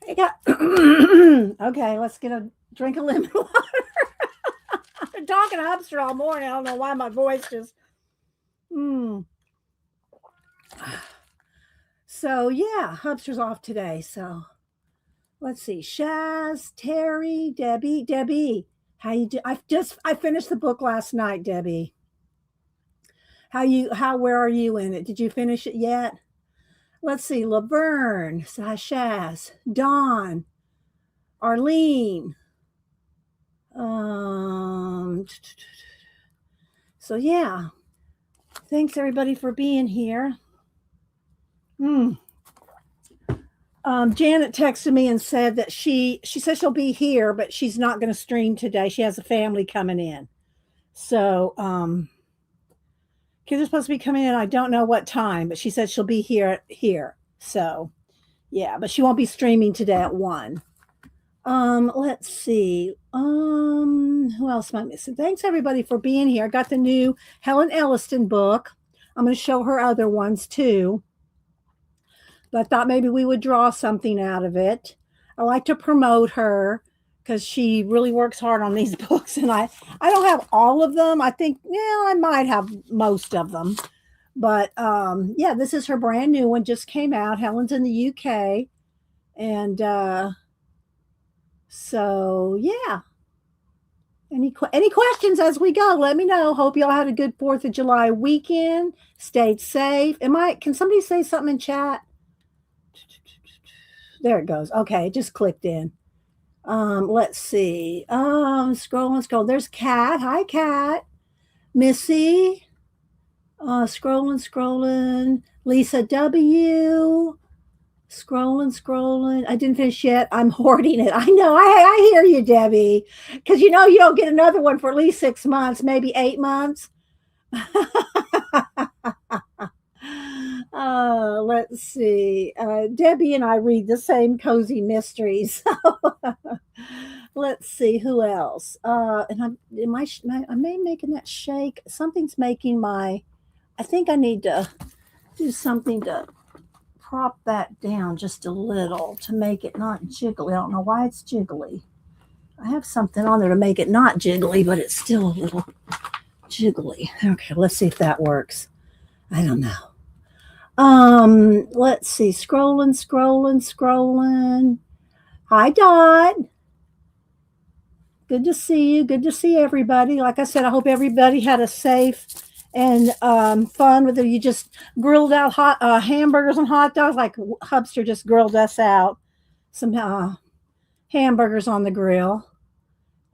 I got okay, let's get a drink of lemon water. I've been talking Hubster all morning. I don't know why my voice just mm. So yeah, Hubster's off today. So let's see. Shaz, Terry, Debbie. Debbie, how you do? I finished the book last night, Debbie. Where are you in it? Did you finish it yet? Let's see. Laverne, Shaz, Dawn, Arlene. So yeah. Thanks everybody for being here. Janet texted me and said that she says she'll be here, but she's not going to stream today. She has a family coming in. So kids are supposed to be coming in. I don't know what time, but she said she'll be here. So yeah, but she won't be streaming today at 1. Let's see. Who else am I missing? Thanks everybody for being here. I got the new Helen Elliston book. I'm going to show her other ones too. But I thought maybe we would draw something out of it. I like to promote her because she really works hard on these books, and I don't have all of them. I think, I might have most of them. But yeah, this is her brand new one, just came out. Helen's in the UK. And so yeah. Any questions as we go? Let me know. Hope y'all had a good 4th of July weekend. Stayed safe. Can somebody say something in chat? There it goes. Okay, it just clicked in. Let's see. Scroll. There's Kat. Hi, Kat. Missy. Scrolling. Lisa W. Scrolling. I didn't finish yet. I'm hoarding it. I know. I hear you, Debbie. Because you don't get another one for at least 6 months, maybe 8 months. Let's see. Debbie and I read the same cozy mysteries. Let's see who else. And I may making that shake. Something's making I think I need to do something to prop that down just a little to make it not jiggly. I don't know why it's jiggly. I have something on there to make it not jiggly, but it's still a little jiggly. Okay, let's see if that works. I don't know. Let's see. Scrolling. Hi, Dot. Good to see you. Good to see everybody. Like I said, I hope everybody had a safe and fun. Whether you just grilled out hot hamburgers and hot dogs, like Hubster just grilled us out some hamburgers on the grill.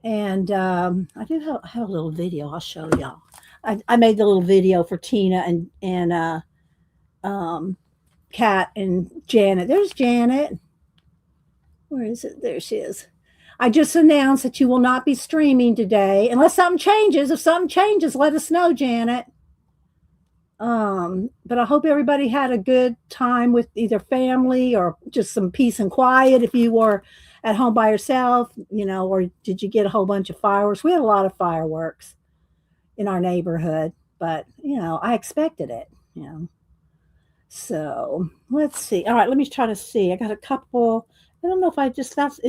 And I do have a little video. I'll show y'all. I made the little video for Tina and Kat and Janet. There's Janet. Where is it? There she is. I just announced that you will not be streaming today unless something changes. If something changes, let us know, Janet. But I hope everybody had a good time with either family or just some peace and quiet. If you were at home by yourself, or did you get a whole bunch of fireworks? We had a lot of fireworks in our neighborhood, but I expected it, So let's see. All right, let me try to see. I got a couple. I don't know if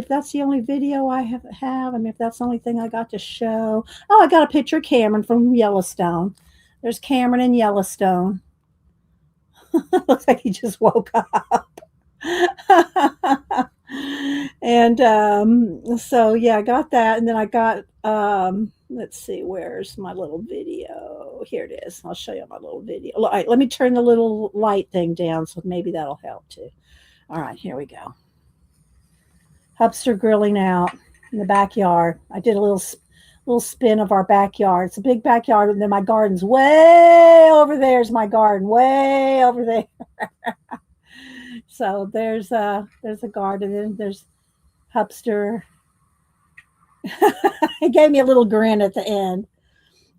that's the only video I have. I mean, if that's the only thing I got to show. Oh, I got a picture of Cameron from Yellowstone. There's Cameron in Yellowstone. Looks like he just woke up. And so yeah, I got that, and then I got let's see, where's my little video? Here it is. I'll show you my little video. All right, let me turn the little light thing down, so maybe that'll help too. All right, here we go. Hubster grilling out in the backyard. I did a little spin of our backyard. It's a big backyard, and then my garden's way over there. Is my garden way over there. So there's a garden, and there's Hubster. He gave me a little grin at the end.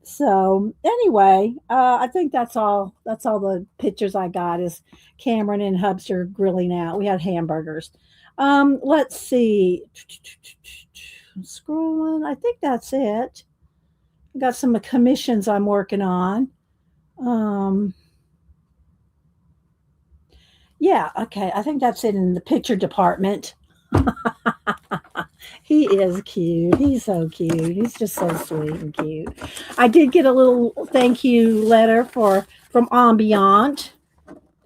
So anyway, I think that's all the pictures I got is Cameron and Hubster grilling out. We had hamburgers. Let's see. Scrolling. I think that's it. I got some commissions I'm working on. Yeah, okay. I think that's it in the picture department. He is cute. He's so cute. He's just so sweet and cute. I did get a little thank you letter from Ambient,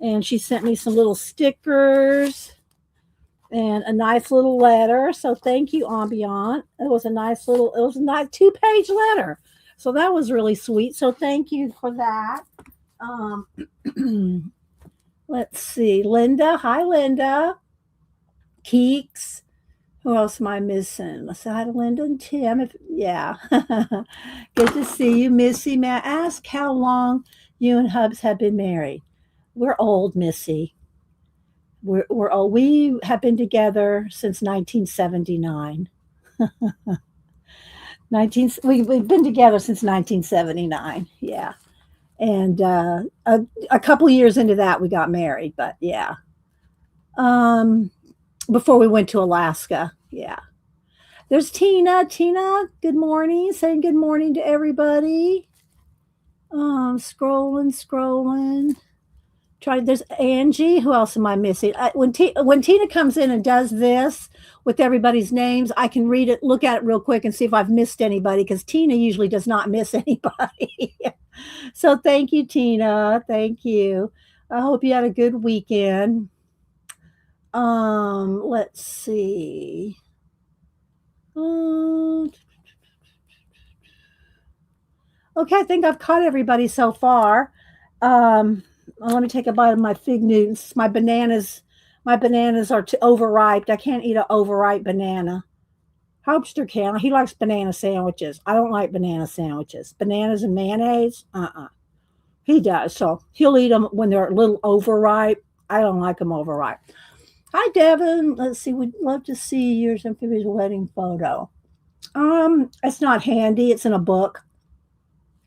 and she sent me some little stickers and a nice little letter. So thank you, Ambient. It was a nice 2-page letter. So that was really sweet. So thank you for that. Um, let's see. Linda. Hi, Linda. Keeks. Who else am I missing? Let's say hi to Linda and Tim. Yeah. Good to see you, Missy. May I ask how long you and Hubs have been married? We're old, Missy. We're old. We have been together since 1979. We've been together since 1979. Yeah. And a couple years into that, we got married. But yeah. Um, Before we went to Alaska. Yeah. There's Tina. Tina, good morning. Saying good morning to everybody. Scrolling. There's Angie. Who else am I missing? When Tina comes in and does this with everybody's names, I can read it, look at it real quick, and see if I've missed anybody. Because Tina usually does not miss anybody. So thank you, Tina. Thank you. I hope you had a good weekend. Let's see. Uh, okay, I think I've caught everybody so far. Let me take a bite of my fig Newtons. My bananas are too overripe. I can't eat an overripe banana. Hopster can. He likes banana sandwiches. I don't like banana sandwiches. Bananas and mayonnaise? He does. So he'll eat them when they're a little overripe. I don't like them overripe. Hi, Devin. Let's see. We'd love to see your amphibious wedding photo. It's not handy. It's in a book.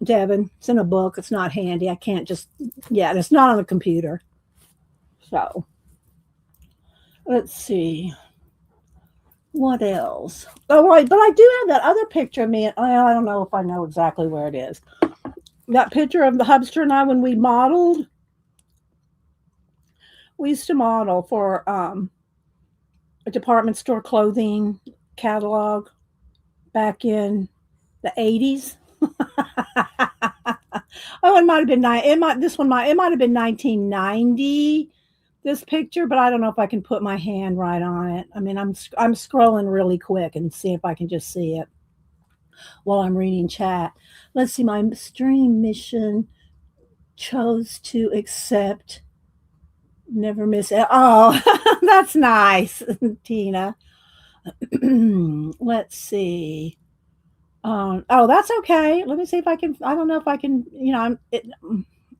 Devin, it's in a book. It's not handy. I can't just, yeah, it's not on a computer. So let's see. What else? Oh, right. But I do have that other picture of me. I don't know if I know exactly where it is. That picture of the Hubster and I when we modeled. We used to model for a department store clothing catalog back in the 80s. Oh, it might have been it might have been 1990. This picture, but I don't know if I can put my hand right on it. I mean, I'm scrolling really quick and see if I can just see it while I'm reading chat. Let's see. My stream mission chose to accept. Never miss it. Oh, that's nice, Tina. Let's see. Oh, that's okay. Let me see if I can. I don't know if I can.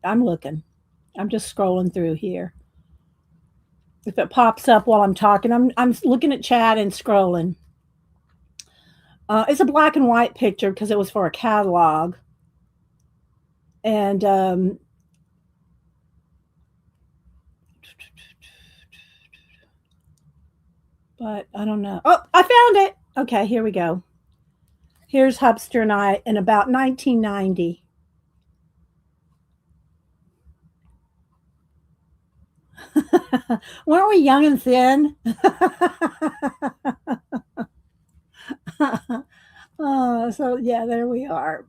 I'm looking. I'm just scrolling through here. If it pops up while I'm talking, I'm looking at chat and scrolling. It's a black and white picture because it was for a catalog, and but I don't know. Oh, I found it. Okay, here we go. Here's Hubster and I in about 1990. Weren't we young and thin? So yeah, there we are.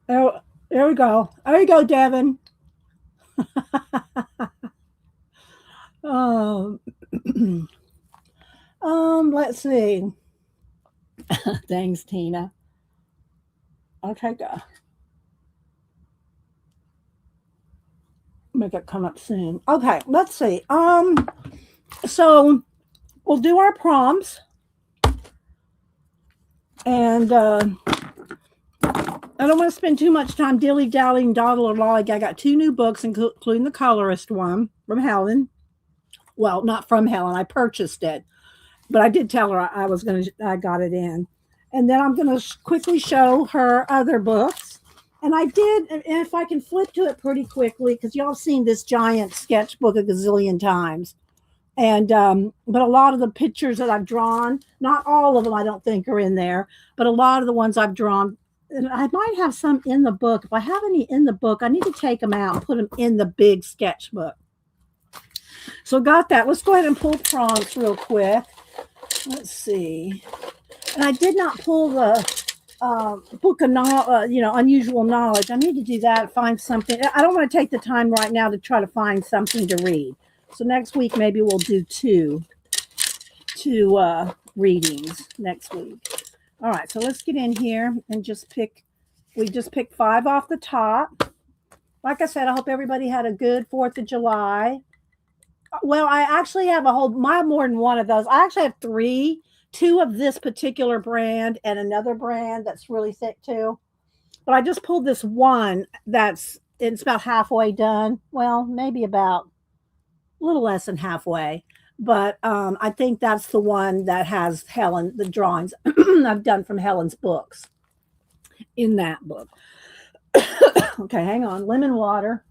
There we go. There you go, Devin. um, let's see. Thanks, Tina. I'll take a make it come up soon. Okay, let's see. So we'll do our prompts, and I don't want to spend too much time dilly-dallying, dawdle or lollygag. I got 2 new books, including the Colorist one from Helen. Well, not from Helen. I purchased it, but I did tell her I got it in. And then I'm going to quickly show her other books. And I did, and if I can flip to it pretty quickly, because y'all seen this giant sketchbook a gazillion times. And but a lot of the pictures that I've drawn, not all of them I don't think are in there, but a lot of the ones I've drawn and I might have some in the book. If I have any in the book, I need to take them out and put them in the big sketchbook. So got that. Let's go ahead and pull prompts real quick. Let's see. And I did not pull the book of unusual knowledge. I need to do that. Find something. I don't want to take the time right now to try to find something to read. So next week maybe we'll do two readings next week. All right. So let's get in here and just pick. We just picked 5 off the top. Like I said, I hope everybody had a good 4th of July. Well, I actually have more than one of those. I actually have 3. 2 of this particular brand and another brand that's really thick too. But I just pulled this one it's about halfway done. Well, maybe about a little less than halfway. But I think that's the one that has the drawings I've done from Helen's books in that book. Okay, hang on. Lemon water.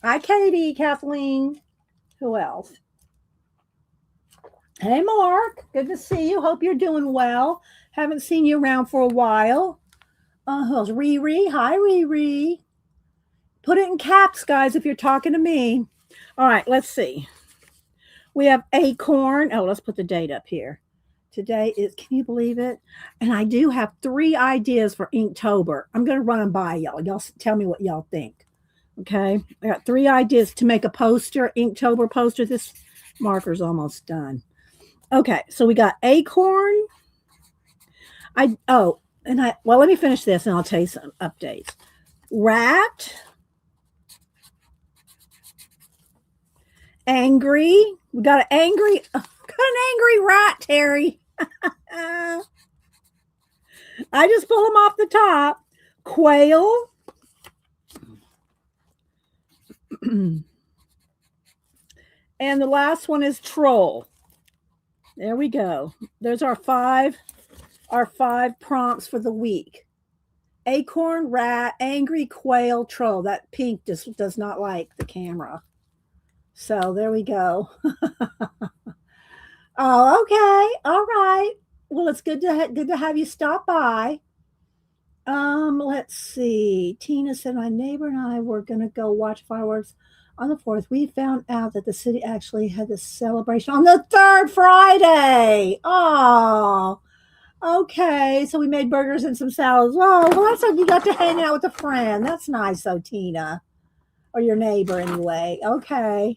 Hi, Katie, Kathleen. Who else? Hey, Mark. Good to see you. Hope you're doing well. Haven't seen you around for a while. Who else? Riri. Hi, Riri. Put it in caps, guys, if you're talking to me. All right, let's see. We have acorn. Oh, let's put the date up here. Today is, can you believe it? And I do have 3 ideas for Inktober. I'm going to run them by y'all. Y'all tell me what y'all think. Okay. I got 3 ideas to make a poster, Inktober poster. This marker's almost done. Okay. So we got acorn. Well, let me finish this and I'll tell you some updates. Rat. Angry. We got an angry rat, Terry. I just pull them off the top. Quail. And the last one is troll. There we go. There's our 5 prompts for the week. Acorn, rat, angry, quail, troll. That pink just does not like the camera. So there we go. Oh, okay. All right. Well, it's good to have you stop by. Let's see. Tina said my neighbor and I were going to go watch fireworks on the 4th. We found out that the city actually had the celebration on the 3rd Friday. Oh, okay. So we made burgers and some salads. Oh, well, that's like you got to hang out with a friend. That's nice, though, Tina, or your neighbor anyway. Okay.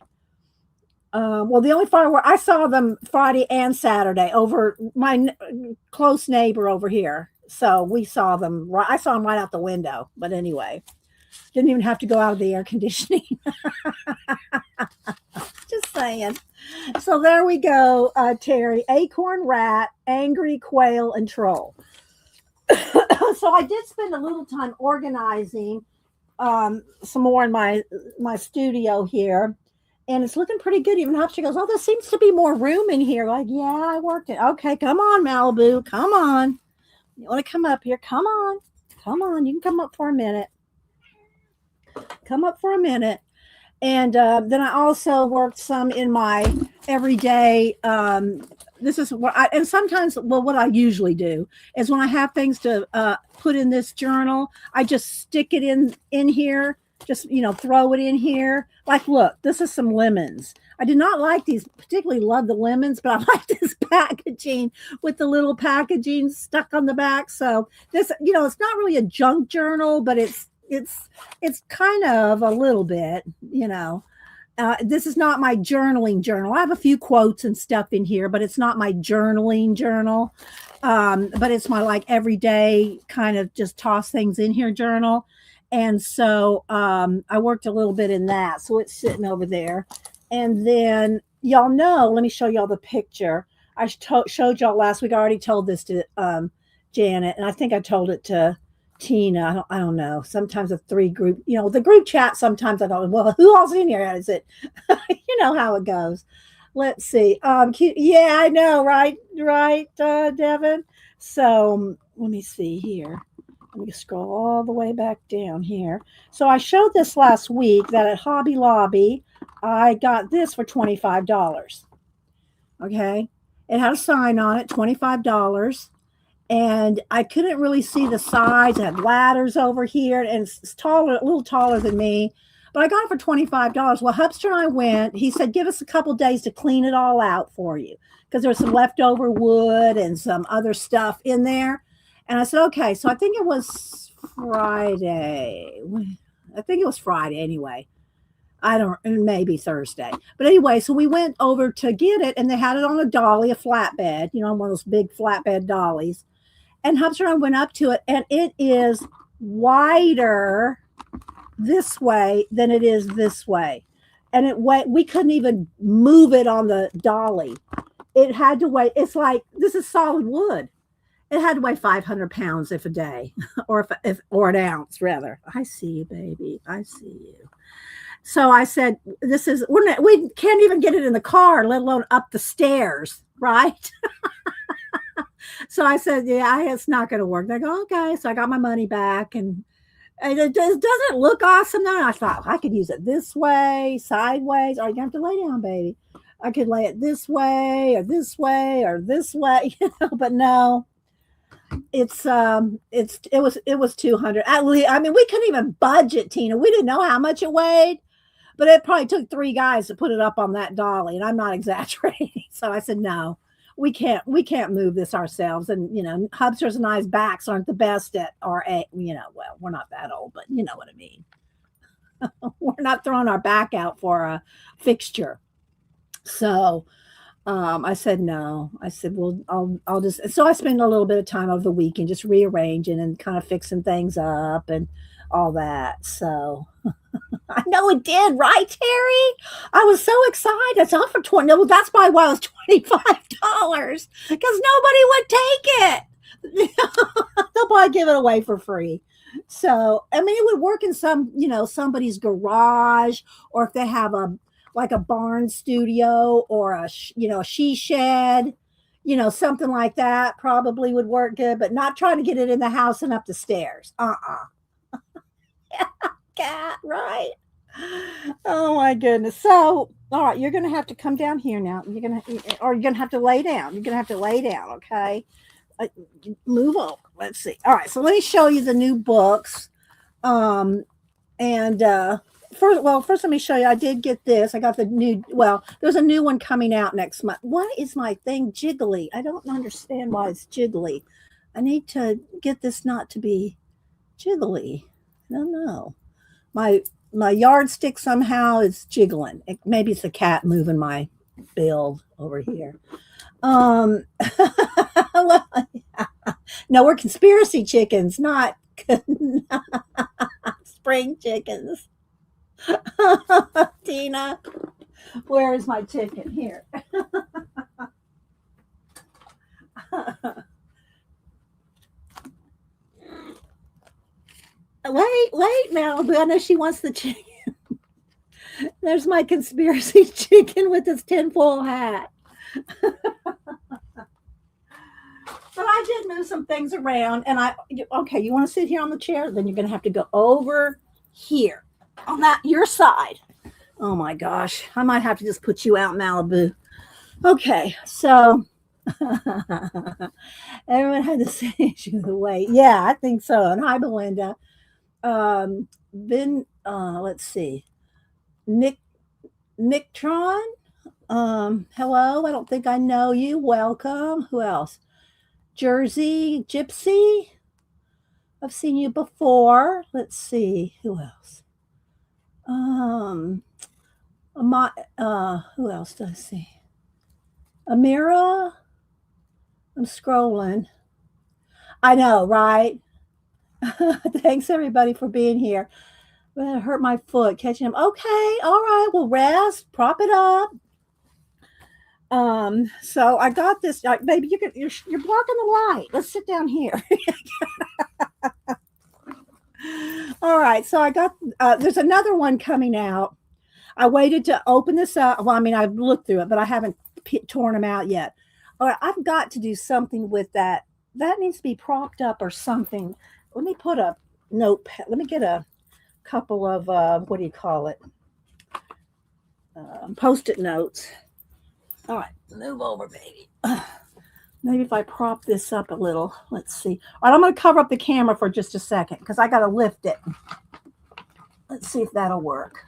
Well, the only firework I saw them Friday and Saturday over my close neighbor over here. So we saw them. I saw them right out the window. But anyway, didn't even have to go out of the air conditioning. Just saying. So there we go, Terry. Acorn, rat, angry, quail, and troll. So I did spend a little time organizing some more in my studio here. And it's looking pretty good. Even Hopsy goes, oh, there seems to be more room in here. Like, yeah, I worked it. Okay, come on, Malibu. Come on. You want to come up here? Come on. Come on. You can come up for a minute. Come up for a minute. And then I also worked some in my everyday. This is what and sometimes, well, what I usually do is when I have things to put in this journal, I just stick it in here. Just, throw it in here. Like, look, this is some lemons. I did not like these, particularly love the lemons, but I like this packaging with the little packaging stuck on the back. So this, it's not really a junk journal, but it's kind of a little bit, this is not my journaling journal. I have a few quotes and stuff in here, but it's not my journaling journal. But it's my like everyday kind of just toss things in here journal. And so I worked a little bit in that. So it's sitting over there. And then y'all know, let me show y'all the picture. I showed y'all last week. I already told this to Janet, and I think I told it to Tina. I don't know. Sometimes a 3 group, the group chat, sometimes I don't, well, who all's in here? Is it, you know how it goes. Let's see. Cute. Yeah, I know. Right, Devin. So let me see here. Let me scroll all the way back down here. So I showed this last week that at Hobby Lobby, I got this for $25. Okay. It had a sign on it, $25. And I couldn't really see the sides. It had ladders over here, and it's taller, a little taller than me. But I got it for $25. Well, Hubster and I went. He said, give us a couple days to clean it all out for you because there was some leftover wood and some other stuff in there. And I said, okay. So I think it was Friday. I think it was Friday anyway. I don't, maybe Thursday. But anyway, so we went over to get it, and they had it on a dolly, a flatbed, one of those big flatbed dollies. And Hubster and I went up to it, and it is wider this way than it is this way. And we couldn't even move it on the dolly. It had to weigh, it's like, this is solid wood. It had to weigh 500 pounds if a day, or or an ounce rather. I see you, baby. I see you. So I said, we can't even get it in the car, let alone up the stairs, right? So I said, yeah, it's not going to work. They go, okay. So I got my money back, and it doesn't look awesome though. I thought I could use it this way, sideways, or you have to lay down, baby. I could lay it this way or this way or this way, but no. It was 200. At least, I mean, we couldn't even budget, Tina. We didn't know how much it weighed, but it probably took 3 guys to put it up on that dolly, and I'm not exaggerating. So I said, no, we can't move this ourselves. And Hubster's and I's backs aren't the best at our age. Well, we're not that old, but you know what I mean. We're not throwing our back out for a fixture. So I said, no. I said, well, I'll just, so I spent a little bit of time over the weekend just rearranging and kind of fixing things up and all that. So I know it did, right, Terry? I was so excited. It's off for 20. Well, that's probably why it was $25, because nobody would take it. They'll probably give it away for free. So, I mean, it would work in somebody's garage, or if they have a barn studio or a she shed, something like that probably would work good, but not trying to get it in the house and up the stairs. Cat, right? Oh my goodness. So, all right, you're going to have to come down here now. You're going to have to lay down. You're going to have to lay down. Okay. Move over. Let's see. All right. So let me show you the new books. First, let me show you. I did get this. I got there's a new one coming out next month. Why is my thing jiggly? I don't understand why it's jiggly. I need to get this not to be jiggly. I don't know. My yardstick somehow is jiggling. Maybe it's the cat moving my build over here. Well, no, we're conspiracy chickens, not spring chickens. Tina, where is my chicken? Here. Wait, Malibu. I know she wants the chicken. There's my conspiracy chicken with his tinfoil hat. But I did move some things around, and okay, you want to sit here on the chair? Then you're going to have to go over here on your side. Oh my gosh, I might have to just put you out, Malibu. Okay, so everyone had the same issue with the weight. Yeah, I think so. And hi, Belinda. Let's see. Nicktron. Hello. I don't think I know you. Welcome. Who else? Jersey Gypsy. I've seen you before. Let's see. Who else? Who else do I see? Amira. I'm scrolling. I know, right? Thanks everybody for being here. Well, it hurt my foot catching him. Okay, all right. Well, rest, prop it up. So I got this. Baby, you're blocking the light. Let's sit down here. All right. So I got. There's another one coming out. I waited to open this up. Well, I mean, I've looked through it, but I haven't torn them out yet. All right, I've got to do something with that. That needs to be propped up or something. Let me put a notepad. Let me get a couple of what do you call it? Post-it notes. All right, move over, baby. Maybe if I prop this up a little, let's see. All right, I'm going to cover up the camera for just a second because I got to lift it. Let's see if that'll work.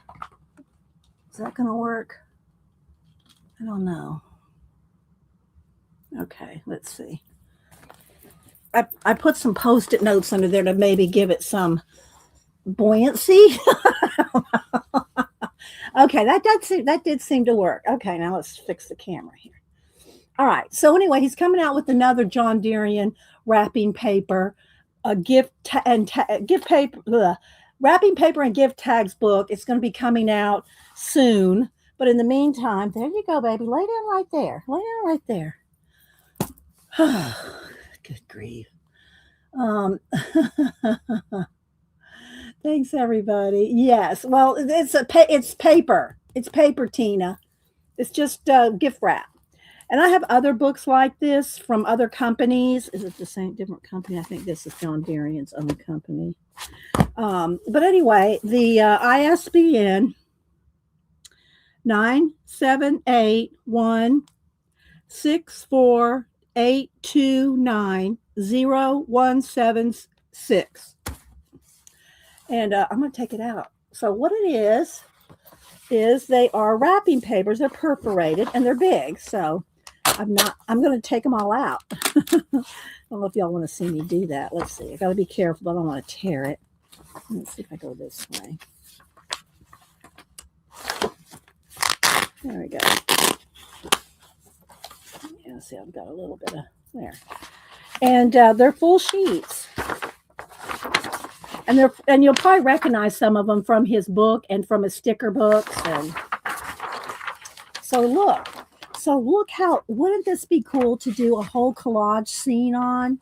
Is that going to work? I don't know. Okay, let's see. I put some Post-it notes under there to maybe give it some buoyancy. Okay, that did seem to work. Okay, now let's fix the camera here. All right. So anyway, he's coming out with another John Darian wrapping paper, a gift paper, wrapping paper and gift tags book. It's going to be coming out soon. But in the meantime, there you go, baby. Lay down right there. Lay down right there. Good grief. Thanks, everybody. Yes. Well, it's paper. It's paper, Tina. It's just gift wrap. And I have other books like this from other companies. Is it the same, different company? I think this is John Darian's own company. But anyway, the ISBN 978290176. And I'm going to take it out. So what it is they are wrapping papers. They're perforated and they're big. So I'm going to take them all out. I don't know if y'all want to see me do that. Let's see. I got to be careful. I don't want to tear it. Let's see if I go this way. There we go. Yeah, see, I've got a little bit of there. And they're full sheets. And you'll probably recognize some of them from his book and from his sticker books. And so look how, wouldn't this be cool to do a whole collage scene on?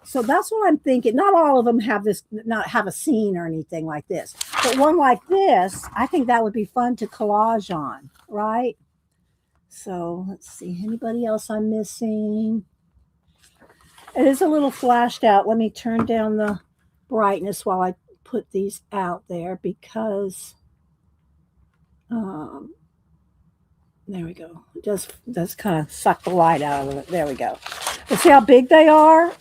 So that's what I'm thinking. Not all of them have a scene or anything like this, but one like this, I think that would be fun to collage on, right? So let's see, anybody else I'm missing? It is a little flashed out. Let me turn down the brightness while I put these out there because there we go. It does kind of suck the light out of it. There we go. But see how big they are?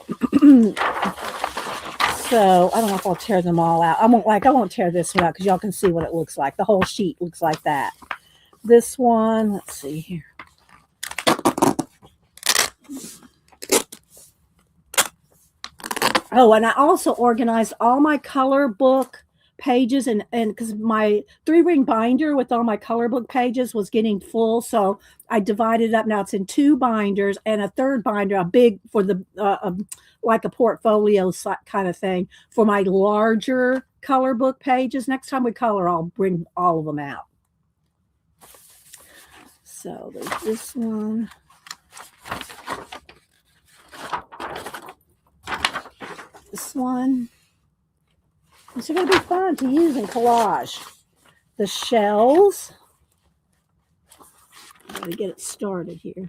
So I don't know if I'll tear them all out. I won't tear this one out because y'all can see what it looks like. The whole sheet looks like that. This one, let's see here. Oh, and I also organized all my color book pages and because my 3-ring binder with all my color book pages was getting full, so I divided it up. Now it's in 2 binders and a third binder, a big for the like a portfolio kind of thing for my larger color book pages. Next time we color, I'll bring all of them out. So there's this one. This one. These are going to be fun to use in collage. The shells. Let me get it started here.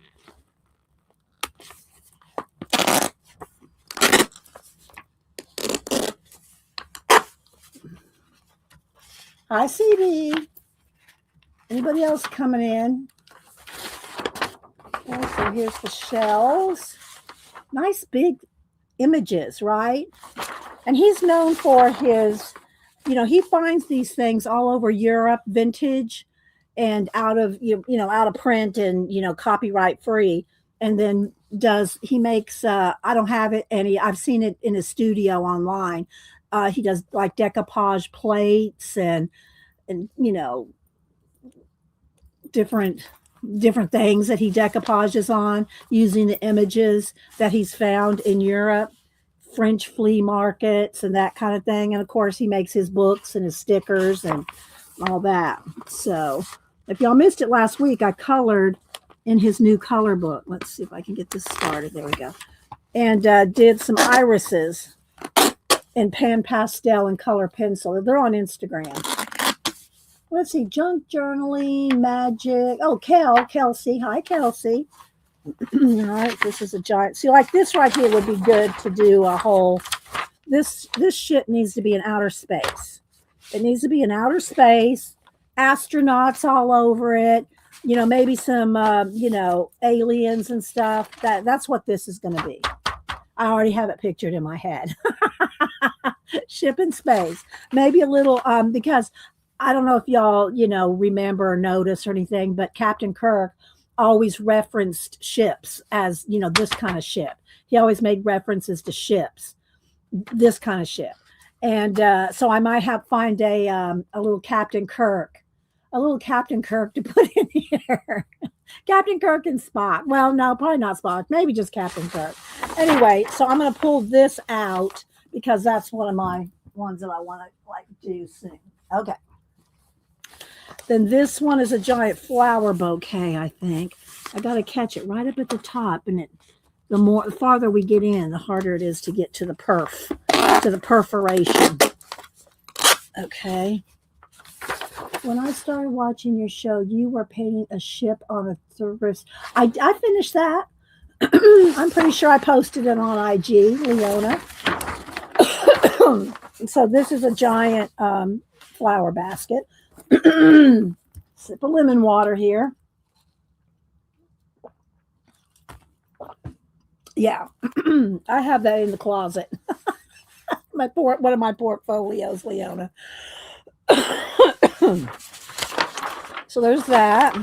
Hi, CB. Anybody else coming in? Okay, so here's the shells. Nice big images, right? And he's known for his, he finds these things all over Europe, vintage and out of, out of print and, copyright free. And then he makes, I don't have it, and I've seen it in his studio online. He does like decoupage plates and different things that he decoupages on using the images that he's found in Europe, French flea markets and that kind of thing. And of course he makes his books and his stickers and all that. So if y'all missed it last week, I colored in his new color book. Let's see if I can get this started. There we go. And did some irises in pan pastel and color pencil. They're on Instagram. Let's see, junk journaling, magic. Oh, Kelsey. Hi, Kelsey. All right, this is a giant. See, like this right here would be good to do a whole. This shit needs to be in outer space. It needs to be in outer space. Astronauts all over it. maybe some, aliens and stuff. That's what this is going to be. I already have it pictured in my head. Ship in space. Maybe a little, because I don't know if y'all, remember or notice or anything, but Captain Kirk always referenced ships as, this kind of ship. He always made references to ships, this kind of ship. And so I might find a little Captain Kirk to put in here. Captain Kirk and Spock. Well, no, probably not Spock. Maybe just Captain Kirk. Anyway, so I'm going to pull this out because that's one of my ones that I want to do soon. Okay. Then this one is a giant flower bouquet, I think. I got to catch it right up at the top, and the farther we get in, the harder it is to get to the perforation. Okay. When I started watching your show, you were painting a ship on a surface. I finished that. I'm pretty sure I posted it on IG, Leona. So this is a giant flower basket. Sip of lemon water here. Yeah, I have that in the closet. One of my portfolios, Leona. So there's that.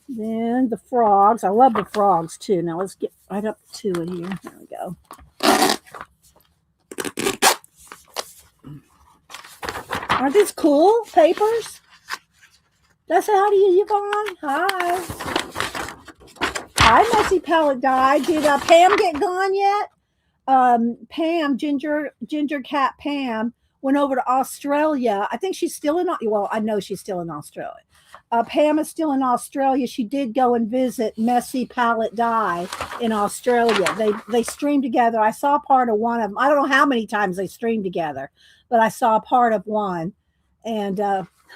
Then the frogs. I love the frogs too. Now let's get right up to it here. There we go. Aren't these cool papers? That's how do you, Yvonne? Hi. Hi, Messy Palette Guy. Did Pam get gone yet? Pam, Ginger Cat Pam, went over to Australia. I think she's still in, well, I know she's still in Australia. Pam is still in Australia. She did go and visit Messy Palette Dye in Australia. They streamed together. I saw part of one of them. I don't know how many times they streamed together, but I saw part of one. And,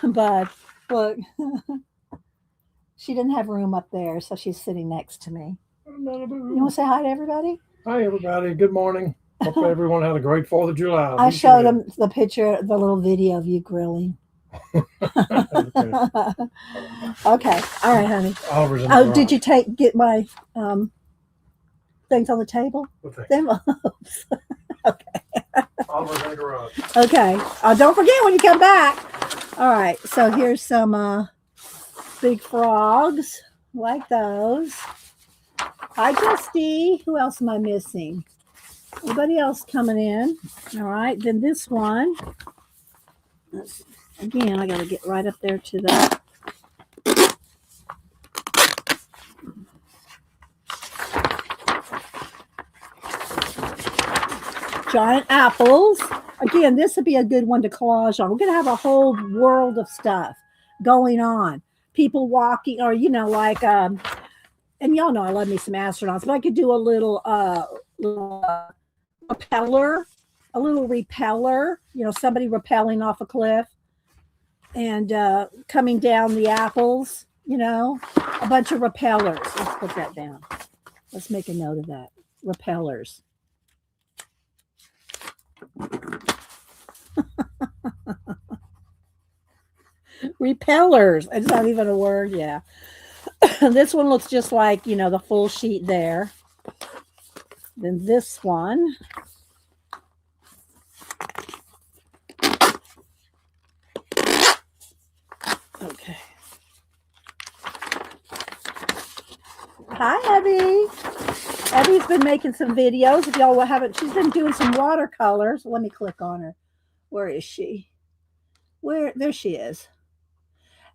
but look, she didn't have room up there, so she's sitting next to me. You want to say hi to everybody? Hi, everybody. Good morning. Hope everyone had a great 4th of July. I showed them the picture, the little video of you grilling. Okay. All right, honey. Oh, did you get my things on the table? The envelopes. Okay. Oliver's in the garage. Okay. Don't forget when you come back. All right. So here's some big frogs like those. Hi, Justy. Who else am I missing? Anybody else coming in? All right. Then this one. Again, I got to get right up there to the. Giant apples. Again, this would be a good one to collage on. We're going to have a whole world of stuff going on. People walking, or, like, and y'all know I love me some astronauts, but I could do a little repeller, somebody rappelling off a cliff and coming down the apples, a bunch of repellers. Let's put that down. Let's make a note of that. Repellers. Repellers. It's not even a word. Yeah. This one looks just like, the full sheet there. Then this one. Okay. Hi, Abby. Abby's been making some videos. If y'all haven't, she's been doing some watercolors. Let me click on her. Where is she? There she is.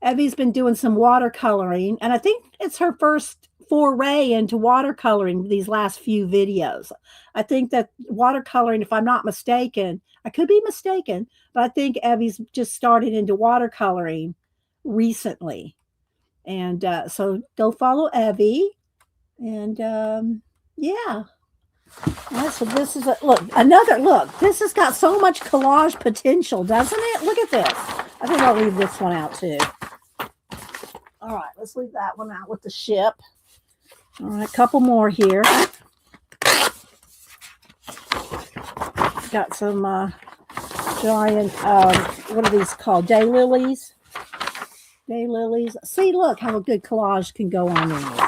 Abby's been doing some watercoloring, and I think it's her first foray into watercoloring these last few videos. I think that watercoloring, if I'm not mistaken, I could be mistaken, but I think Abby's just started into watercoloring recently. And so go follow Abby. And yeah. All right, so this is look. This has got so much collage potential, doesn't it? Look at this. I think I'll leave this one out too. All right, let's leave that one out with the ship. All right, a couple more here. Got some giant, what are these called? Daylilies. Daylilies. See, look how a good collage can go on these.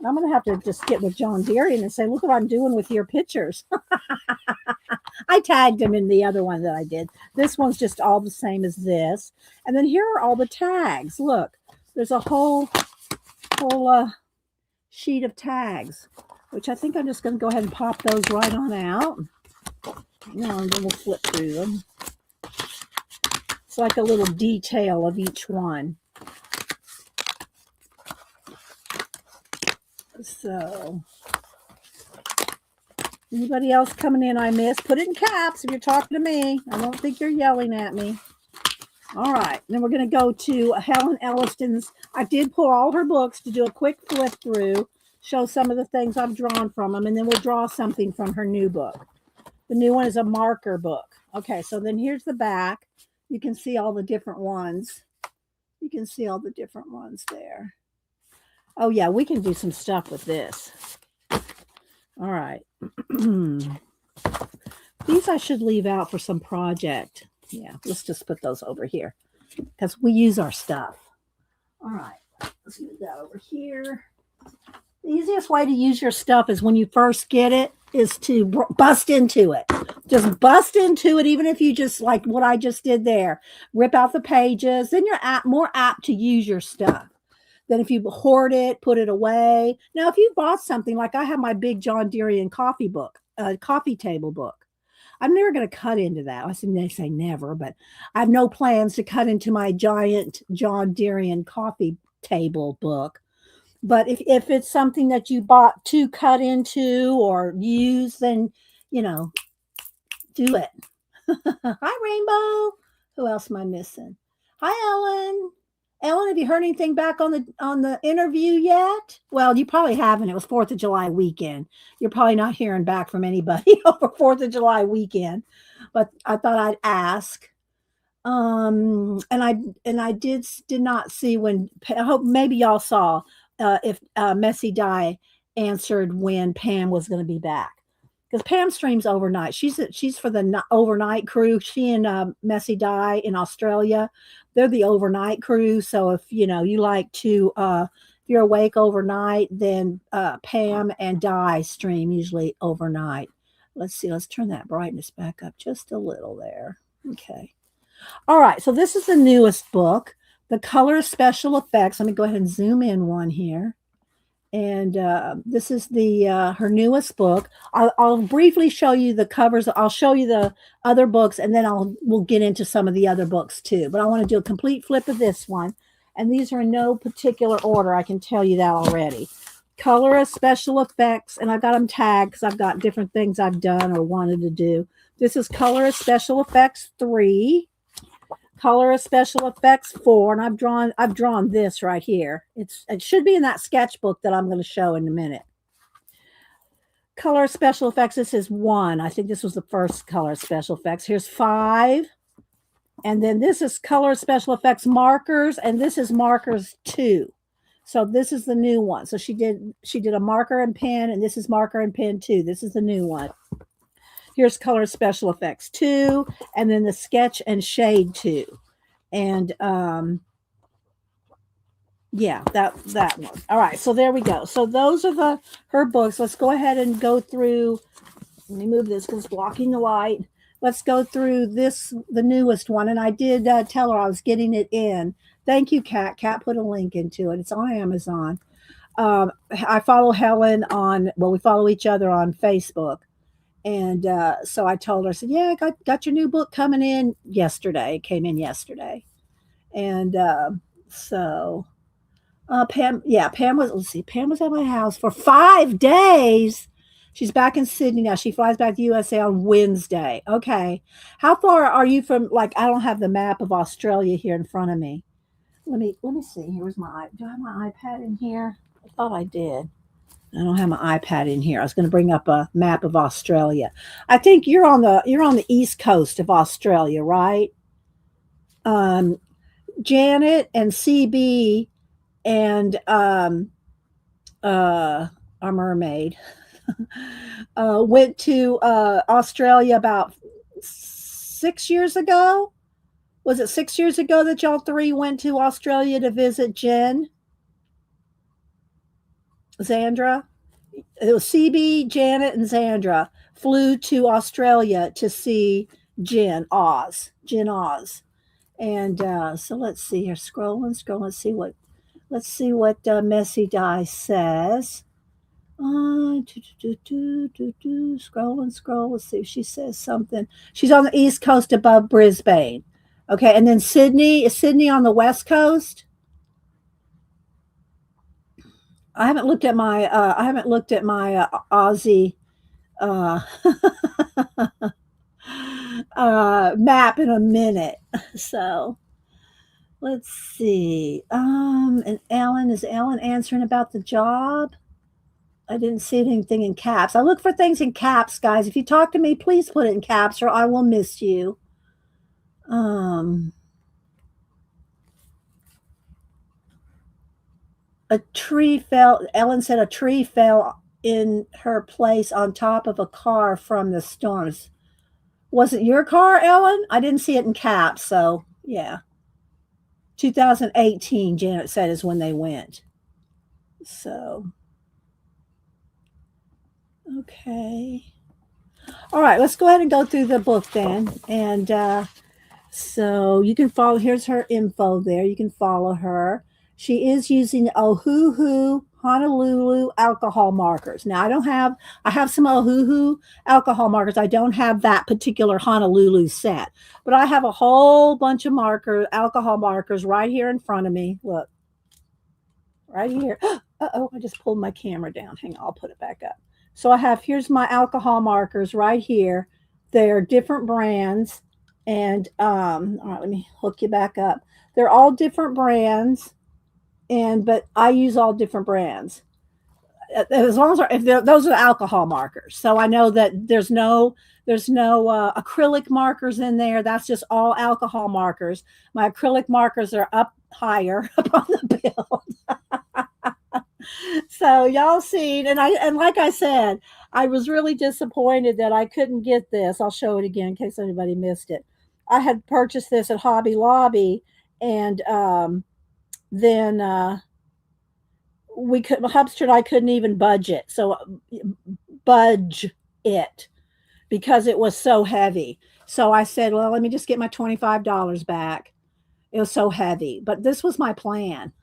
I'm going to have to just get with John Darian and say, look what I'm doing with your pictures. I tagged him in the other one that I did. This one's just all the same as this. And then here are all the tags. Look, there's a whole sheet of tags, which I think I'm just going to go ahead and pop those right on out. And then we'll flip through them. It's like a little detail of each one. So, anybody else coming in I missed? Put it in caps if you're talking to me. I don't think you're yelling at me. All right. Then we're going to go to Helen Elliston's. I did pull all her books to do a quick flip through, show some of the things I've drawn from them, and then we'll draw something from her new book. The new one is a marker book. Okay, so then here's the back. You can see all the different ones. You can see all the different ones there. Oh, yeah, we can do some stuff with this. All right. These I should leave out for some project. Yeah, let's just put those over here because we use our stuff. All right, let's move that over here. The easiest way to use your stuff is when you first get it is to bust into it. Just bust into it, even if you just like what I just did there. Rip out the pages. Then you're more apt to use your stuff than if you hoard it, put it away. Now, if you bought something, like I have my big John Darian coffee table book. I'm never going to cut into that. I say never, but I have no plans to cut into my giant John Darian coffee table book. But if it's something that you bought to cut into or use, then, do it. Hi, Rainbow. Who else am I missing? Hi, Ellen. Ellen, have you heard anything back on the interview yet? Well, you probably haven't. It was 4th of July weekend. You're probably not hearing back from anybody over 4th of July weekend. But I thought I'd ask. And I did not see when. I hope maybe y'all saw if Messy Die answered when Pam was going to be back. Because Pam streams overnight. She's for the overnight crew. She and Messy Die in Australia, they're the overnight crew. So if you like to, if you're awake overnight, then Pam and Die stream usually overnight. Let's see. Let's turn that brightness back up just a little there. Okay. All right. So this is the newest book, the Colorist Special Effects. Let me go ahead and zoom in one here. And this is her newest book. I'll briefly show you the covers. I'll show you the other books, and then we'll get into some of the other books too. But I want to do a complete flip of this one. And these are in no particular order. I can tell you that already. Colorist Special Effects, and I've got them tagged because I've got different things I've done or wanted to do. This is Colorist Special Effects 3. Colorist Special Effects 4, and I've drawn this right here. It should be in that sketchbook that I'm going to show in a minute. Color Special Effects, this is 1. I think this was the first Color Special Effects. Here's 5. And then this is Color Special Effects Markers, and this is Markers 2. So this is the new one. So she did a marker and pen, and this is marker and pen 2. This is the new one. Here's Color Special Effects 2, and then the Sketch and Shade 2. And yeah, that one. All right, so there we go. So those are her books. Let's go ahead and go through. Let me move this because it's blocking the light. Let's go through the newest one. And I did tell her I was getting it in. Thank you, Kat. Kat put a link into it. It's on Amazon. I follow Helen we follow each other on Facebook. And so I told her, I said, yeah, I got your new book coming in yesterday. It came in yesterday. And Pam was at my house for 5 days. She's back in Sydney now. She flies back to USA on Wednesday. Okay. How far are you from, I don't have the map of Australia here in front of me. Let me see. Here's do I have my iPad in here? I thought I did. I don't have my iPad in here. I was going to bring up a map of Australia. I think you're on the east coast of Australia, right? Janet and CB and our mermaid went to Australia about 6 years ago. Was it 6 years ago that y'all three went to Australia to visit Jen? Xandra? It was CB, Janet, and Xandra flew to Australia to see Jen Oz. And so let's see here. Scrolling, let's see what Messy Die says. Scroll. Let's see if she says something. She's on the east coast above Brisbane. Okay, and then Sydney. Is Sydney on the west coast? I haven't looked at my Aussie uh, map in a minute. So let's see. And is Ellen answering about the job? I didn't see anything in caps. I look for things in caps, guys. If you talk to me, please put it in caps or I will miss you. A tree fell. Ellen said a tree fell in her place on top of a car from the storms. Was it your car, Ellen? I didn't see it in caps. So, yeah. 2018, Janet said, is when they went. So, okay. All right, let's go ahead and go through the book then. And so you can follow, here's her info there. You can follow her. She is using Ohuhu Honolulu alcohol markers. Now I have some Ohuhu alcohol markers. I don't have that particular Honolulu set, but I have a whole bunch of alcohol markers right here in front of me. Look, right here. Uh-oh, I just pulled my camera down. Hang on, I'll put it back up. So here's my alcohol markers right here. They're different brands. And all right, let me hook you back up. They're all different brands, but I use all different brands. As long as those are the alcohol markers, so I know that there's no acrylic markers in there. That's just all alcohol markers. My acrylic markers are up higher up on the build. So y'all seen, and like I said, I was really disappointed that I couldn't get this. I'll show it again in case anybody missed it. I had purchased this at Hobby Lobby, and then Hubster and I couldn't even budge it because it was so heavy. So I said, well, let me just get my $25 back. It was so heavy, but this was my plan.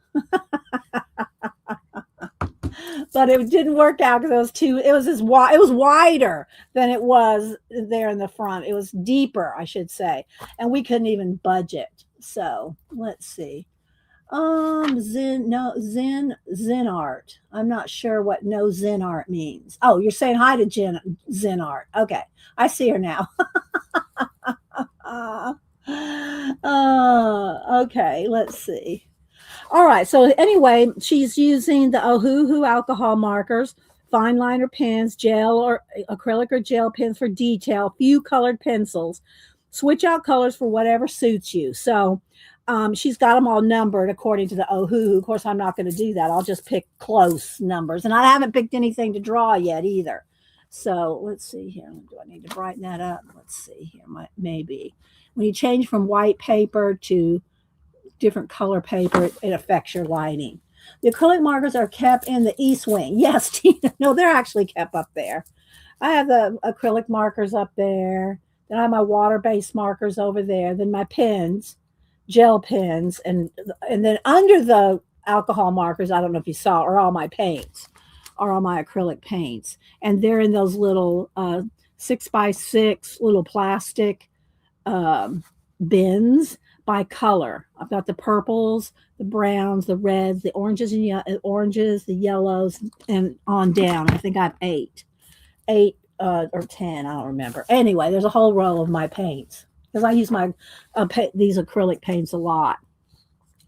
But it didn't work out because it was wider than it was there in the front. It was deeper, I should say. And we couldn't even budget. So let's see. Zen art. I'm not sure what no Zen art means. Oh, you're saying hi to Zen art. Okay. I see her now. Okay. Let's see. All right. So anyway, she's using the Ohuhu alcohol markers, fine liner pens, gel or acrylic or gel pens for detail, few colored pencils. Switch out colors for whatever suits you. So she's got them all numbered according to the Ohuhu. Of course, I'm not going to do that. I'll just pick close numbers. And I haven't picked anything to draw yet either. So let's see here. Do I need to brighten that up? Let's see here. Maybe. When you change from white paper to different color paper, it affects your lighting. The acrylic markers are kept in the east wing. Yes, Tina. No, they're actually kept up there. I have the acrylic markers up there. Then I have my water-based markers over there. Then my pens, gel pens, and then under the alcohol markers, I don't know if you saw, are all my paints, are all my acrylic paints. And they're in those little 6x6 little plastic bins by color. I've got the purples, the browns, the reds, the oranges, the yellows, and on down. I think I have eight or 10. I don't remember. Anyway, there's a whole row of my paints because I use these acrylic paints a lot.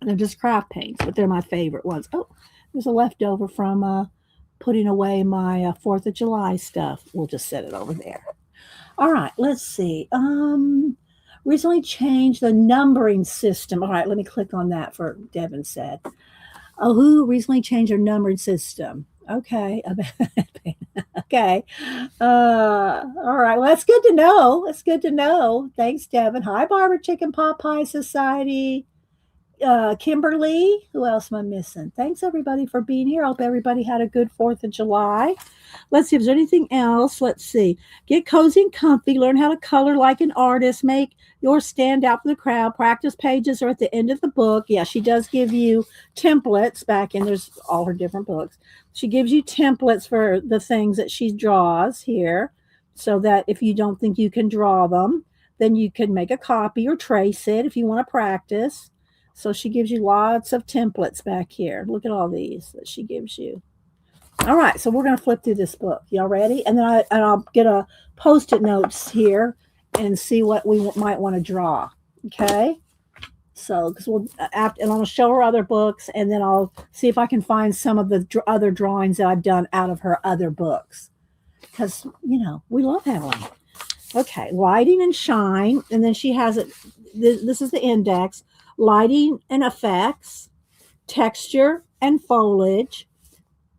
They're just craft paints, but they're my favorite ones. Oh, there's a leftover from putting away my 4th of July stuff. We'll just set it over there. All right, let's see. Recently changed the numbering system. All right, let me click on that for Devin said. Who recently changed their numbering system? Okay. Okay. All right. Well, that's good to know. That's good to know. Thanks, Devin. Hi, Barbara Chicken Pot Pie Society. Kimberly. Who else am I missing? Thanks, everybody, for being here. I hope everybody had a good 4th of July. Let's see if there's anything else. Let's see. Get cozy and comfy. Learn how to color like an artist. Make yours stand out from the crowd. Practice pages are at the end of the book. Yeah, she does give you templates back in. There's all her different books. She gives you templates for the things that she draws here so that if you don't think you can draw them, then you can make a copy or trace it if you want to practice. So she gives you lots of templates back here. Look at all these that she gives you. All right, so we're going to flip through this book. Y'all ready? And then I'll get a post-it notes here and see what we might want to draw. Okay. So, because we'll and I'm going to show her other books, and then I'll see if I can find some of the other drawings that I've done out of her other books. Because we love Helen. Okay, lighting and shine, and then she has it. This is the index: lighting and effects, texture and foliage,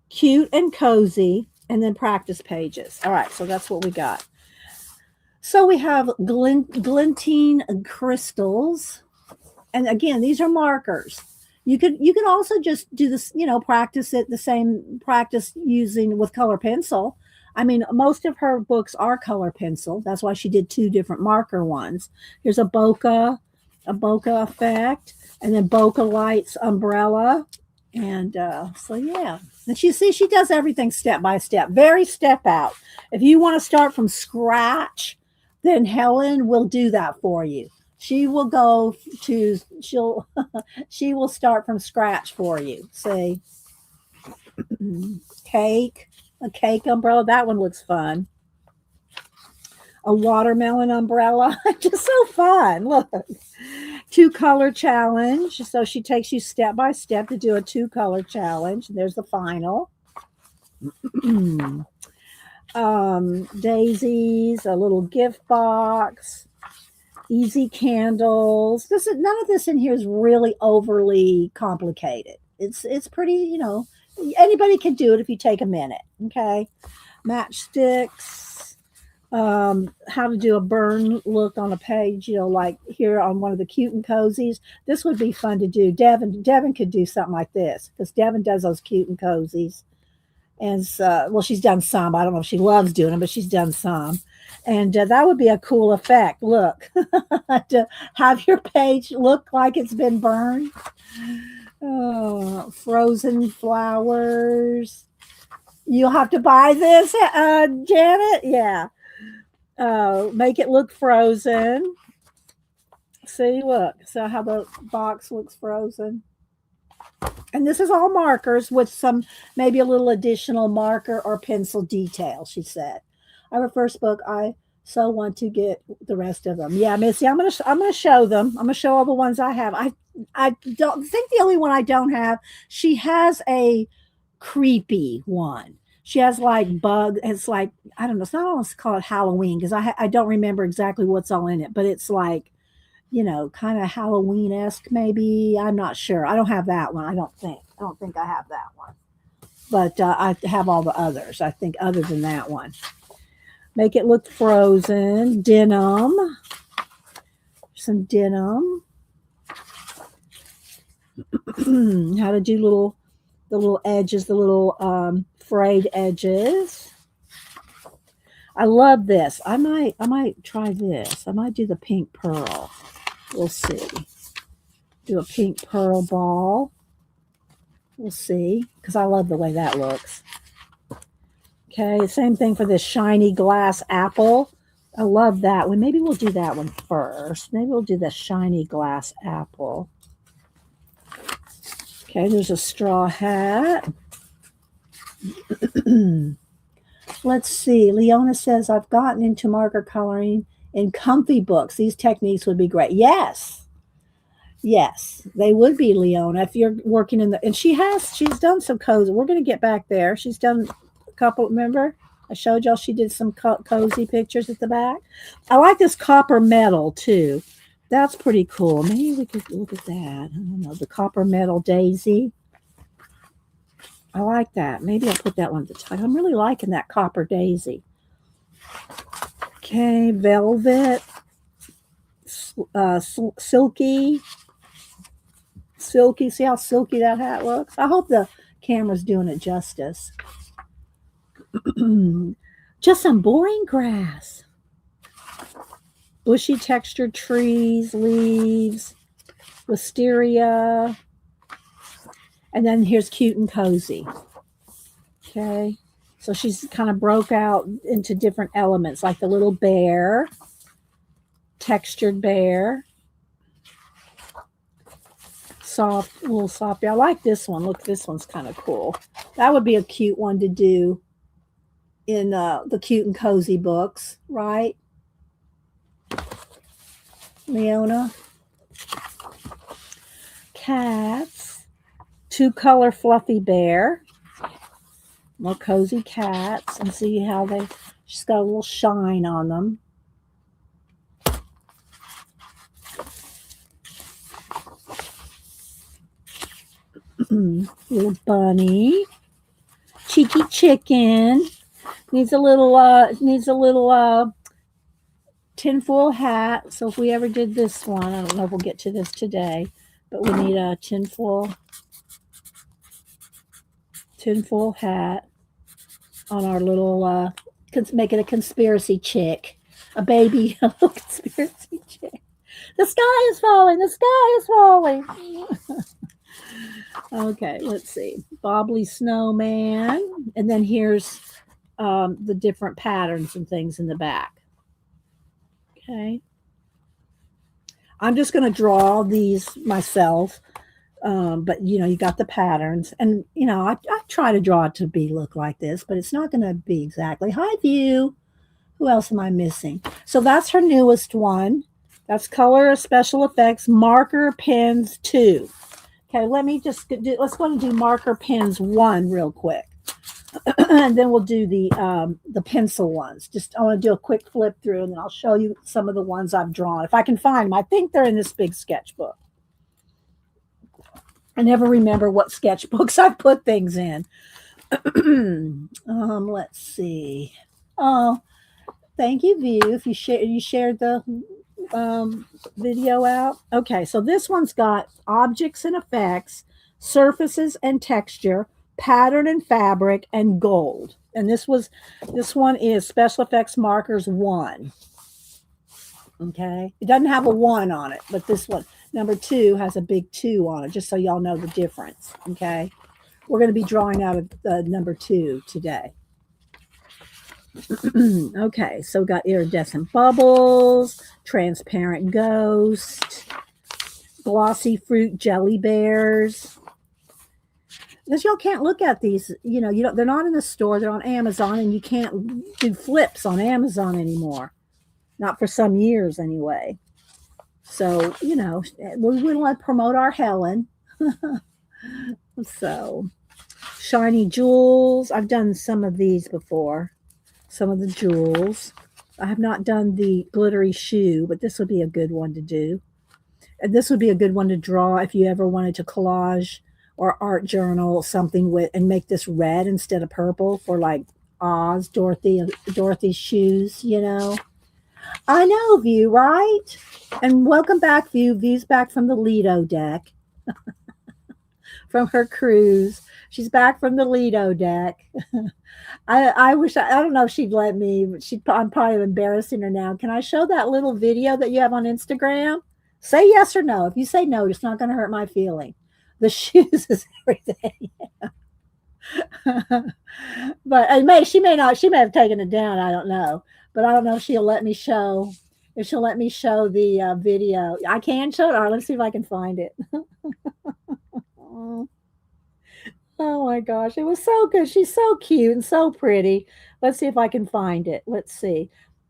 cute and cozy, and then practice pages. All right, so that's what we got. So we have glinting crystals. And again, these are markers. You could also just do this, practice it the same practice using with color pencil. I mean, most of her books are color pencil. That's why she did 2 different marker ones. Here's a bokeh effect, and then bokeh lights umbrella. And so, yeah. And she does everything step by step, very step out. If you want to start from scratch, then Helen will do that for you. She will she will start from scratch for you. See, a cake umbrella. That one looks fun. A watermelon umbrella. Just so fun. Look. 2-color challenge. So she takes you step by step to do a 2-color challenge. There's the final. Daisies, a little gift box, easy candles. None of this in here is really overly complicated. It's pretty, anybody can do it if you take a minute. Okay. Matchsticks, how to do a burn look on a page, like here on one of the cute and cozies. This would be fun to do. Devin could do something like this because Devin does those cute and cozies. And she's done some. I don't know if she loves doing them, but she's done some. And that would be a cool effect. Look, to have your page look like it's been burned. Oh, frozen flowers. You'll have to buy this, Janet. Yeah. Make it look frozen. See, look. So how the box looks frozen. And this is all markers with some, maybe a little additional marker or pencil detail, she said. Our first book, I so want to get the rest of them. Yeah, Missy, I'm gonna show them. I'm gonna show all the ones I have. I don't think the only one I don't have, she has a creepy one. She has like bug. It's like, I don't know. It's not almost called Halloween because I don't remember exactly what's all in it, but it's like, kind of Halloween-esque maybe. I'm not sure. I don't have that one. I don't think I have that one. But I have all the others, I think, other than that one. Make it look frozen. Denim. Some denim. How to do the little edges, the little frayed edges. I love this. I might try this. I might do the pink pearl. We'll see. Do a pink pearl ball. We'll see. Because I love the way that looks. Okay, same thing for this shiny glass apple. I love that one. Maybe we'll do that one first. Maybe we'll do the shiny glass apple. Okay, there's a straw hat. Let's see. Leona says, I've gotten into marker coloring in comfy books. These techniques would be great. Yes, they would be, Leona, if you're working in and she's done some cozy. We're going to get back there. She's done a couple. Remember, I showed y'all she did some cozy pictures at the back. I like this copper metal too. That's pretty cool. Maybe we could look at that. I don't know, the copper metal daisy. I like that. Maybe I'll put that one at the top. I'm really liking that Copper Daisy. Okay, velvet, silky. Silky. See how silky that hat looks? I hope the camera's doing it justice. Just some boring grass. Bushy textured trees, leaves, wisteria. And then here's cute and cozy. Okay. So she's kind of broke out into different elements, like the little bear, textured bear. Soft, a little soft. I like this one. Look, this one's kind of cool. That would be a cute one to do in the cute and cozy books, right? Leona. Cats. 2-color fluffy bear. More cozy cats. And see how she's got a little shine on them. Little bunny, cheeky chicken, needs a little tinfoil hat. So if we ever did this one, I don't know if we'll get to this today, but we need a tinfoil hat on our little make it a conspiracy chick, a baby, a little conspiracy chick. The sky is falling. The sky is falling. Okay, let's see. Bobbly snowman. And then here's the different patterns and things in the back. Okay. I'm just going to draw these myself. But, you got the patterns. And, I try to draw it to look like this, but it's not going to be exactly. Hi, View. Who else am I missing? So that's her newest one. That's Colorist Special Effects Marker Pens 2. Okay, let's go and do marker pens 1 real quick. And then we'll do the pencil ones. I want to do a quick flip through, and then I'll show you some of the ones I've drawn. If I can find them. I think they're in this big sketchbook. I never remember what sketchbooks I put things in. Let's see. Oh, thank you, View. If you shared the video out. Okay, so this one's got objects and effects, surfaces and texture, pattern and fabric, and gold. And this one is Special Effects Markers 1. Okay, it doesn't have a 1 on it, but this one, number 2, has a big 2 on it, just so y'all know the difference. Okay, we're going to be drawing out of the number 2 today. Okay, so we got iridescent bubbles, transparent ghost, glossy fruit jelly bears. Because y'all can't look at these, they're not in the store, they're on Amazon, and you can't do flips on Amazon anymore. Not for some years anyway. So, we want to promote our Helen. So, shiny jewels. I've done some of these before. Some of the jewels. I have not done the glittery shoe, but this would be a good one to do. And this would be a good one to draw if you ever wanted to collage or art journal something with and make this red instead of purple for like Oz, Dorothy's shoes, I know, View, right? And welcome back, View. View's back from the Lido deck. From her cruise. She's back from the Lido deck. I don't know if she'd let me, but I'm probably embarrassing her now. Can I show that little video that you have on Instagram? Say yes or no. If you say no, it's not going to hurt my feeling. The shoes is everything. But she may have taken it down. I don't know. But I don't know if she'll let me show. If she'll let me show the video. I can show it. All right, let's see if I can find it. Oh my gosh, it was so good. She's so cute and so pretty. Let's see if I can find it. Let's see.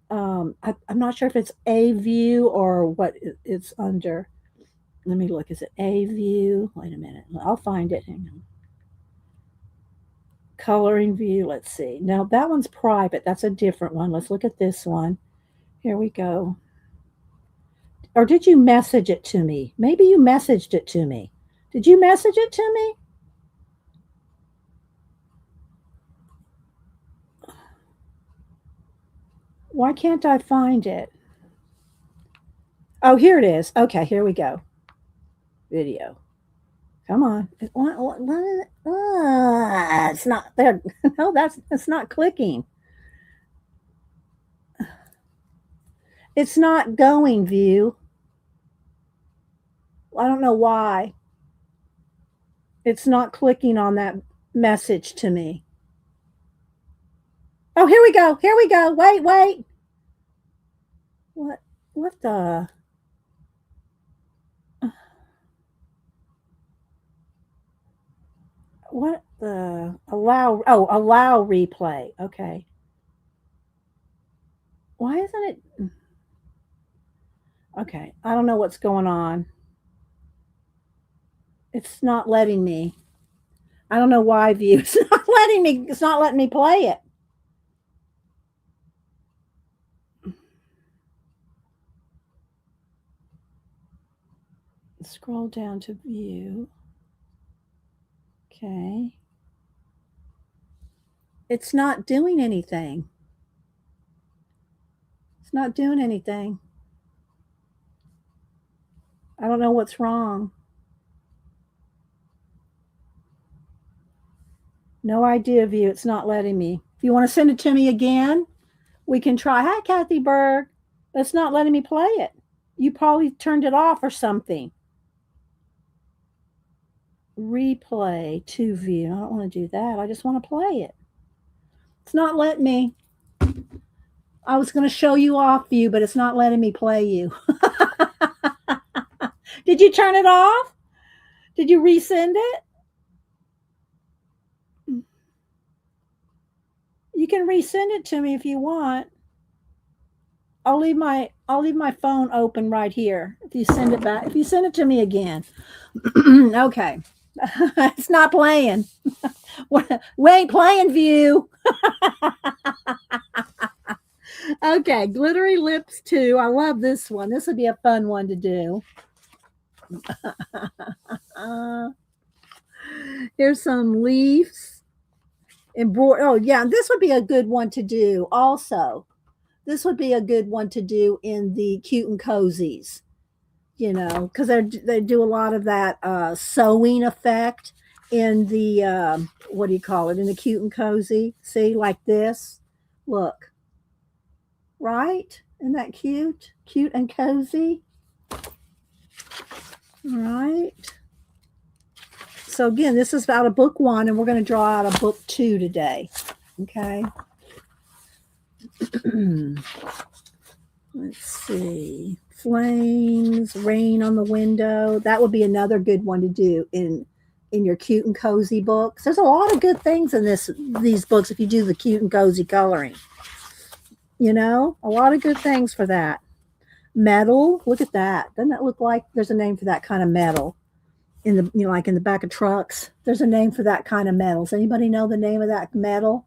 I'm not sure if it's a view or what it's under. Let me look. Is it a view? Wait a minute. I'll find it. Hang on. Coloring view. Let's see. Now that one's private. That's a different one. Let's look at this one. Here we go. Or did you message it to me? Maybe you messaged it to me. Did you message it to me? Why can't I find it? Oh, here it is. Okay, here we go. Video. Come on. What? It's not there. No, it's not clicking. It's not going, View. I don't know why. It's not clicking on that message to me. Oh, here we go. Here we go. Wait. What the? What the? Allow replay. Okay. Why isn't it? Okay. I don't know what's going on. It's not letting me. I don't know why, View. It's not letting me. It's not letting me play it. Scroll down to View. Okay. It's not doing anything. It's not doing anything. I don't know what's wrong. No idea, View. It's not letting me. If you want to send it to me again, we can try. Hi, Kathy Berg. But it's not letting me play it. You probably turned it off or something. Replay to View. I don't want to do that. I just want to play it. It's not letting me. I was going to show you off, View, but it's not letting me play you. Did you turn it off? Did you resend it? You can resend it to me if you want. I'll leave my phone open right here. If you send it back, if you send it to me again. Okay. It's not playing. We ain't playing, View. Okay, Glittery Lips 2. I love this one. This would be a fun one to do. Here's some leaves. Oh, yeah, this would be a good one to do also. This would be a good one to do in the Cute and Cozies, you know, because they do a lot of that sewing effect in the, what do you call it, in the Cute and Cozy. See, like this. Look. Right? Isn't that cute? Cute and cozy. All right. So again, this is out of book 1, and we're going to draw out of book 2 today. Okay. Let's see. Flames, rain on the window. That would be another good one to do in your cute and cozy books. There's a lot of good things in these books if you do the cute and cozy coloring. You know, a lot of good things for that. Metal, look at that. Doesn't that look like there's a name for that kind of metal? In the, you know, like in the back of trucks, there's a name for that kind of metal. Does anybody know the name of that metal?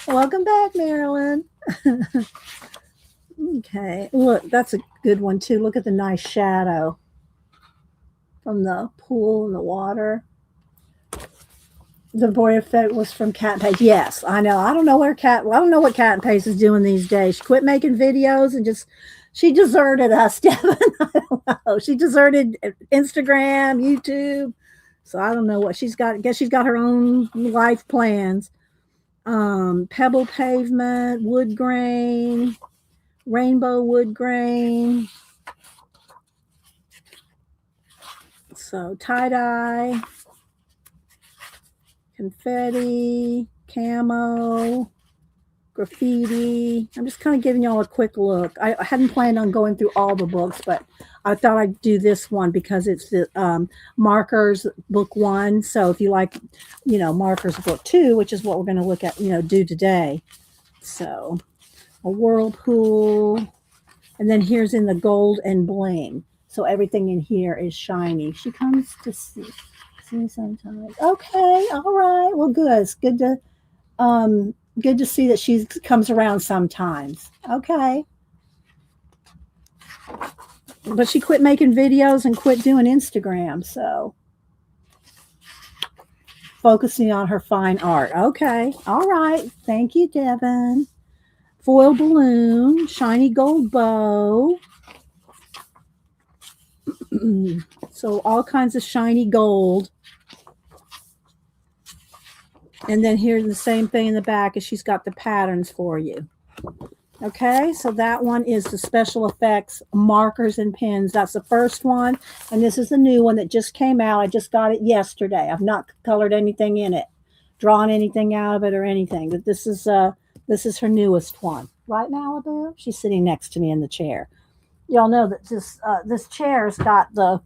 Welcome back, Marilyn. Okay, look, that's a good one too. Look at the nice shadow from the pool and the water. The boy effect was from Cat and Pace. Yes, I know. I don't know what Cat and Pace is doing these days. She quit making videos and she deserted us, Devin. I don't know. She deserted Instagram, YouTube. So I don't know what she's got. I guess she's got her own life plans. Pebble pavement, wood grain, rainbow wood grain. So tie-dye, confetti, camo, graffiti. I'm just kind of giving y'all a quick look. I hadn't planned on going through all the books, but I thought I'd do this one because it's the markers book 1. So if you like, you know, markers book 2, which is what we're going to look at, you know, do today. So a whirlpool, and then here's in the gold and bling. So everything in here is shiny. She comes to see sometimes. Okay, all right. Well, good. It's good to see that she comes around sometimes. Okay. But she quit making videos and quit doing Instagram, so. focusing on her fine art. Okay. All right. Thank you, Devin. Foil balloon, shiny gold bow. So all kinds of shiny gold. And then here's the same thing in the back as she's got the patterns for you. Okay, so that one is the special effects markers and pens. That's the first one. And this is the new one that just came out. I just got it yesterday. I've not colored anything in it, drawn anything out of it or anything. But this is her newest one. Right, Malibu? She's sitting next to me in the chair. Y'all know that this chair's got the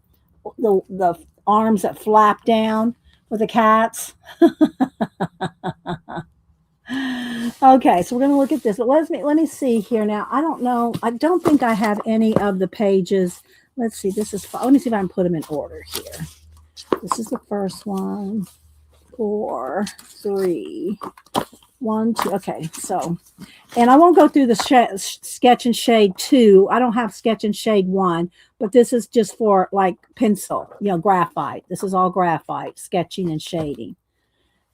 arms that flap down with the cats. Okay, so we're going to look at this. But let me see here now. I don't know. I don't think I have any of the pages. Let's see. Let me see if I can put them in order here. This is the first one. 4, 3, 1, 2. Okay, so, and I won't go through the sketch and shade 2. I don't have sketch and shade 1, but this is just for like pencil, graphite. This is all graphite, sketching and shading.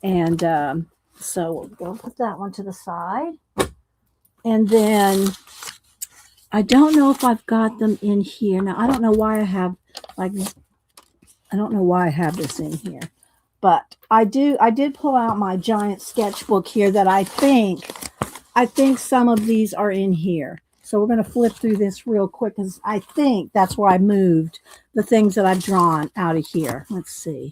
And so we'll put that one to the side. And then I don't know if I've got them in here. Now, I don't know why I have this in here. But I did pull out my giant sketchbook here that I think some of these are in here. So we're going to flip through this real quick because I think that's where I moved the things that I've drawn out of here. Let's see.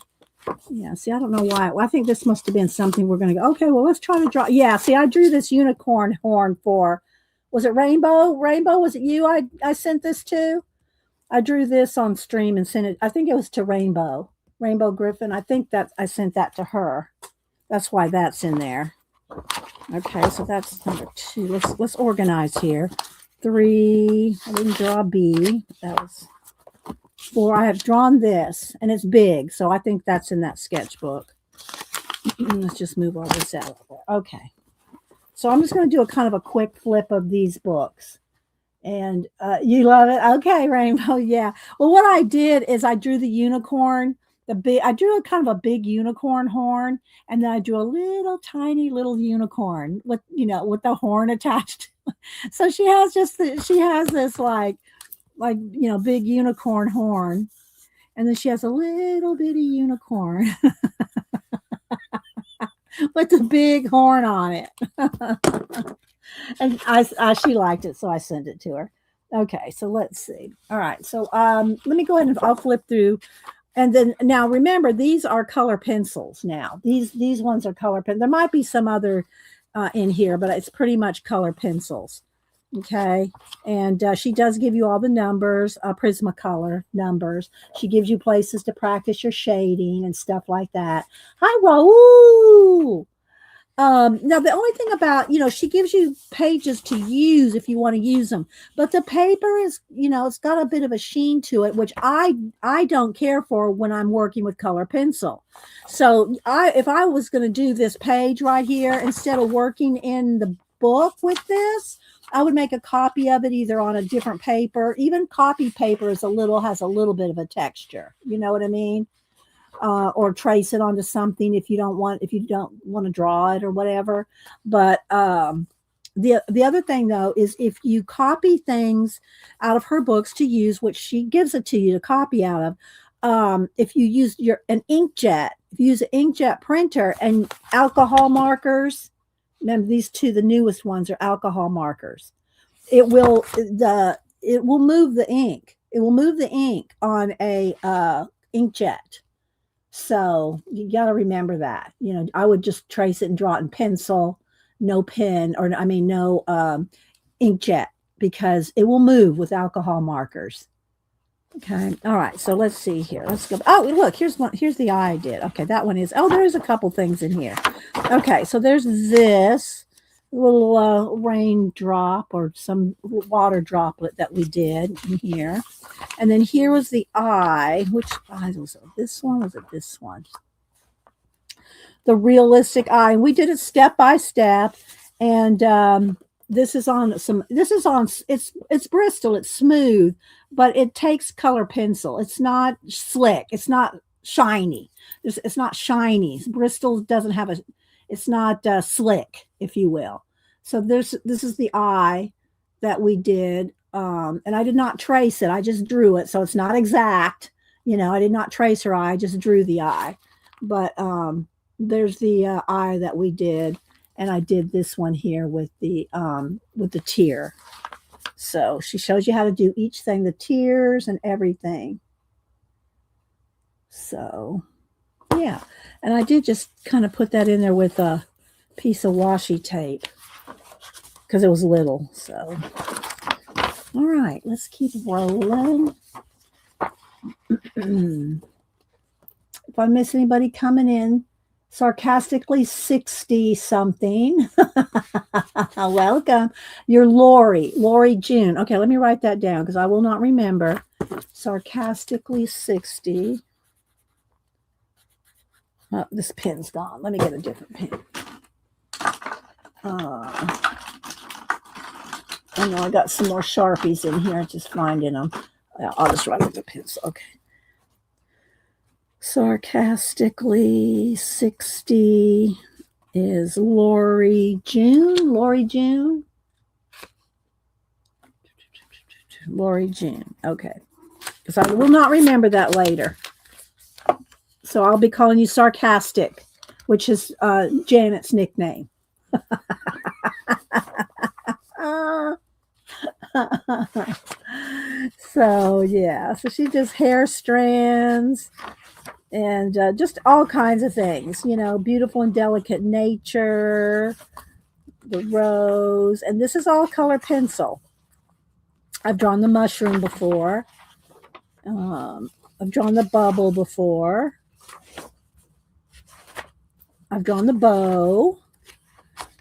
Yeah, see, I don't know why. Well, I think this must have been something we're going to go, okay, well, let's try to draw. Yeah, see, I drew this unicorn horn for, was it Rainbow? Rainbow, was it you I sent this to? I drew this on stream and sent it. I think it was to Rainbow Griffin. I think that I sent that to her. That's why that's in there. Okay, so that's number 2. Let's organize here. 3, I didn't draw B. That was 4. I have drawn this, and it's big, so I think that's in that sketchbook. Let's just move all this out of there. Okay. So I'm just going to do a kind of a quick flip of these books. And you love it? Okay, Rainbow, yeah. Well, what I did is I drew the unicorn. I drew a kind of a big unicorn horn, and then I drew a little tiny little unicorn with the horn attached. So she has this like big unicorn horn, and then she has a little bitty unicorn with the big horn on it. And she liked it, so I sent it to her. Okay, so let's see. All right, so let me go ahead and I'll flip through. And then now remember, these are color pencils now. These ones are color pen. There might be some other in here, but it's pretty much color pencils. Okay. And she does give you all the numbers, Prismacolor numbers. She gives you places to practice your shading and stuff like that. Hi, Raul. Now the only thing about, she gives you pages to use if you want to use them, but the paper is, it's got a bit of a sheen to it, which I don't care for when I'm working with color pencil. So if I was going to do this page right here, instead of working in the book with this, I would make a copy of it either on a different paper. Even copy paper has a little bit of a texture. You know what I mean? Or trace it onto something if you don't want to draw it or whatever. But the other thing though is if you copy things out of her books to use, which she gives it to you to copy out of, if you use an inkjet, if you use an inkjet printer and alcohol markers, remember these two, the newest ones are alcohol markers. It will move the ink. It will move the ink on a inkjet. So you got to remember that. I would just trace it and draw it in pencil, no pen, no inkjet, because it will move with alcohol markers. Okay. All right. So let's see here. Let's go. Oh, look, here's one. Here's the eye I did. Okay. That one is, there's a couple things in here. Okay. So there's this little raindrop or some water droplet that we did in here. And then here was the eye. Which eye was it? This one? Was it this one? The realistic eye. And we did it step by step. And it's Bristol. It's smooth, but it takes color pencil. It's not slick. It's not shiny. It's not shiny. Bristol doesn't have a, it's not slick, if you will. So this is the eye that we did. And I did not trace it. I just drew it. So it's not exact. I did not trace her eye. I just drew the eye. But there's the eye that we did. And I did this one here with the tear. So she shows you how to do each thing, the tears and everything. So, yeah. And I did just kind of put that in there with a piece of washi tape because it was little. So, all right, let's keep rolling. If I miss anybody coming in, sarcastically 60 something. Welcome. You're Lori June. Okay, let me write that down because I will not remember. Sarcastically 60. Oh, this pen's gone. Let me get a different pen. I know I got some more Sharpies in here. Just finding them. I'll just write with the pencil. Okay. Sarcastically 60 is Lori June. Lori June. Okay. Because I will not remember that later. So I'll be calling you Sarcastic, which is Janet's nickname. So, yeah. So she does hair strands and just all kinds of things, beautiful and delicate nature, the rose. And this is all color pencil. I've drawn the mushroom before. I've drawn the bubble before. I've drawn the bow.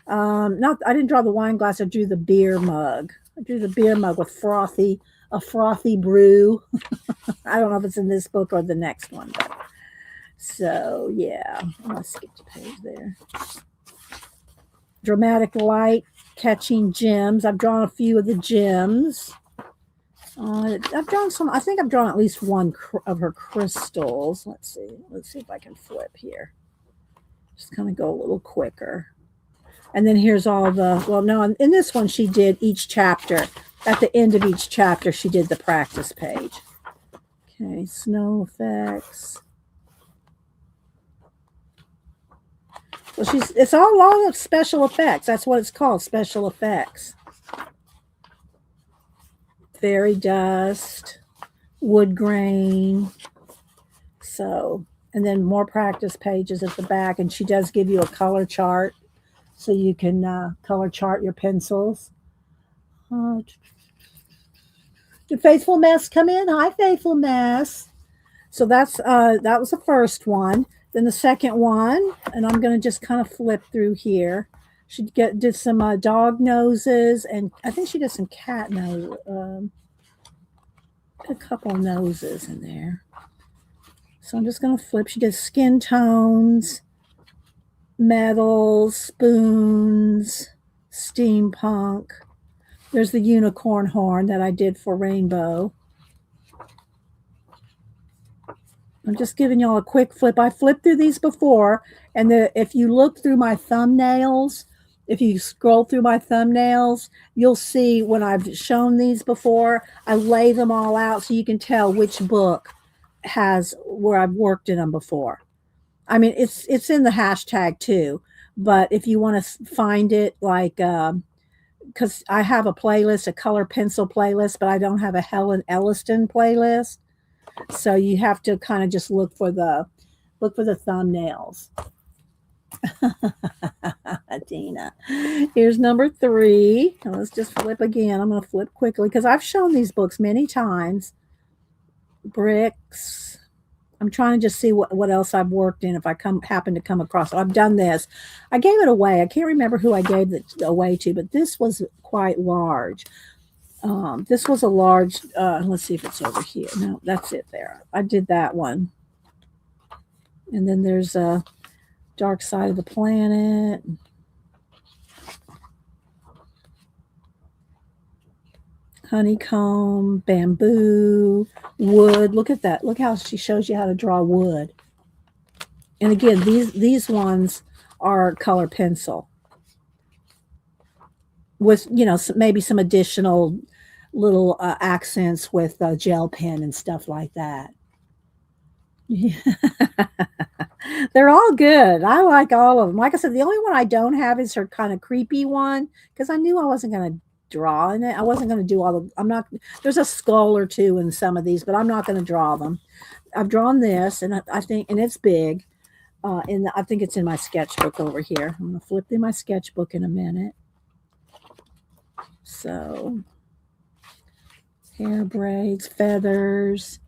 I didn't draw the wine glass. I drew the beer mug. I drew the beer mug with a frothy brew. I don't know if it's in this book or the next one. So, yeah. Let's skip the page there. Dramatic light, catching gems. I've drawn a few of the gems. I've drawn some. I think I've drawn at least one of her crystals. Let's see. Let's see if I can flip here. Just kind of go a little quicker. And then here's all the, well, no, in this one, she did each chapter. At the end of each chapter, she did the practice page. Okay, snow effects. Well, it's all of special effects. That's what it's called, special effects. Fairy dust, wood grain. So, and then more practice pages at the back. And she does give you a color chart so you can color chart your pencils. Did Faithful Mess come in? Hi, Faithful Mess. So that was the first one. Then the second one, and I'm going to just kind of flip through here. She did some dog noses, and I think she did some cat nose. A couple noses in there. So I'm just going to flip. She did skin tones, metals, spoons, steampunk. There's the unicorn horn that I did for Rainbow. I'm just giving y'all a quick flip. I flipped through these before, and if you look through my thumbnails, if you scroll through my thumbnails, you'll see when I've shown these before, I lay them all out so you can tell which book has where I've worked in them before. I mean, it's in the hashtag too, but if you want to find it, like, because I have a playlist, a color pencil playlist, but I don't have a Helen Elliston playlist. So you have to kind of just look for the thumbnails. Dina. Here's number 3. Let's just flip again. I'm going to flip quickly because I've shown these books many times. Bricks. I'm trying to just see what else I've worked in if I happen to come across it. I've done this. I gave it away. I can't remember who I gave it away to, but this was quite large. This was a large, let's see if it's over here. No, that's it there. I did that one. And then there's a Dark Side of the Planet. honeycomb, bamboo, wood. Look at that. Look how she shows you how to draw wood. And again, these ones are color pencil with, you know, maybe some additional little accents with gel pen and stuff like that. Yeah. They're all good. I like all of them. Like I said, the only one I don't have is her kind of creepy one because I knew I wasn't going to draw in it. I wasn't going to do all the, I'm not, there's a skull or two in some of these, but I'm not going to draw them. I've drawn this and I think, and it's big. I think it's in my sketchbook over here. I'm going to flip through my sketchbook in a minute. So, hair braids, feathers,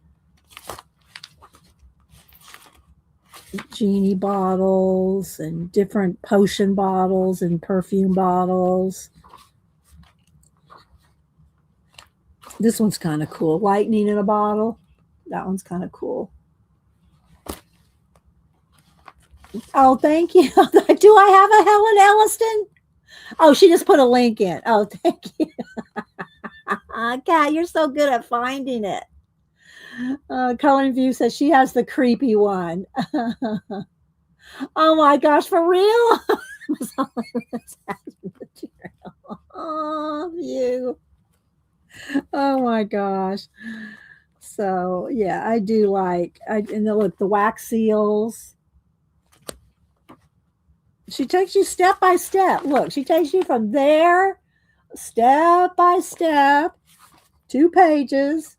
genie bottles, and different potion bottles and perfume bottles. This one's kind of cool. Lightning in a bottle. That one's kind of cool. Oh, thank you. Do I have a Helen Elliston? Oh, she just put a link in. Oh, thank you. Kat, you're so good at finding it. Coloring View says she has the creepy one. Oh my gosh, for real? Oh, View. Oh my gosh. So yeah, I do like. And look, the wax seals. She takes you step by step. Look, she takes you from there, step by step, 2 pages.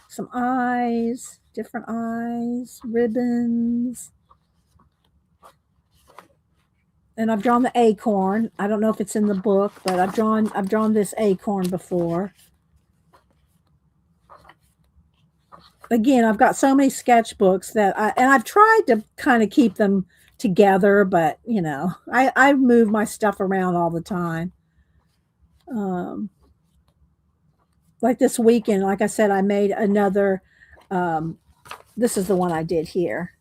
Some eyes, different eyes, ribbons. And I've drawn the acorn. I don't know if it's in the book, but I've drawn this acorn before. Again, I've got so many sketchbooks that I've tried to kind of keep them together, but you know, I move my stuff around all the time. Like this weekend, like I said, I made another, this is the one I did here.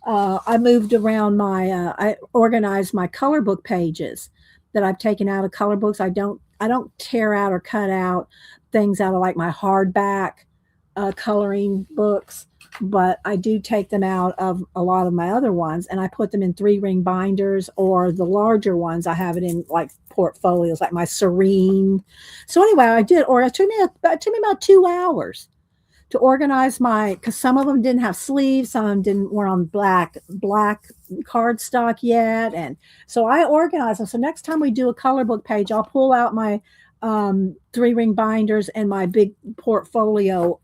I moved around I organized my color book pages that I've taken out of color books. I don't tear out or cut out things out of like my hardback coloring books, but I do take them out of a lot of my other ones and I put them in 3-ring binders, or the larger ones I have it in like portfolios, like my Serene. So anyway, it took me about 2 hours to organize because some of them didn't have sleeves, some of them weren't on black cardstock yet, and so I organized them. So next time we do a color book page, I'll pull out my 3-ring binders and my big portfolio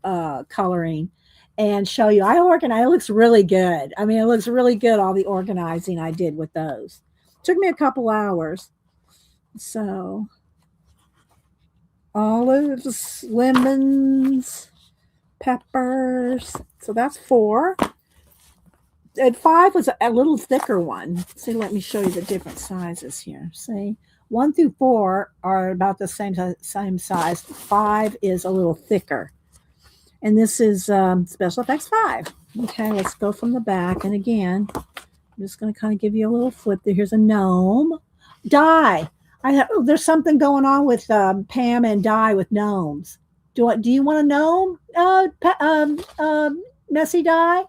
coloring and show you. I organize. It looks really good. I mean, it looks really good, all the organizing I did with those. It took me a couple hours. So olives, lemons, peppers. So that's 4. And 5 was a little thicker one. See, let me show you the different sizes here. See, 1 through 4 are about the same size. 5 is a little thicker. And this is Special Effects 5. Okay, let's go from the back. And again, I'm just going to kind of give you a little flip there. Here's a gnome. Die. There's something going on with Pam and Die with gnomes. Do you want a gnome, Messy Die?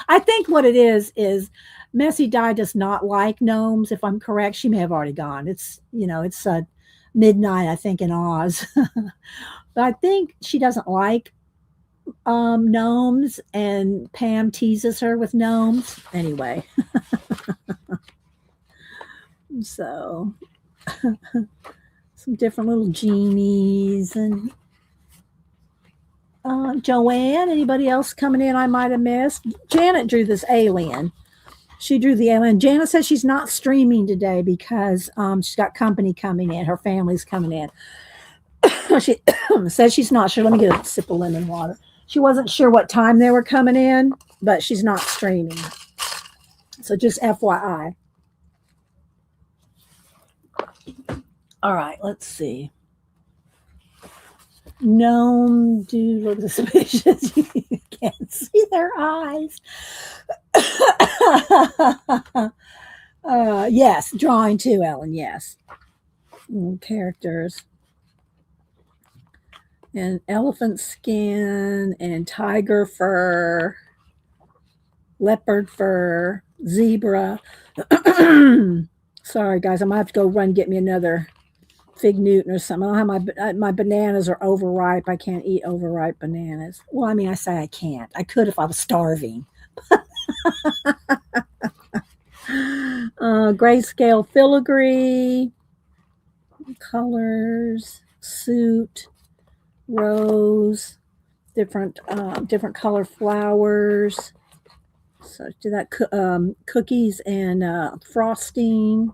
I think what it is Messy Die does not like gnomes. If I'm correct, she may have already gone. It's midnight, I think, in Oz. But I think she doesn't like gnomes, and Pam teases her with gnomes. Anyway. So some different little genies. And Joanne, anybody else coming in I might have missed? Janet drew this alien. She drew the alien. Janet says she's not streaming today because she's got company coming in. Her family's coming in. She says she's not sure. Let me get a sip of lemon water. She wasn't sure what time they were coming in, but she's not streaming. So just FYI. All right, let's see. Gnome dude looks suspicious. You can't see their eyes. Yes, drawing too, Ellen. Yes. little characters. And elephant skin and tiger fur, leopard fur, zebra. Sorry, guys, I might have to go run and get me another fig Newton or something. I don't have my bananas are overripe. I can't eat overripe bananas. Well, I mean, I say I can't. I could if I was starving. Grayscale filigree, colors, suit, rose, different color flowers. So do that cookies and frosting.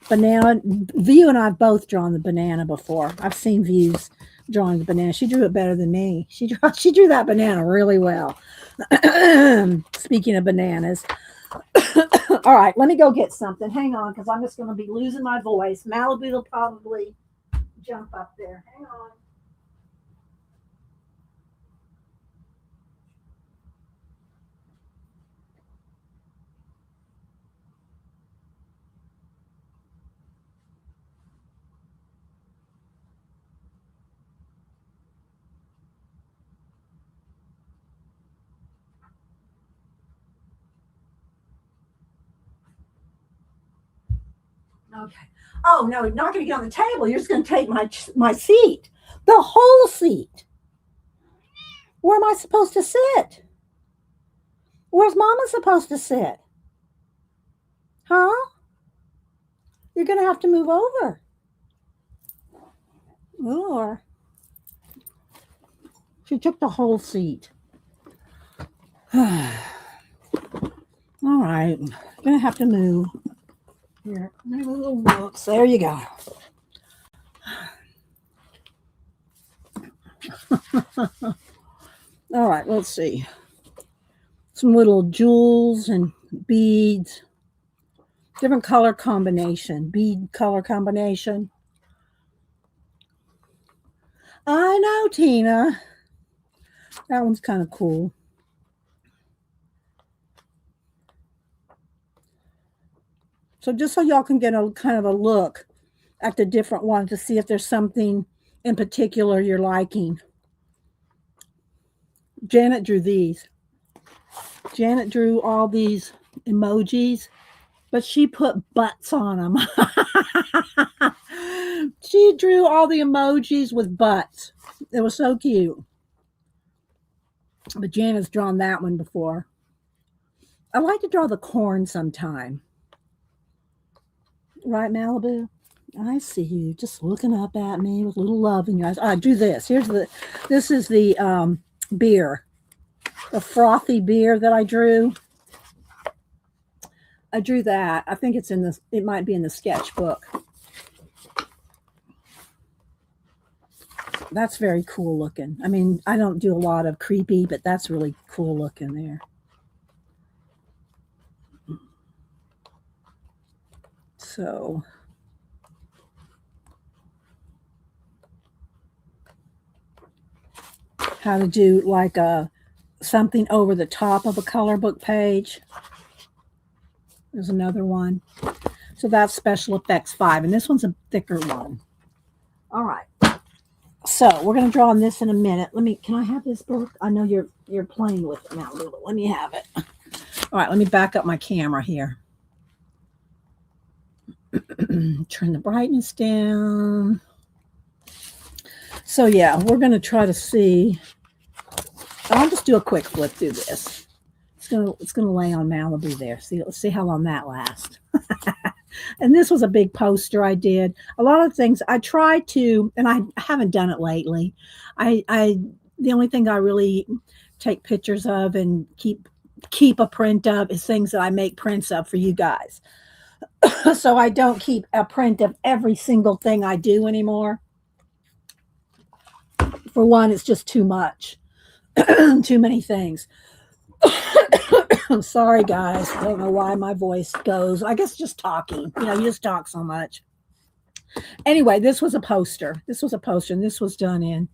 Banana. View and I've both drawn the banana before. I've seen View's drawing the banana. She drew it better than me. She drew that banana really well. Speaking of bananas. All right, let me go get something. Hang on, because I'm just going to be losing my voice. Malibu will probably jump up there. Hang on. Okay. Oh no, you're not going to get on the table. You're just going to take my seat, the whole seat. Where am I supposed to sit? Where's Mama supposed to sit? Huh? You're going to have to move over. Or she took the whole seat. All right, going to have to move. Here, maybe a little books. There you go. All right, let's see. Some little jewels and beads. Different color combination. Bead color combination. I know, Tina. That one's kind of cool. So just so y'all can get a kind of a look at the different ones to see if there's something in particular you're liking. Janet drew these. Janet drew all these emojis, but she put butts on them. She drew all the emojis with butts. It was so cute. But Janet's drawn that one before. I like to draw the corn sometime. Right, Malibu? I see you just looking up at me with a little love in your eyes. I drew this. This is the beer, the frothy beer that I drew. I drew that. I think it's in this. It might be in the sketchbook. That's very cool looking. I mean, I don't do a lot of creepy, but that's really cool looking there. So how to do like something over the top of a color book page. There's another one. So that's Special Effects 5, and this one's a thicker one. All right. So we're going to draw on this in a minute. Can I have this book? I know you're playing with it now, but let me have it. All right, let me back up my camera here. Turn the brightness down. So yeah, we're going to try to see. I'll just do a quick flip through this. It's gonna lay on Malibu there. Let's see how long that lasts. And this was a big poster I did. A lot of things I try to, and I haven't done it lately. The only thing I really take pictures of and keep a print of is things that I make prints of for you guys. So I don't keep a print of every single thing I do anymore. For one, it's just too much. Too many things. I'm sorry, guys. I don't know why my voice goes. I guess just talking. You just talk so much. Anyway, this was a poster. And this was done in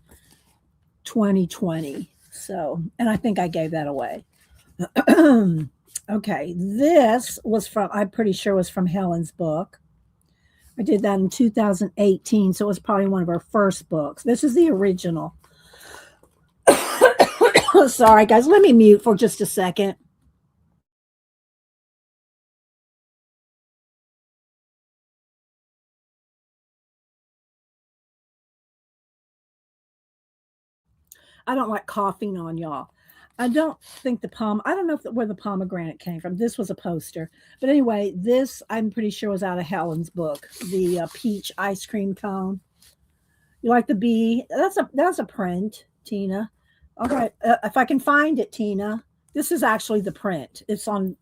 2020. So, and I think I gave that away. Okay, this was I'm pretty sure was from Helen's book. I did that in 2018, so it was probably one of our first books. This is the original. Sorry, guys. Let me mute for just a second. I don't like coughing on y'all. I don't think I don't know where the pomegranate came from. This was a poster. But anyway, this I'm pretty sure was out of Helen's book, the peach ice cream cone. You like the bee? That's a print, Tina. All right, if I can find it, Tina. This is actually the print. It's on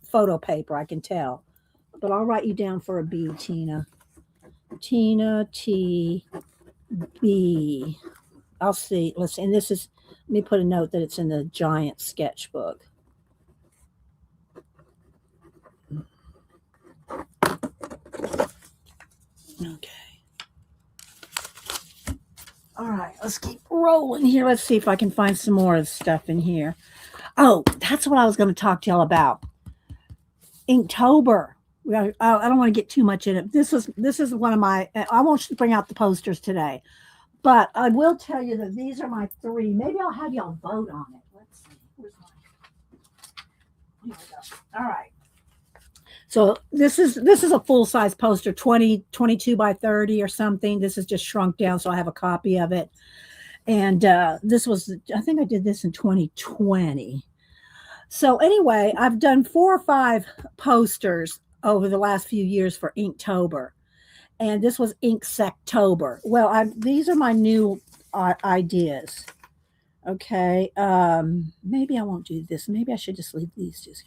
photo paper. I can tell, but I'll write you down for a B, Tina. Tina T B. I'll see. Let's see. And this is. Let me put a note that it's in the giant sketchbook. Okay. All right, let's keep rolling here. Let's see if I can find some more stuff in here. Oh, that's what I was going to talk to y'all about. Inktober. I don't want to get too much in it. This is one of my. I won't bring out the posters today, but I will tell you that these are my 3. Maybe I'll have y'all vote on it. Let's see. Where's mine? Here we go. All right. So this is a full-size poster, 22 by 30 or something. This is just shrunk down, so I have a copy of it. And this was, I think I did this in 2020. So anyway, I've done 4 or 5 posters over the last few years for Inktober. And this was Inksectober. Well, these are my new ideas. Okay. Maybe I won't do this. Maybe I should just leave these just.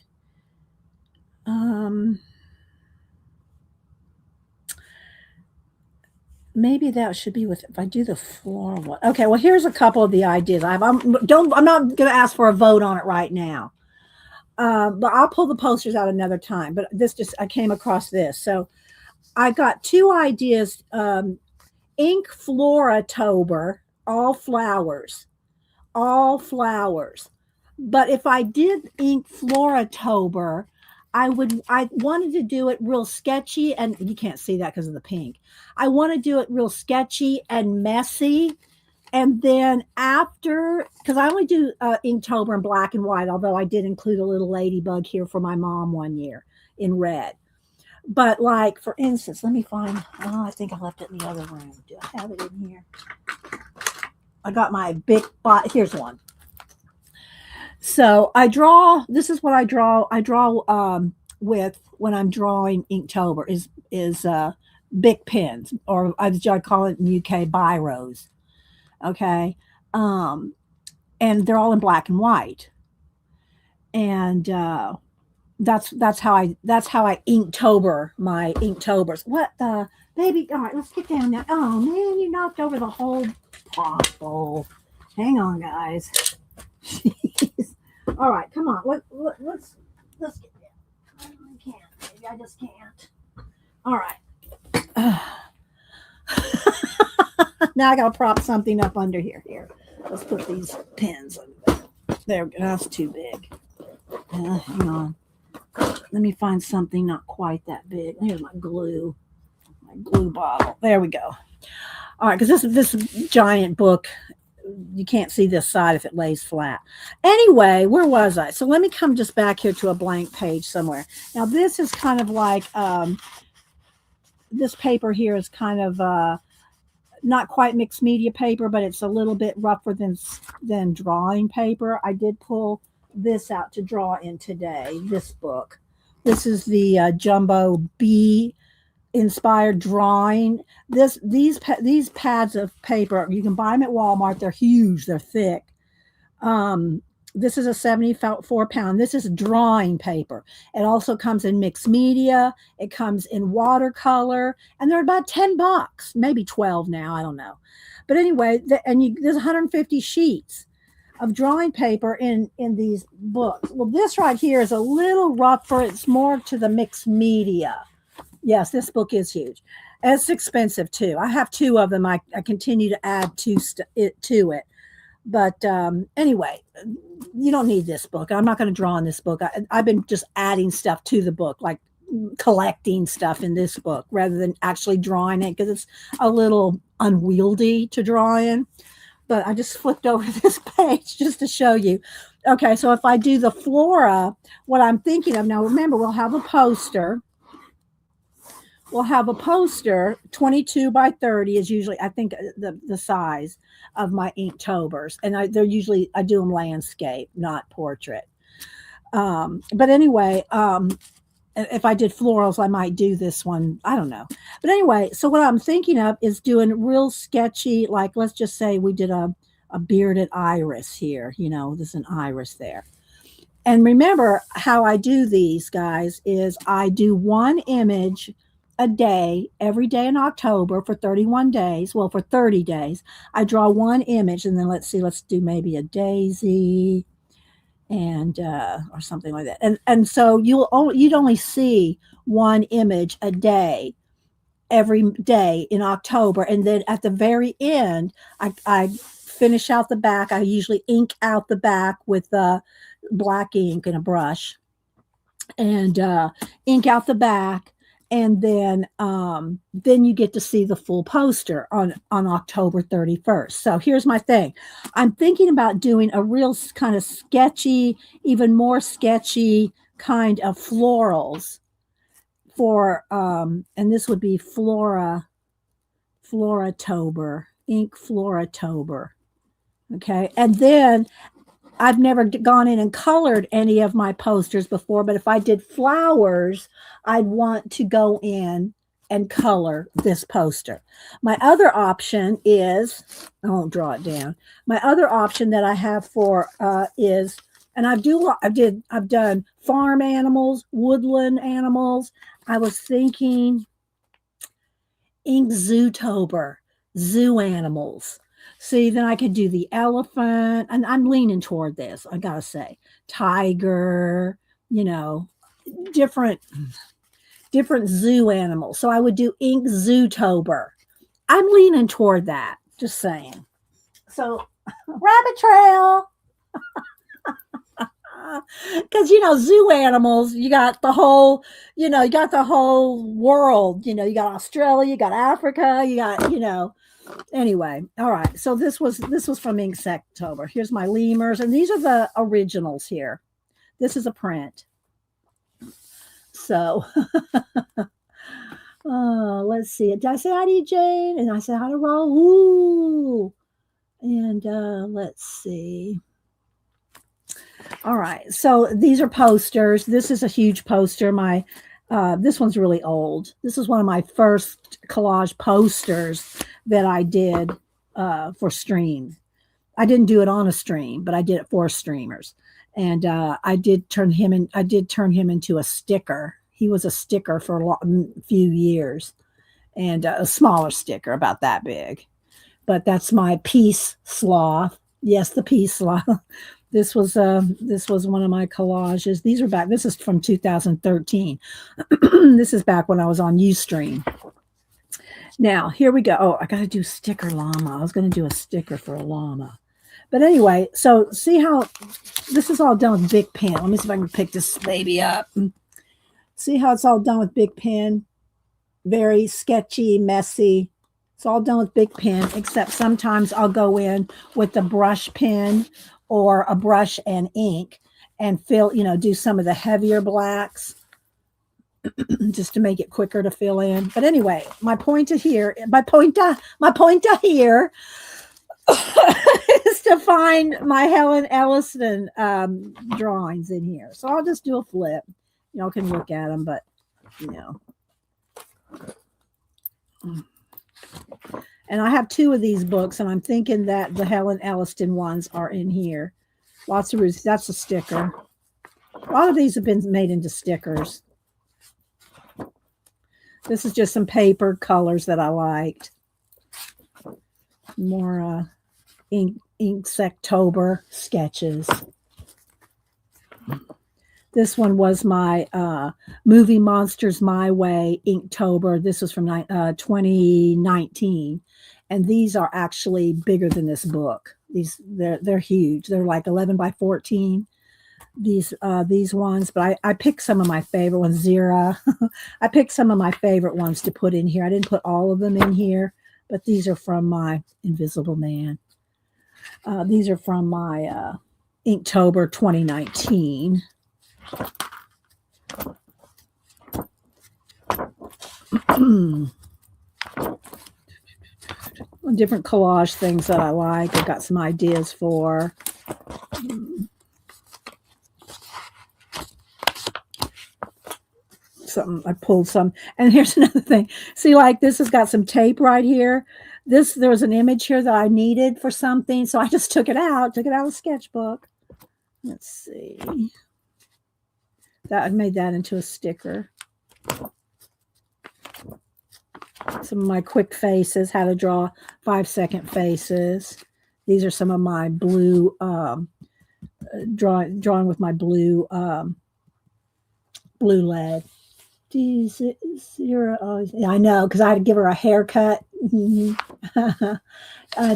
Maybe that should be with, if I do the floral one. Okay, well, here's a couple of the ideas. I'm not going to ask for a vote on it right now. But I'll pull the posters out another time. But I came across this. So I got 2 ideas. Ink Floratober, all flowers. But if I did Ink Floratober, I wanted to do it real sketchy, and you can't see that because of the pink. I want to do it real sketchy and messy. And then after, because I only do Inktober in black and white, although I did include a little ladybug here for my mom one year in red. But like, for instance, let me find, I think I left it in the other room. Do I have it in here? I got my big bot. Here's one. So this is what I draw. I draw with when I'm drawing Inktober is big pens, or as I call it in the UK, biros. Okay. And they're all in black and white. And that's how I Inktober my Inktobers. What the baby? All right, let's get down now. Oh man, you knocked over the whole pot bowl. Hang on, guys. Jeez. All right, come on. Let's get down. I can't. Maybe I just can't. All right. Now I gotta prop something up under here. Here, let's put these pins under there. That's too big. Hang on. Let me find something not quite that big. Here's my glue bottle. There we go. All right, because this giant book, you can't see this side if it lays flat. Anyway, where was I? So let me come just back here to a blank page somewhere. Now this is kind of like this paper here is kind of not quite mixed media paper, but it's a little bit rougher than drawing paper. I did pull this out to draw in today, this book. This is the Jumbo Bee inspired drawing. These pads of paper, you can buy them at Walmart. They're huge, they're thick. This is a 74-pound. This is drawing paper. It also comes in mixed media. It comes in watercolor, and they're about $10, maybe 12 now. I don't know, but anyway, there's 150 sheets of drawing paper in these books. Well, this right here is a little rougher. It's more to the mixed media. Yes, this book is huge. It's expensive too. I have 2 of them. I continue to add to it. But anyway, you don't need this book. I'm not going to draw in this book. I've been just adding stuff to the book, like collecting stuff in this book rather than actually drawing it because it's a little unwieldy to draw in. But I just flipped over this page just to show you. Okay, so if I do the flora, what I'm thinking of now, remember, we'll have a poster. We'll have a poster. 22 by 30 is usually, I think, the size of my Inktober's. And I do them landscape, not portrait. But anyway, if I did florals, I might do this one. I don't know. But anyway, so what I'm thinking of is doing real sketchy, like let's just say we did a bearded iris here. There's an iris there. And remember how I do these, guys, is I do one image a day, every day in October for 31 days. Well, for 30 days, I draw one image, and then let's do maybe a daisy and or something like that. And so you'd only see one image a day every day in October. And then at the very end, I finish out the back. I usually ink out the back with black ink and a brush and ink out the back. And then you get to see the full poster on October 31st. So here's my thing. I'm thinking about doing a real kind of sketchy, even more sketchy kind of florals for, and this would be Floratober, Ink Floratober. Okay. And then I've never gone in and colored any of my posters before, but if I did flowers, I'd want to go in and color this poster. My other option is, I won't draw it down. My other option that I have for is, and I've done farm animals, woodland animals. I was thinking Ink Zootober, zoo animals. See, then I could do the elephant, and I'm leaning toward this, I gotta say. Tiger, different zoo animals. So I would do Ink Zootober. I'm leaning toward that, just saying. So, rabbit trail. Because, zoo animals, you got the whole, world. You got Australia, you got Africa, you got, Anyway, all right. So this was from Inktober. Here's my lemurs, and these are the originals here. This is a print. So, let's see. Did I say hi to you, Jane? And I said hi to Raul. And let's see. All right. So these are posters. This is a huge poster. This one's really old. This is one of my first collage posters that I did for stream. I didn't do it on a stream, but I did it for streamers. And I did turn him into a sticker. He was a sticker for a few years, and a smaller sticker, about that big. But that's my peace sloth. Yes, the peace sloth. This was one of my collages. These are back. This is from 2013. This is back when I was on Ustream. Now, here we go. Oh, I got to do sticker llama. I was going to do a sticker for a llama. But anyway, so see how this is all done with Bic pen. Let me see if I can pick this baby up. See how it's all done with Bic pen? Very sketchy, messy. It's all done with Bic pen, except sometimes I'll go in with a brush pen or a brush and ink and do some of the heavier blacks just to make it quicker to fill in. But anyway, my point here is to find my Helen Elliston drawings in here. So I'll just do a flip. Y'all can look at them, but And I have two of these books, and I'm thinking that the Helen Elliston ones are in here. Lots of roots. That's a sticker. A lot of these have been made into stickers. This is just some paper colors that I liked. More Inktober sketches. This one was my Movie Monsters My Way Inktober. This was from 2019. And these are actually bigger than this book. They're huge. They're like 11 by 14. these ones, but I picked some of my favorite ones. Zira. I picked some of my favorite ones to put in here. I didn't put all of them in here, but these are from my Invisible Man. These are from my Inktober 2019. Different collage things that I like. I've got some ideas for. Something I pulled some, and here's another thing. See, like this has got some tape right here. There was an image here that I needed for something, so I just took it out of the sketchbook. Let's see. That I made that into a sticker. Some of my quick faces, how to draw 5-second faces. These are some of my blue drawing with my blue lead. Zero. I know, because I had to give her a haircut.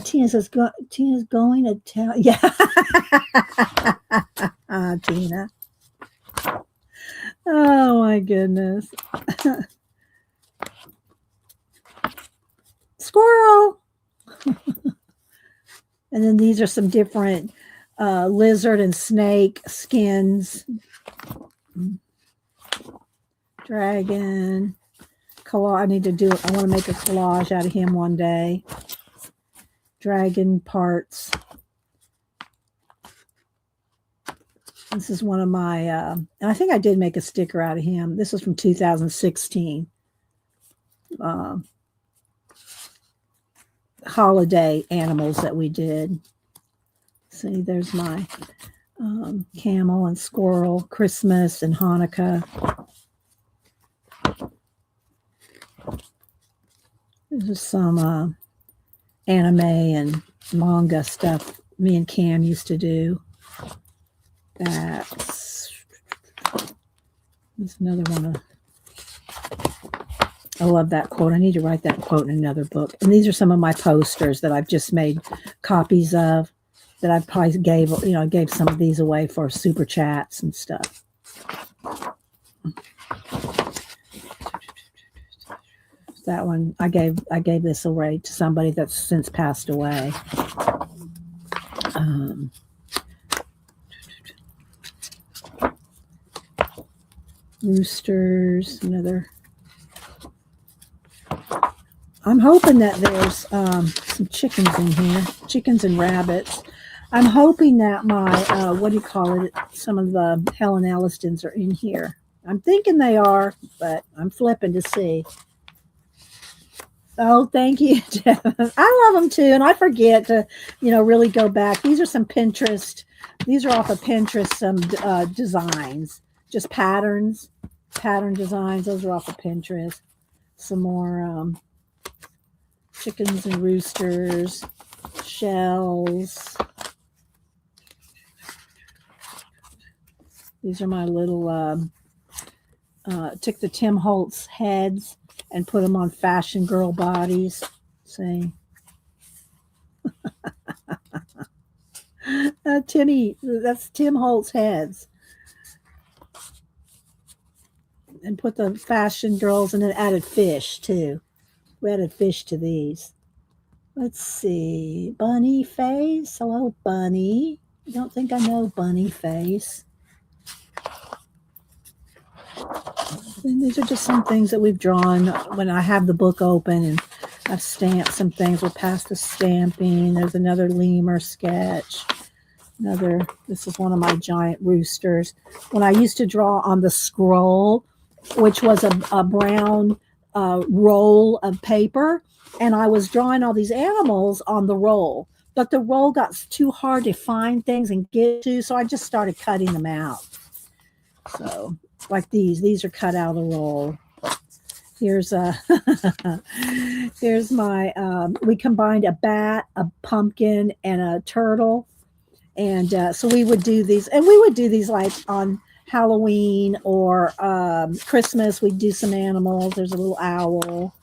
Tina says, Tina's going to tell. Yeah. Tina. Oh, my goodness. Squirrel. And then these are some different lizard and snake skins. Dragon. Collage. I want to make a collage out of him one day. Dragon parts. This is one of my, and I think I did make a sticker out of him. This was from 2016. Holiday animals that we did. See, there's my camel and squirrel, Christmas and Hanukkah. This is some anime and manga stuff me and Cam used to do. There's another one. I love that quote. I need to write that quote in another book. And these are some of my posters that I've just made copies of, that I probably gave some of these away for super chats and stuff. That one I gave this away to somebody that's since passed away. Roosters, another. I'm hoping that there's some chickens in here, chickens and rabbits. I'm hoping that my, some of the Helen Ellistons are in here. I'm thinking they are, but I'm flipping to see. Oh, thank you, Jeff. I love them too, and I forget to, really go back. These are some Pinterest. These are off of Pinterest, some designs, just pattern designs. Those are off of Pinterest. Some more chickens and roosters, shells. These are my little, took the Tim Holtz heads and put them on fashion girl bodies. See? That's Tim Holtz heads. And put the fashion girls, and then added fish too. We added fish to these. Let's see. Bunny face. Hello, Bunny. I don't think I know Bunny face. And these are just some things that we've drawn when I have the book open, and I've stamped some things. We're past the stamping. There's another lemur sketch. This is one of my giant roosters. When I used to draw on the scroll, which was a brown roll of paper, and I was drawing all these animals on the roll, but the roll got too hard to find things and get to, so I just started cutting them out. So, like these are cut out of the roll. Here's here's my, we combined a bat, a pumpkin, and a turtle. And so we would do these, and we would do these like on Halloween or Christmas. We'd do some animals. There's a little owl,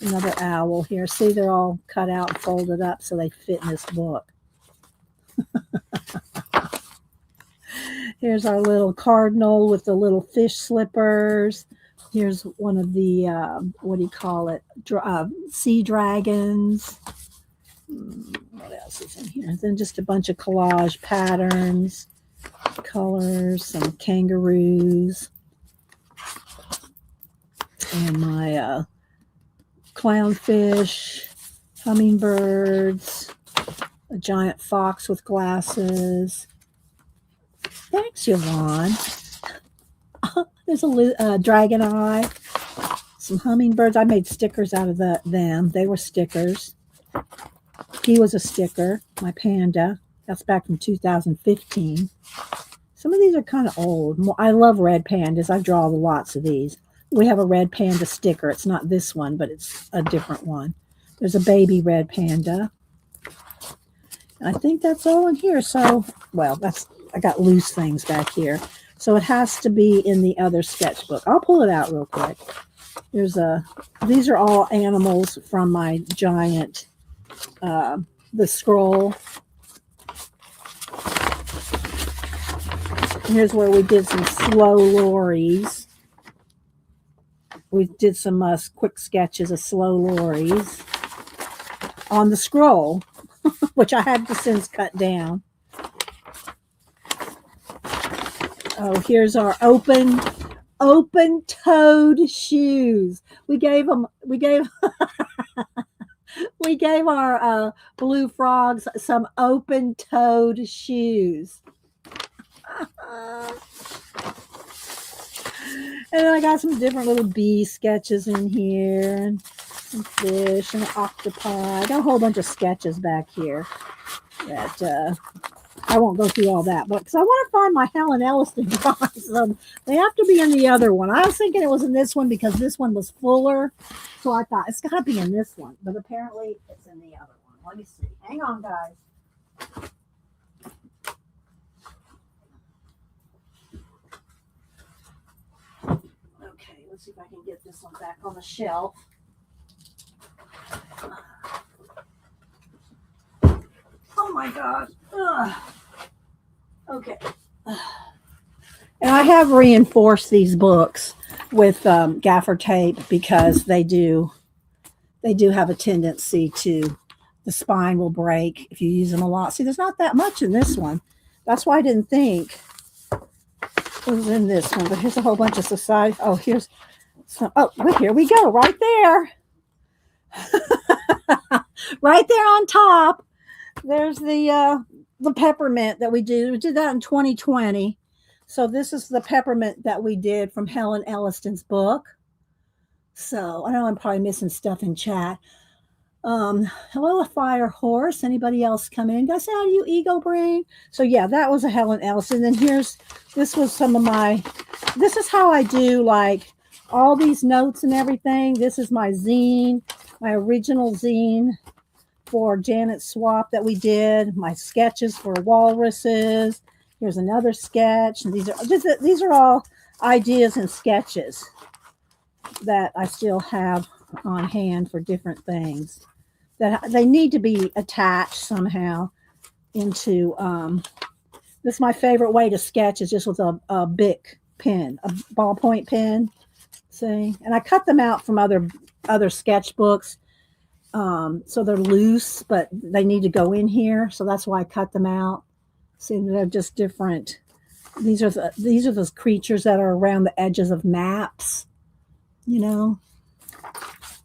another owl here. See, they're all cut out and folded up so they fit in this book. Here's our little cardinal with the little fish slippers. Here's one of the, what do you call it? Sea dragons. What else is in here? Then just a bunch of collage patterns, colors, some kangaroos, and my clownfish, hummingbirds, a giant fox with glasses. Thanks, Yvonne. There's a dragon eye, some hummingbirds. I made stickers out of them. They were stickers. He was a sticker, my panda. That's back from 2015. Some of these are kind of old. I love red pandas. I draw lots of these. We have a red panda sticker. It's not this one, but it's a different one. There's a baby red panda. I think that's all in here. So, well, I got loose things back here. So it has to be in the other sketchbook. I'll pull it out real quick. These are all animals from my giant, the scroll. Here's where we did some slow lorries. We did some quick sketches of slow lorries on the scroll, which I had to since cut down. Oh, here's our open-toed shoes. We gave our blue frogs some open-toed shoes. And then I got some different little bee sketches in here, and some fish and octopi. I got a whole bunch of sketches back here that I won't go through all that, but because I want to find my Helen Elliston drawings. So they have to be in the other one. I was thinking it was in this one because this one was fuller. So I thought it's got to be in this one, but apparently it's in the other one. Let me see. Hang on, guys. Okay, let's see if I can get this one back on the shelf. Oh my gosh. Ugh. Okay. And I have reinforced these books with gaffer tape because they do have a tendency to, the spine will break if you use them a lot. See, there's not that much in this one. That's why I didn't think it was in this one. But here's a whole bunch of society. Oh, here's some. Oh, well, here we go. Right there. Right there on top. There's the peppermint that we did. We did that in 2020. So this is the peppermint that we did from Helen Elliston's book. So I know I'm probably missing stuff in chat. Hello, a fire horse. Anybody else come in? Guys, how do you ego brain? So yeah, that was a Helen Elliston. Then this was some of this is how I do like all these notes and everything. This is my zine, my original zine for Janet Swap that we did, my sketches for walruses. Here's another sketch. And these are all ideas and sketches that I still have on hand for different things that they need to be attached somehow into. This is my favorite way to sketch is just with a Bic pen, a ballpoint pen. See, and I cut them out from other sketchbooks. So they're loose, but they need to go in here. So that's why I cut them out. See, they're just different. These are those creatures that are around the edges of maps, you know,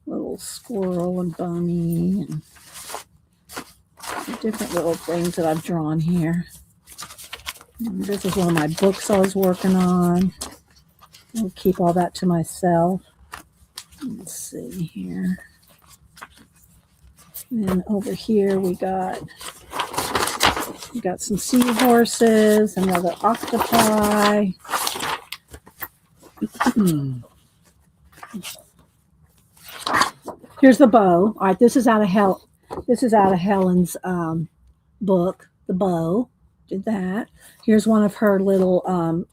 little squirrel and bunny and different little things that I've drawn here. And this is one of my books I was working on. I'll keep all that to myself. Let's see here. And over here we got some seahorses, another octopi. Here's the bow. All right, this is out of Helen's book, The Bow. Did that. Here's one of her little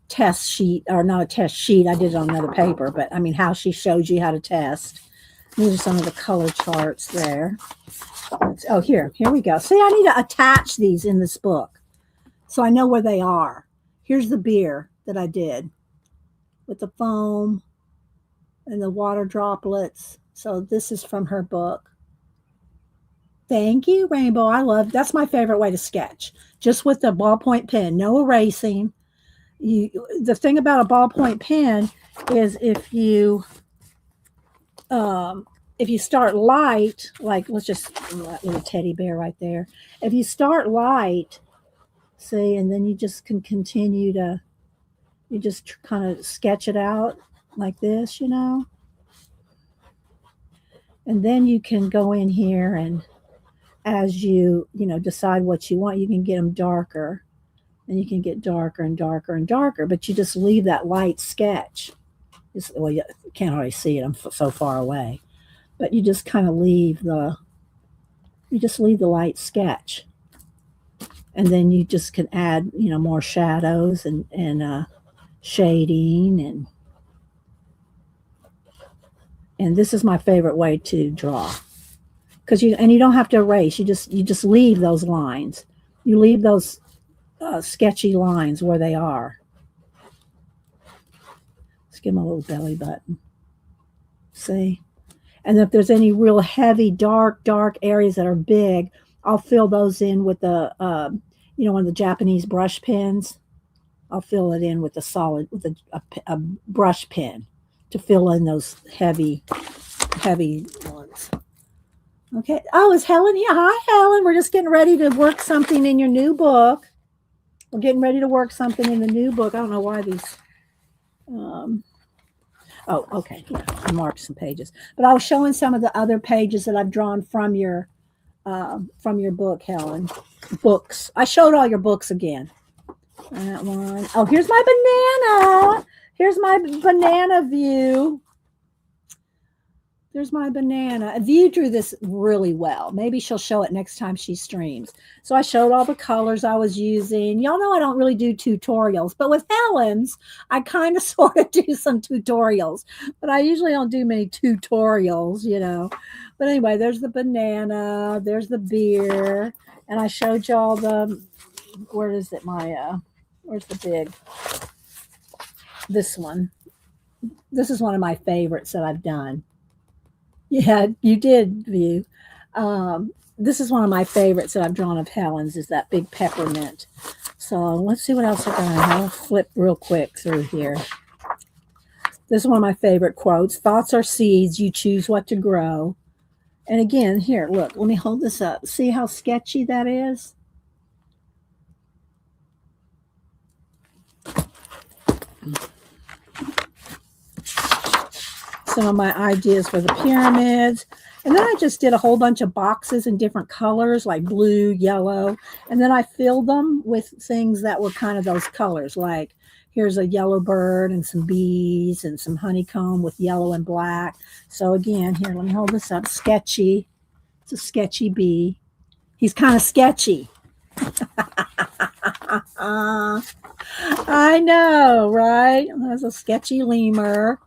test sheet, or not a test sheet. I did it on another paper, but I mean how she shows you how to test. These are some of the color charts there. Oh, here we go. See, I need to attach these in this book so I know where they are. Here's the beer that I did with the foam and the water droplets. So this is from her book. Thank you, Rainbow. That's my favorite way to sketch. Just with the ballpoint pen, no erasing. The thing about a ballpoint pen is if you start light, like let's just that little teddy bear right there. If you start light, see, and then you just can continue to, you just kind of sketch it out like this, and then you can go in here and as you decide what you want, you can get them darker, and you can get darker and darker and darker, but you just leave that light sketch. Well, you can't already see it, I'm so far away, but you just kind of leave the light sketch, and then you just can add more shadows and shading, and this is my favorite way to draw, because you don't have to erase. You just leave those lines. You leave those sketchy lines where they are. Let's give them a little belly button. See? And if there's any real heavy, dark areas that are big, I'll fill those in with the, one of the Japanese brush pens. I'll fill it in with a brush pen to fill in those heavy ones. Okay. Oh, is Helen here? Hi, Helen. We're just getting ready to work something in your new book. We're getting ready to work something in the new book. I don't know why these. Oh, okay. Yeah, I marked some pages, but I was showing some of the other pages that I've drawn from your book, Helen. Books. I showed all your books again. That one. Oh, here's my banana. Here's my banana view. There's my banana. View drew this really well. Maybe she'll show it next time she streams. So I showed all the colors I was using. Y'all know I don't really do tutorials, but with Helen's, I kind of sort of do some tutorials, but I usually don't do many tutorials, But anyway, there's the banana, there's the beer, and I showed y'all where is it? Where's the big? This one. This is one of my favorites that I've done. Yeah, you did, View. This is one of my favorites that I've drawn of Helen's, is that big peppermint. So let's see what else I got. I'll flip real quick through here. This is one of my favorite quotes. Thoughts are seeds. You choose what to grow. And again, here, look, let me hold this up. See how sketchy that is? Some of my ideas for the pyramids. And then I just did a whole bunch of boxes in different colors, like blue, yellow. And then I filled them with things that were kind of those colors, like here's a yellow bird and some bees and some honeycomb with yellow and black. So again, here, let me hold this up. Sketchy. It's a sketchy bee. He's kind of sketchy. I know, right? There's a sketchy lemur.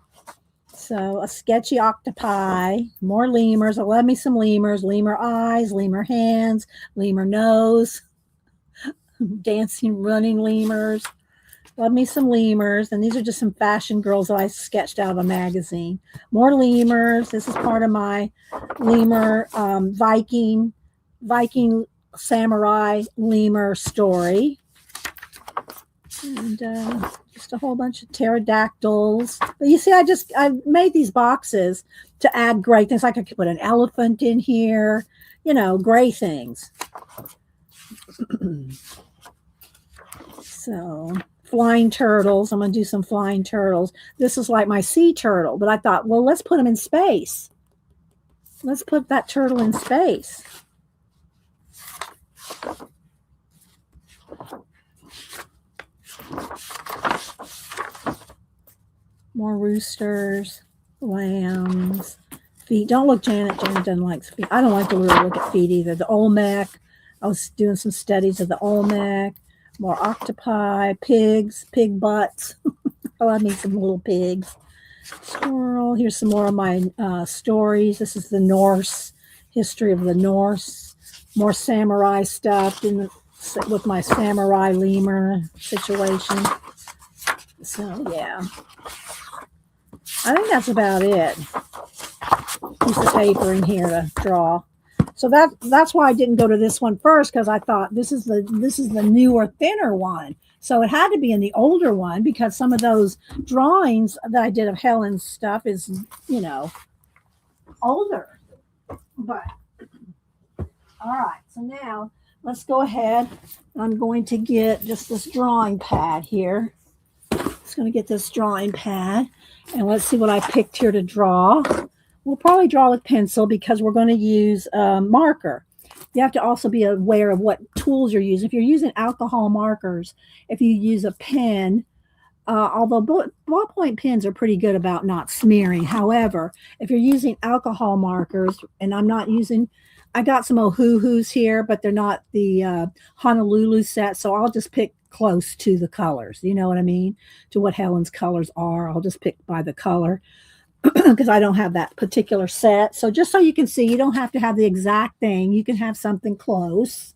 So a sketchy octopi, more lemurs. I love me some lemurs. Lemur eyes, lemur hands, lemur nose, dancing, running lemurs. Love me some lemurs. And these are just some fashion girls that I sketched out of a magazine. More lemurs. This is part of my lemur Viking samurai lemur story. And just a whole bunch of pterodactyls. But you see, I made these boxes to add gray things. Like I could put an elephant in here, gray things. So flying turtles. I'm going to do some flying turtles. This is like my sea turtle, but I thought, well, let's put them in space. Let's put that turtle in space. More roosters, lambs, feet. Don't look, Janet. Janet doesn't like feet. I don't like to really look at feet either. The Olmec. I was doing some studies of the Olmec. More octopi, pigs, pig butts. I love me some little pigs. Squirrel. Here's some more of my stories. This is the Norse, history of the Norse. More samurai stuff. And with my samurai lemur situation. So yeah, I think that's about it. Piece of paper in here to draw. So that's why I didn't go to this one first, because I thought this is the newer, thinner one. So it had to be in the older one, because some of those drawings that I did of Helen's stuff is, older. But all right, so now let's go ahead. I'm going to get just this drawing pad here. Just going to get this drawing pad, and let's see what I picked here to draw. We'll probably draw with pencil because we're going to use marker. You have to also be aware of what tools you're using. If you're using alcohol markers, if you use a pen, although ballpoint pens are pretty good about not smearing. However, if you're using alcohol markers, and I got some Ohuhus here, but they're not the Honolulu set, so I'll just pick close to the colors. You know what I mean? To what Helen's colors are. I'll just pick by the color. Because I don't have that particular set. So just so you can see, you don't have to have the exact thing. You can have something close,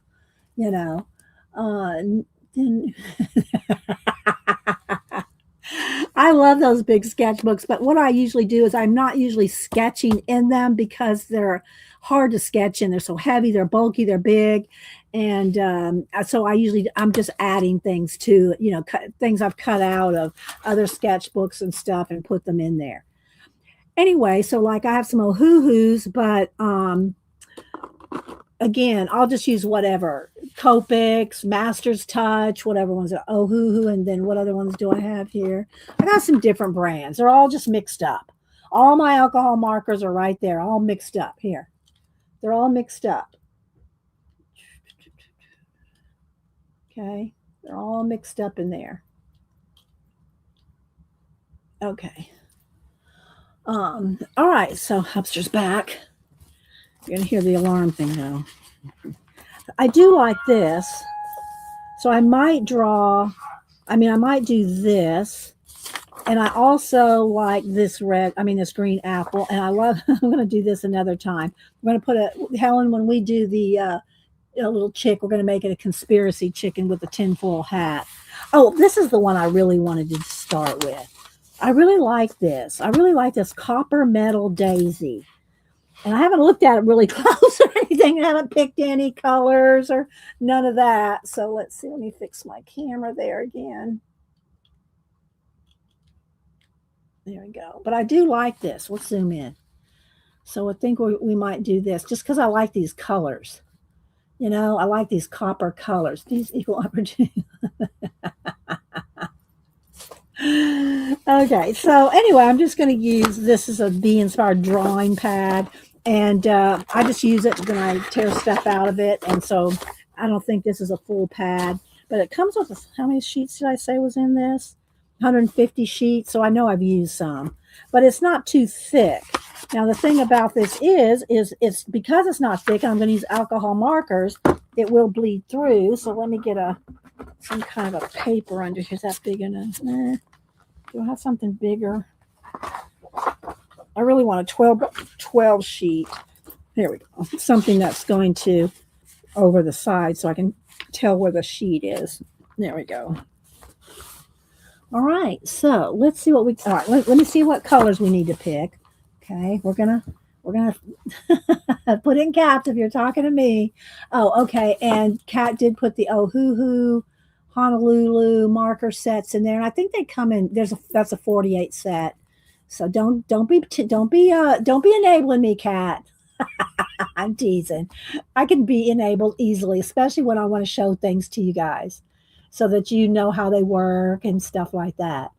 I love those big sketchbooks, but what I usually do is I'm not usually sketching in them because they're hard to sketch in. They're so heavy, they're bulky, they're big. And so I'm just adding things to, things I've cut out of other sketchbooks and stuff and put them in there. Anyway, so like I have some Ohuhus, but again, I'll just use whatever. Copics, Master's Touch, whatever ones are Ohuhu, and then what other ones do I have here? I got some different brands. They're all just mixed up. All my alcohol markers are right there, all mixed up here. They're all mixed up. Okay, they're all mixed up in there. Okay. All right, so Hubster's back. You're gonna hear the alarm thing though. I do like this. So I might do this. And I also like this this green apple. And I'm gonna do this another time. I'm gonna put Helen, when we do the little chick, we're gonna make it a conspiracy chicken with a tinfoil hat. Oh, this is the one I really wanted to start with. I really like this. I really like this copper metal daisy. And I haven't looked at it really close or anything. I haven't picked any colors or none of that. So let's see. Let me fix my camera there again. There we go. But I do like this. Let's zoom in. So I think we might do this just because I like these colors. I like these copper colors. These equal opportunity. Okay, so anyway, I'm just going to use this as a Bee Inspired drawing pad, and I just use it when I tear stuff out of it, and so I don't think this is a full pad, but it comes with, how many sheets did I say was in this? 150 sheets, so I know I've used some, but it's not too thick. Now, the thing about this is it's because it's not thick, and I'm going to use alcohol markers, it will bleed through, so let me get some kind of a paper under here. Is that big enough? Do I have something bigger? I really want a 12 sheet. There we go. Something that's going to over the side so I can tell where the sheet is. There we go. All right. So let's see what all right. Let me see what colors we need to pick. Okay. We're gonna put in caps if you're talking to me. Oh, okay. And Kat did put the Ohuhu Honolulu marker sets in there, and I think they come in. That's a 48 set. So don't be enabling me, Kat. I'm teasing. I can be enabled easily, especially when I want to show things to you guys, so that you know how they work and stuff like that.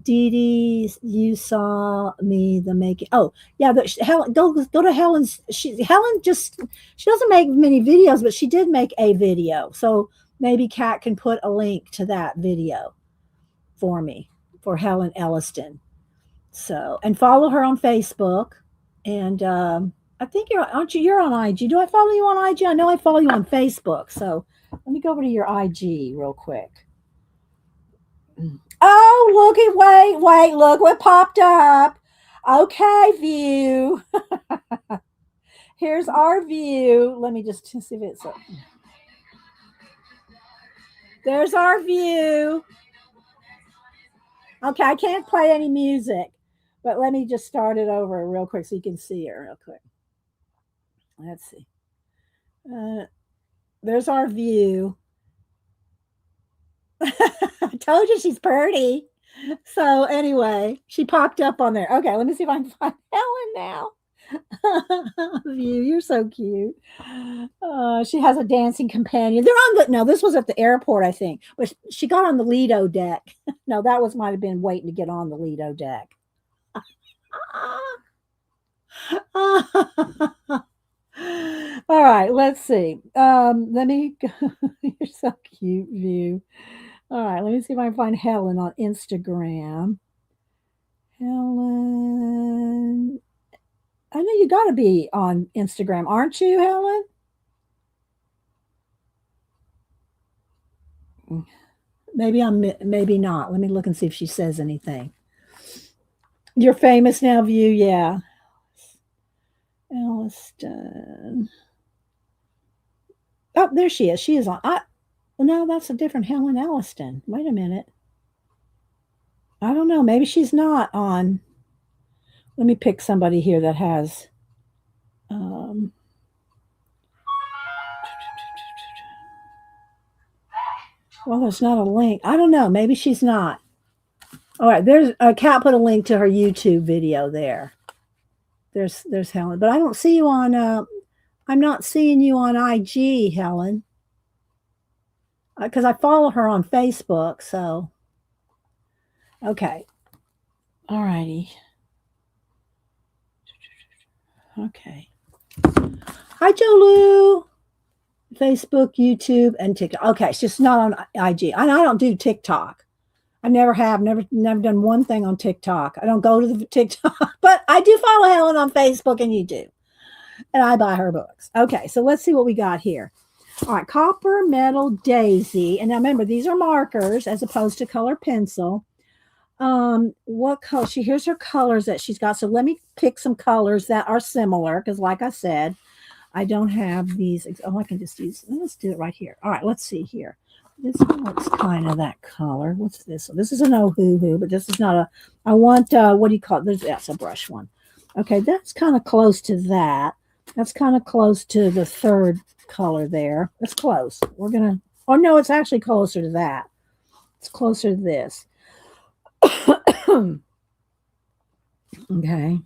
Dee Dee, you saw me the making. Oh yeah, Helen, go to Helen's. Helen she doesn't make many videos, but she did make a video. So maybe Kat can put a link to that video for me, for Helen Elliston. So, and follow her on Facebook. And I think you're on IG. Do I follow you on IG? I know I follow you on Facebook. So let me go over to your IG real quick. Oh, wait, look what popped up. Okay, view. Here's our view. Let me just see if it's up. There's our view. Okay, I can't play any music, but let me just start it over real quick so you can see it real quick. Let's see. There's our view. I told you she's pretty. So anyway, she popped up on there. Okay, let me see if I can find Helen now. View, you're so cute. She has a dancing companion. They're on the no. This was at the airport, I think. But she got on the Lido deck. No, that was might have been waiting to get on the Lido deck. All right, let's see. Let me. You're so cute, View. All right, let me see if I can find Helen on Instagram. Helen. I know you got to be on Instagram, aren't you, Helen? Maybe not. Let me look and see if she says anything. You're famous now, View, yeah. Elliston. Oh, there she is. She is on. Well, no, that's a different Helen Elliston. Wait a minute. I don't know. Maybe she's not on. Let me pick somebody here that has. Well, there's not a link. I don't know. Maybe she's not. All right. There's Kat put a link to her YouTube video there. There's Helen, but I don't see you on. I'm not seeing you on IG, Helen, because I follow her on Facebook. So, okay. All righty. Okay. Hi, Jolu. Facebook, YouTube, and TikTok. Okay, it's just not on IG. I don't do TikTok. I never have, never done one thing on TikTok. I don't go to the TikTok, but I do follow Helen on Facebook and YouTube. And I buy her books. Okay, so let's see what we got here. All right, Copper Metal Daisy. And now remember, these are markers as opposed to color pencil. What color? Here's her colors that she's got. So let me pick some colors that are similar because, like I said, I don't have these. Oh, I can just use. Let's do it right here. All right, let's see here. This one looks kind of that color. What's this? This is an oh-hoo-hoo, but this is not a. I want what do you call it? That's a brush one. Okay, that's kind of close to that. That's kind of close to the third color there. That's close. We're gonna. Oh no, it's actually closer to that. It's closer to this. Okay.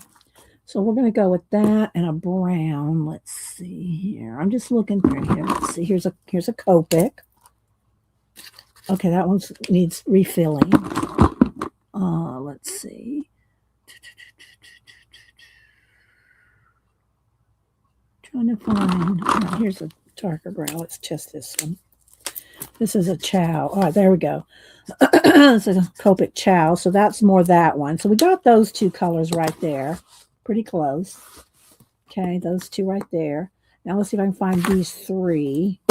So we're going to go with that and a brown. Let's see here. I'm just looking through here. Let's see. Here's a Copic. Okay, that one needs refilling. Let's see. Trying to find. Oh, here's a darker brown. Let's test this one. This is a Chow. All right, there we go. This is a Copic Chow. So that's more that one. So we got those two colors right there. Pretty close. Okay, those two right there. Now let's see if I can find these three.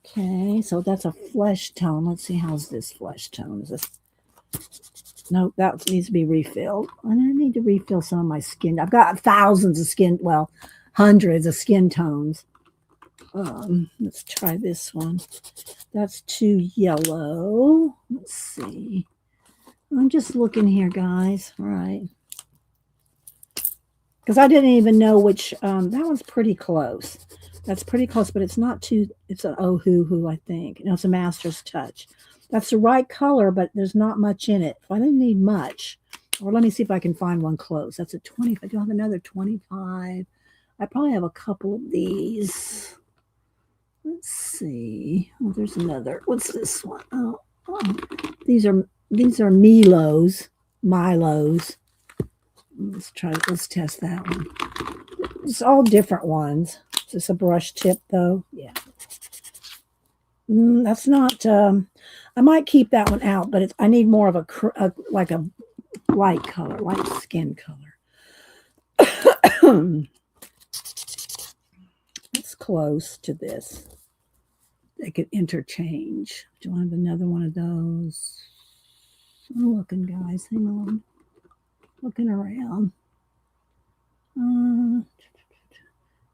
Okay, so that's a flesh tone. Let's see, how's this flesh tone? Is this? No, that needs to be refilled. And I need to refill some of my skin. I've got thousands of skin, well, hundreds of skin tones. Let's try this one. That's too yellow. Let's see. I'm just looking here, guys. All right. Because I didn't even know which, that one's pretty close. That's pretty close, but it's not too, it's an oh-hoo-hoo, I think. No, it's a Master's Touch. That's the right color, but there's not much in it. I didn't need much. Or let me see if I can find one close. That's a 20. I do have another 25. I probably have a couple of these. Let's see. Oh, there's another. What's this one? Oh, these are Milos. Let's test that one. It's all different ones. Is this a brush tip though? Yeah. That's not, I might keep that one out, but I need more of a like a light color, light skin color. It's close to this. They could interchange. Do I have another one of those? I'm looking, guys. Hang on. Looking around.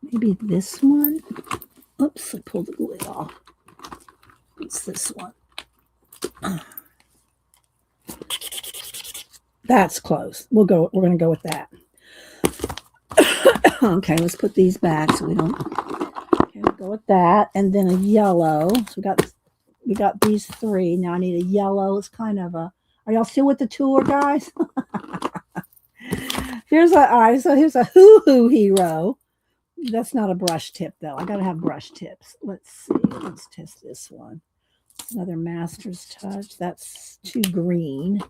Maybe this one. Oops, I pulled the lid off. It's this one. That's close. We're going to go with that. Okay, let's put these back so we don't. Okay, we'll go with that, and then a yellow. So we got these three. Now I need a yellow. It's kind of a. Are y'all still with the tour, guys? Here's a hoo-hoo hero. That's not a brush tip though. I gotta have brush tips. Let's see. Let's test this one. Another Master's Touch. That's too green.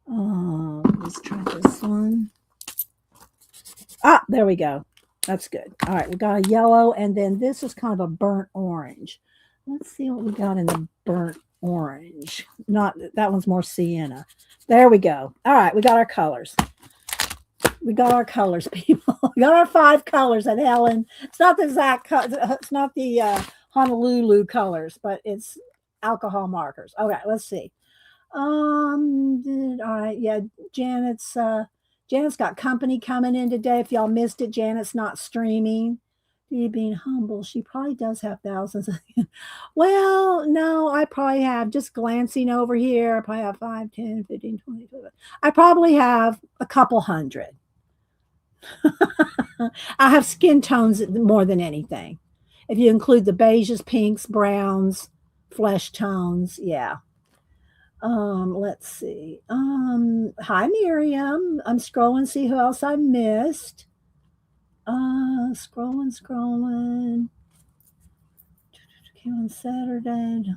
Let's try this one. Ah, there we go. That's good. All right, we got a yellow, and then this is kind of a burnt orange. Let's see what we got in the burnt orange. Not that one's more sienna. There we go. All right, we got our colors. We got our colors, people. We got our 5 colors at Helen. It's not the exact. It's not the Honolulu colors, but it's alcohol markers. Okay, let's see. All right, yeah. Janet's got company coming in today. If y'all missed it, Janet's not streaming. Being humble, she probably does have thousands. Well, no, I probably have, just glancing over here, I probably have 5, 10, 15, 20. I probably have a couple hundred. I have skin tones more than anything. If you include the beiges, pinks, browns, flesh tones, yeah. Let's see. Hi Miriam. I'm scrolling, see who else I missed. Scrolling. On Saturday.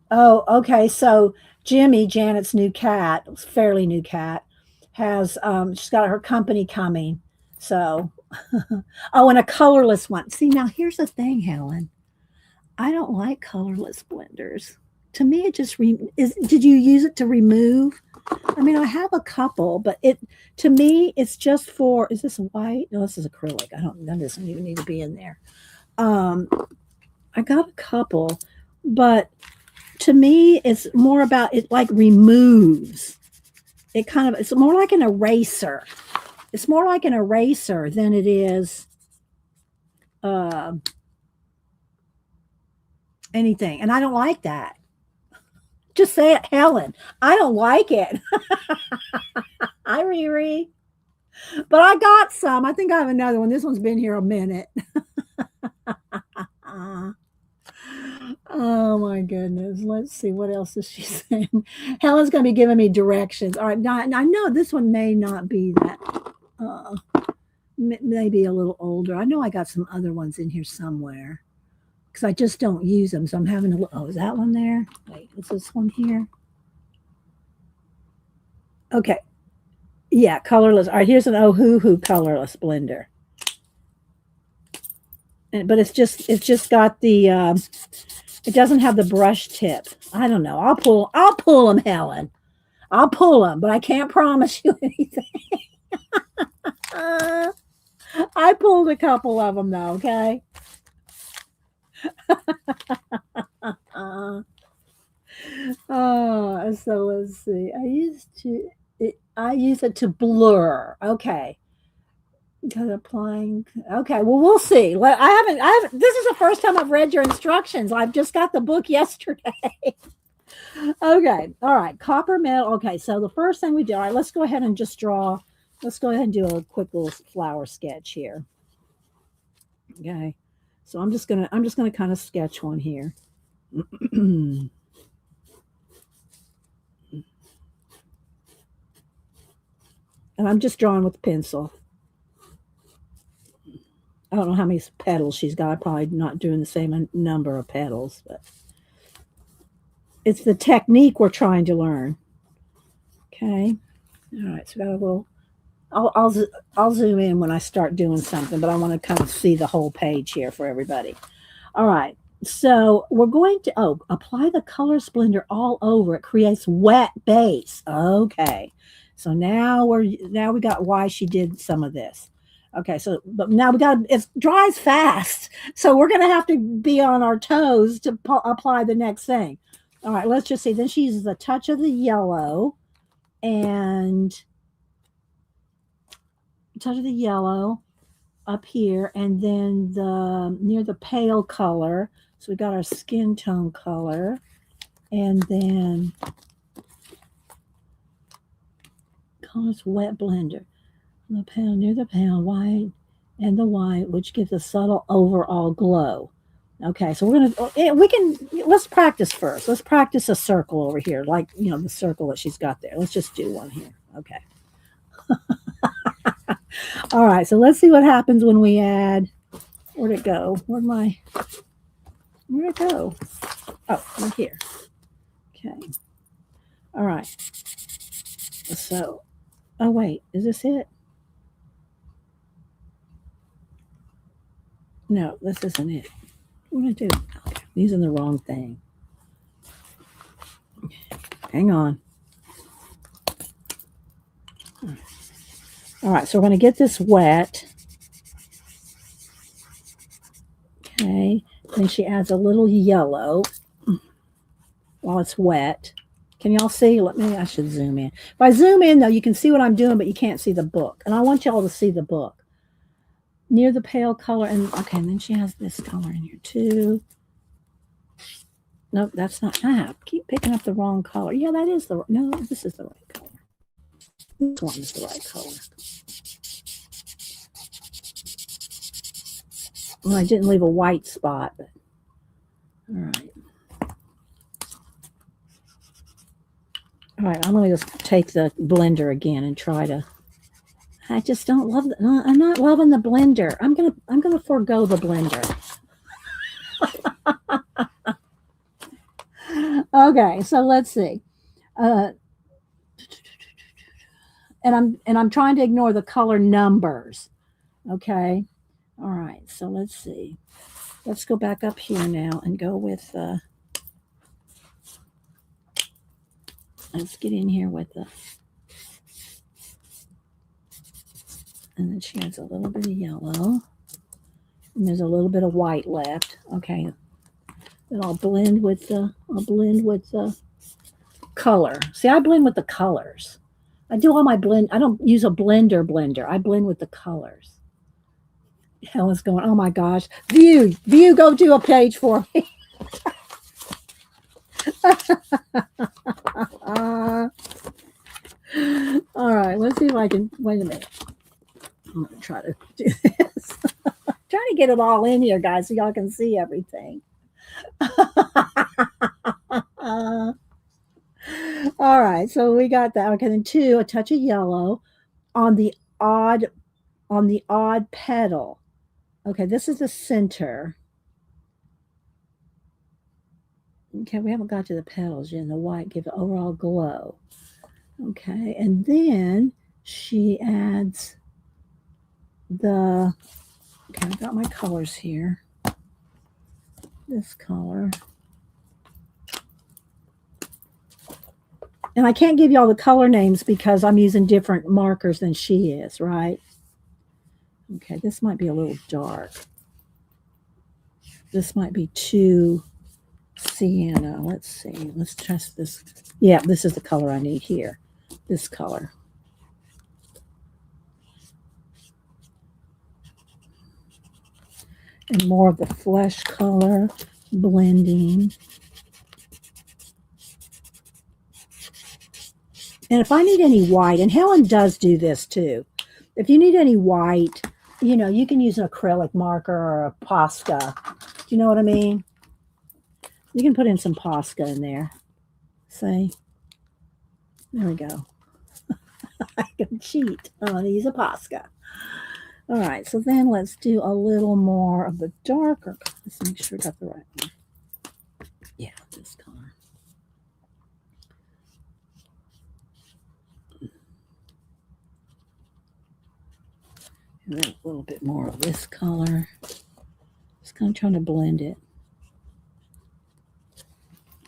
Oh, okay. So Jimmy, Janet's new cat, fairly new cat, has she's got her company coming. So oh, and a colorless one. See, now here's the thing, Helen. I don't like colorless blenders. To me, it just did you use it to remove? I mean, I have a couple, but to me, it's just for, is this white? No, this is acrylic. That doesn't even need to be in there. I got a couple, but to me, it's more about it like removes. It's more like an eraser. It's more like an eraser than it is anything. And I don't like that. Just say it, Helen. I don't like it. Hi, Riri. But I got some. I think I have another one. This one's been here a minute. Oh my goodness. Let's see. What else is she saying? Helen's going to be giving me directions. All right. Now, I know this one may not be that, maybe a little older. I know I got some other ones in here somewhere because I just don't use them. So I'm having to look. Oh, is that one there? Wait, is this one here? Okay. Yeah, colorless. All right, here's an Ohuhu colorless blender. But it's just got the it doesn't have the brush tip. I don't know. I'll pull them, Helen. I'll pull them, but I can't promise you anything. I pulled a couple of them though, okay? So let's see. I use it to blur. Okay. Because applying. Okay, well, we'll see. I haven't. This is the first time I've read your instructions. I've just got the book yesterday. Okay, all right. Copper metal. Okay, so the first thing we do. All right, let's go ahead and just draw. Let's go ahead and do a quick little flower sketch here. Okay, so I'm just gonna kind of sketch one here. And I'm just drawing with pencil. I don't know how many petals she's got. I'm probably not doing the same number of petals, but it's the technique we're trying to learn. Okay. All right. So we got a little. I'll zoom in when I start doing something, but I want to kind of see the whole page here for everybody. All right. So we're going to apply the color splendor all over. It creates wet base. Okay. So now we got why she did some of this. Okay, so but now it dries fast, so we're going to have to be on our toes to apply the next thing. All right, let's just see. Then she uses a touch of the yellow up here, and then near the pale color, So we got our skin tone color, and then Colorist wet blender. The pale near the pale white and the white, which gives a subtle overall glow. Okay, so let's practice first. Let's practice a circle over here, like, the circle that she's got there. Let's just do one here. Okay. All right, so let's see what happens when we add, where'd it go? Where'd it go? Oh, right here. Okay. All right. So, oh wait, is this it? No, this isn't it. What did I do? Okay, I'm using the wrong thing. Hang on. All right, so we're going to get this wet. Okay, then she adds a little yellow while it's wet. Can y'all see? I should zoom in. If I zoom in, though, you can see what I'm doing, but you can't see the book. And I want y'all to see the book. Near the pale color, and then she has this color in here too. Nope, that's not. Keep picking up the wrong color. Yeah, that is no, this is the right color. This one is the right color. Well, I didn't leave a white spot, but all right. All right, I'm going to just take the blender again and try to. I just don't love I'm not loving the blender. I'm gonna forego the blender. Okay, so let's see. And I'm trying to ignore the color numbers. Okay. All right, so let's see. Let's go back up here now and go with let's get in here with the, and then she adds a little bit of yellow. And there's a little bit of white left. Okay. Then I'll blend with the color. See, I blend with the colors. I do all my blend. I don't use a blender. I blend with the colors. Helen's going, oh my gosh. View, go do a page for me. All right, let's see if I can, wait a minute. I'm going to try to do this. Trying to get it all in here, guys, so y'all can see everything. All right, so we got that. Okay, then a touch of yellow on the odd petal. Okay, this is the center. Okay, we haven't got to the petals yet. And the white give it overall glow. Okay, and then she adds okay, I've got my colors here. This color. And I can't give you all the color names because I'm using different markers than she is, right? Okay, this might be a little dark. This might be too sienna. Let's see. Let's test this. Yeah, this is the color I need here. This color. And more of the flesh color blending. And if I need any white, and Helen does do this too. If you need any white, you can use an acrylic marker or a Posca. Do you know what I mean? You can put in some Posca in there. See? There we go. I can cheat. I'm going to use a Posca. All right, so then let's do a little more of the darker. Let's make sure we got the right one. Yeah, this color. And then a little bit more of this color. Just kind of trying to blend it.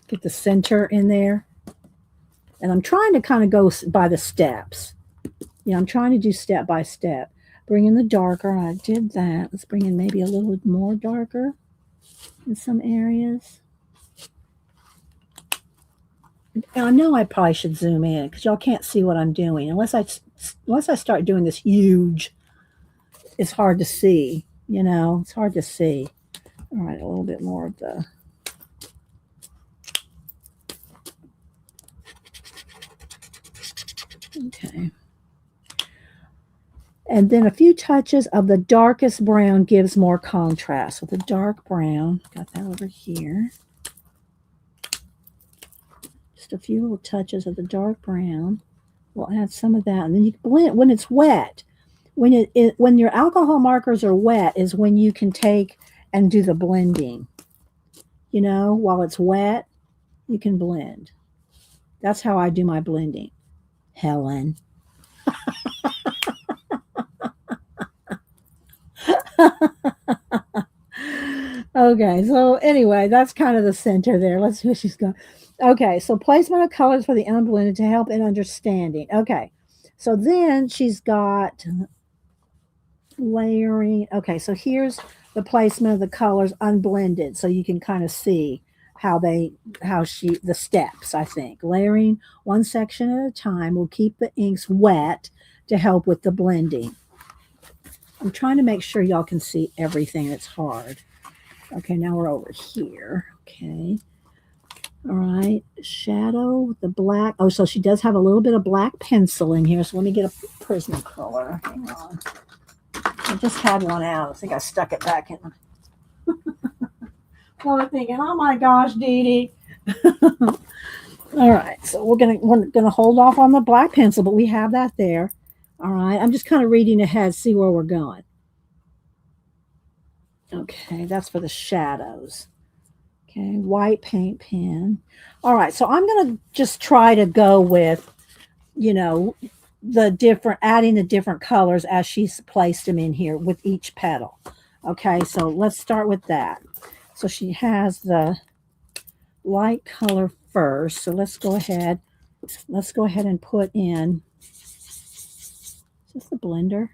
Get the center in there. And I'm trying to kind of go by the steps. I'm trying to do step by step. Bring in the darker. I did that. Let's bring in maybe a little more darker in some areas. And I know I probably should zoom in because y'all can't see what I'm doing. Unless I start doing this huge, it's hard to see. It's hard to see. All right, a little bit more of the. Okay. And then a few touches of the darkest brown gives more contrast. So the dark brown, got that over here. Just a few little touches of the dark brown. We'll add some of that, and then you can blend when it's wet. When your alcohol markers are wet is when you can take and do the blending. You know, while it's wet, you can blend. That's how I do my blending. Helen. Okay, so anyway, that's kind of the center there. Let's see where she's going. Okay, so placement of colors for the unblended to help in understanding. Okay, so then she's got layering. Okay, so here's the placement of the colors unblended, so you can kind of see the steps. I think layering one section at a time will keep the inks wet to help with the blending. I'm trying to make sure y'all can see everything. It's hard. Okay, now we're over here. Okay. All right. Shadow, the black. Oh, so she does have a little bit of black pencil in here. So let me get a Prismacolor. Hang on. I just had one out. I think I stuck it back in. Well, I'm thinking, oh my gosh, Dee Dee. All right. So we're gonna hold off on the black pencil, but we have that there. All right. I'm just kind of reading ahead, see where we're going. Okay, that's for the shadows. Okay, white paint pen. All right, so I'm going to just try to go with, adding the different colors as she's placed them in here with each petal. Okay, so let's start with that. So she has the light color first. So let's go ahead and put in, is this the blender?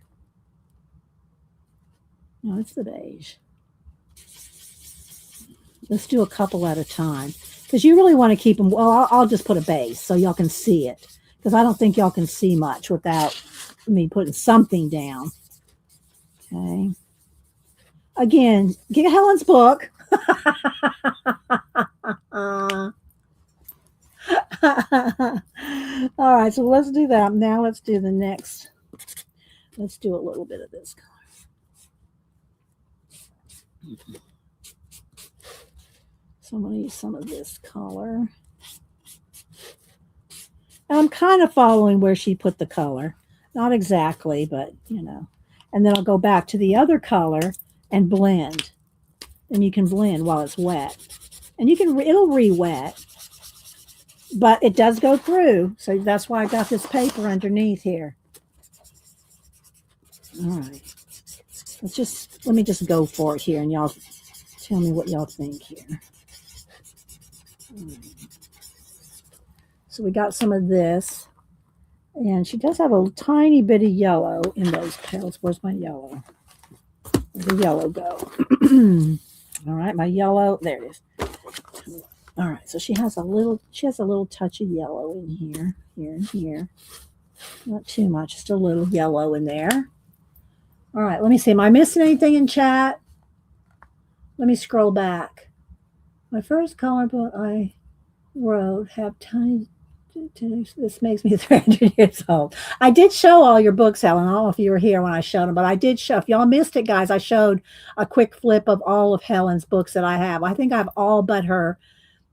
No, it's the beige. Let's do a couple at a time because you really want to keep them. Well, I'll just put a base so y'all can see it because I don't think y'all can see much without me putting something down. Okay. Again, get Helen's book. All right, so let's do that. Now let's do the next. Let's do a little bit of this color. So I'm going to use some of this color. And I'm kind of following where she put the color. Not exactly, but, And then I'll go back to the other color and blend. And you can blend while it's wet. And it'll re-wet. But it does go through. So that's why I got this paper underneath here. All right. Let me just go for it here and y'all tell me what y'all think here. So we got some of this. And she does have a tiny bit of yellow in those petals. Where's my yellow? Where'd the yellow go? All right, my yellow. There it is. All right, so she has a little touch of yellow in here, and here. Not too much, just a little yellow in there. All right, let me see. Am I missing anything in chat? Let me scroll back. My first color book I wrote have tiny. This makes me 300 years old. I did show all your books, Helen. I don't know if you were here when I showed them, but I did show. If y'all missed it, guys, I showed a quick flip of all of Helen's books that I have. I think I have all but her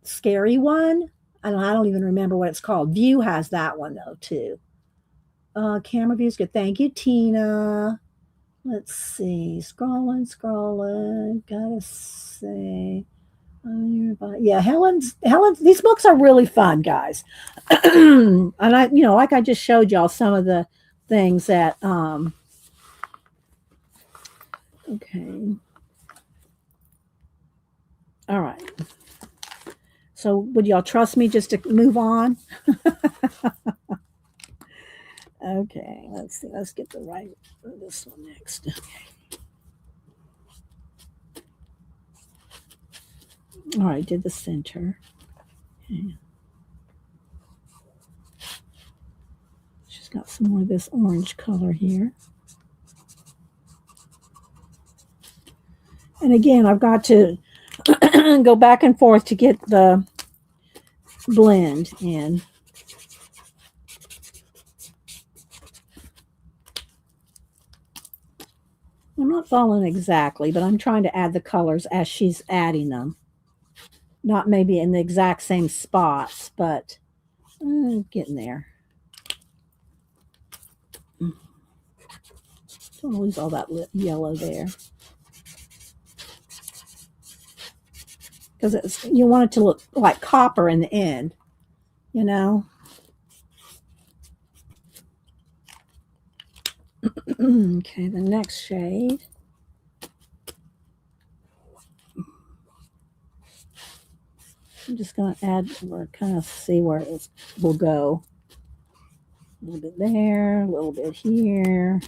scary one. I don't even remember what it's called. View has that one though too. Camera view is good. Thank you, Tina. Let's see. Scrolling. Gotta say. Yeah, Helen's. These books are really fun, guys. And I, like I just showed y'all some of the things that. Okay. All right. So, would y'all trust me just to move on? Okay. Let's see. Let's get this one next. Okay. All right, did the center. Okay. She's got some more of this orange color here. And again, I've got to go back and forth to get the blend in. I'm not following exactly, but I'm trying to add the colors as she's adding them. Not maybe in the exact same spots, but getting there. Don't lose all that yellow there. Because you want it to look like copper in the end, you know? Okay, the next shade. I'm just going to add, or kind of see where it will go. A little bit there, a little bit here.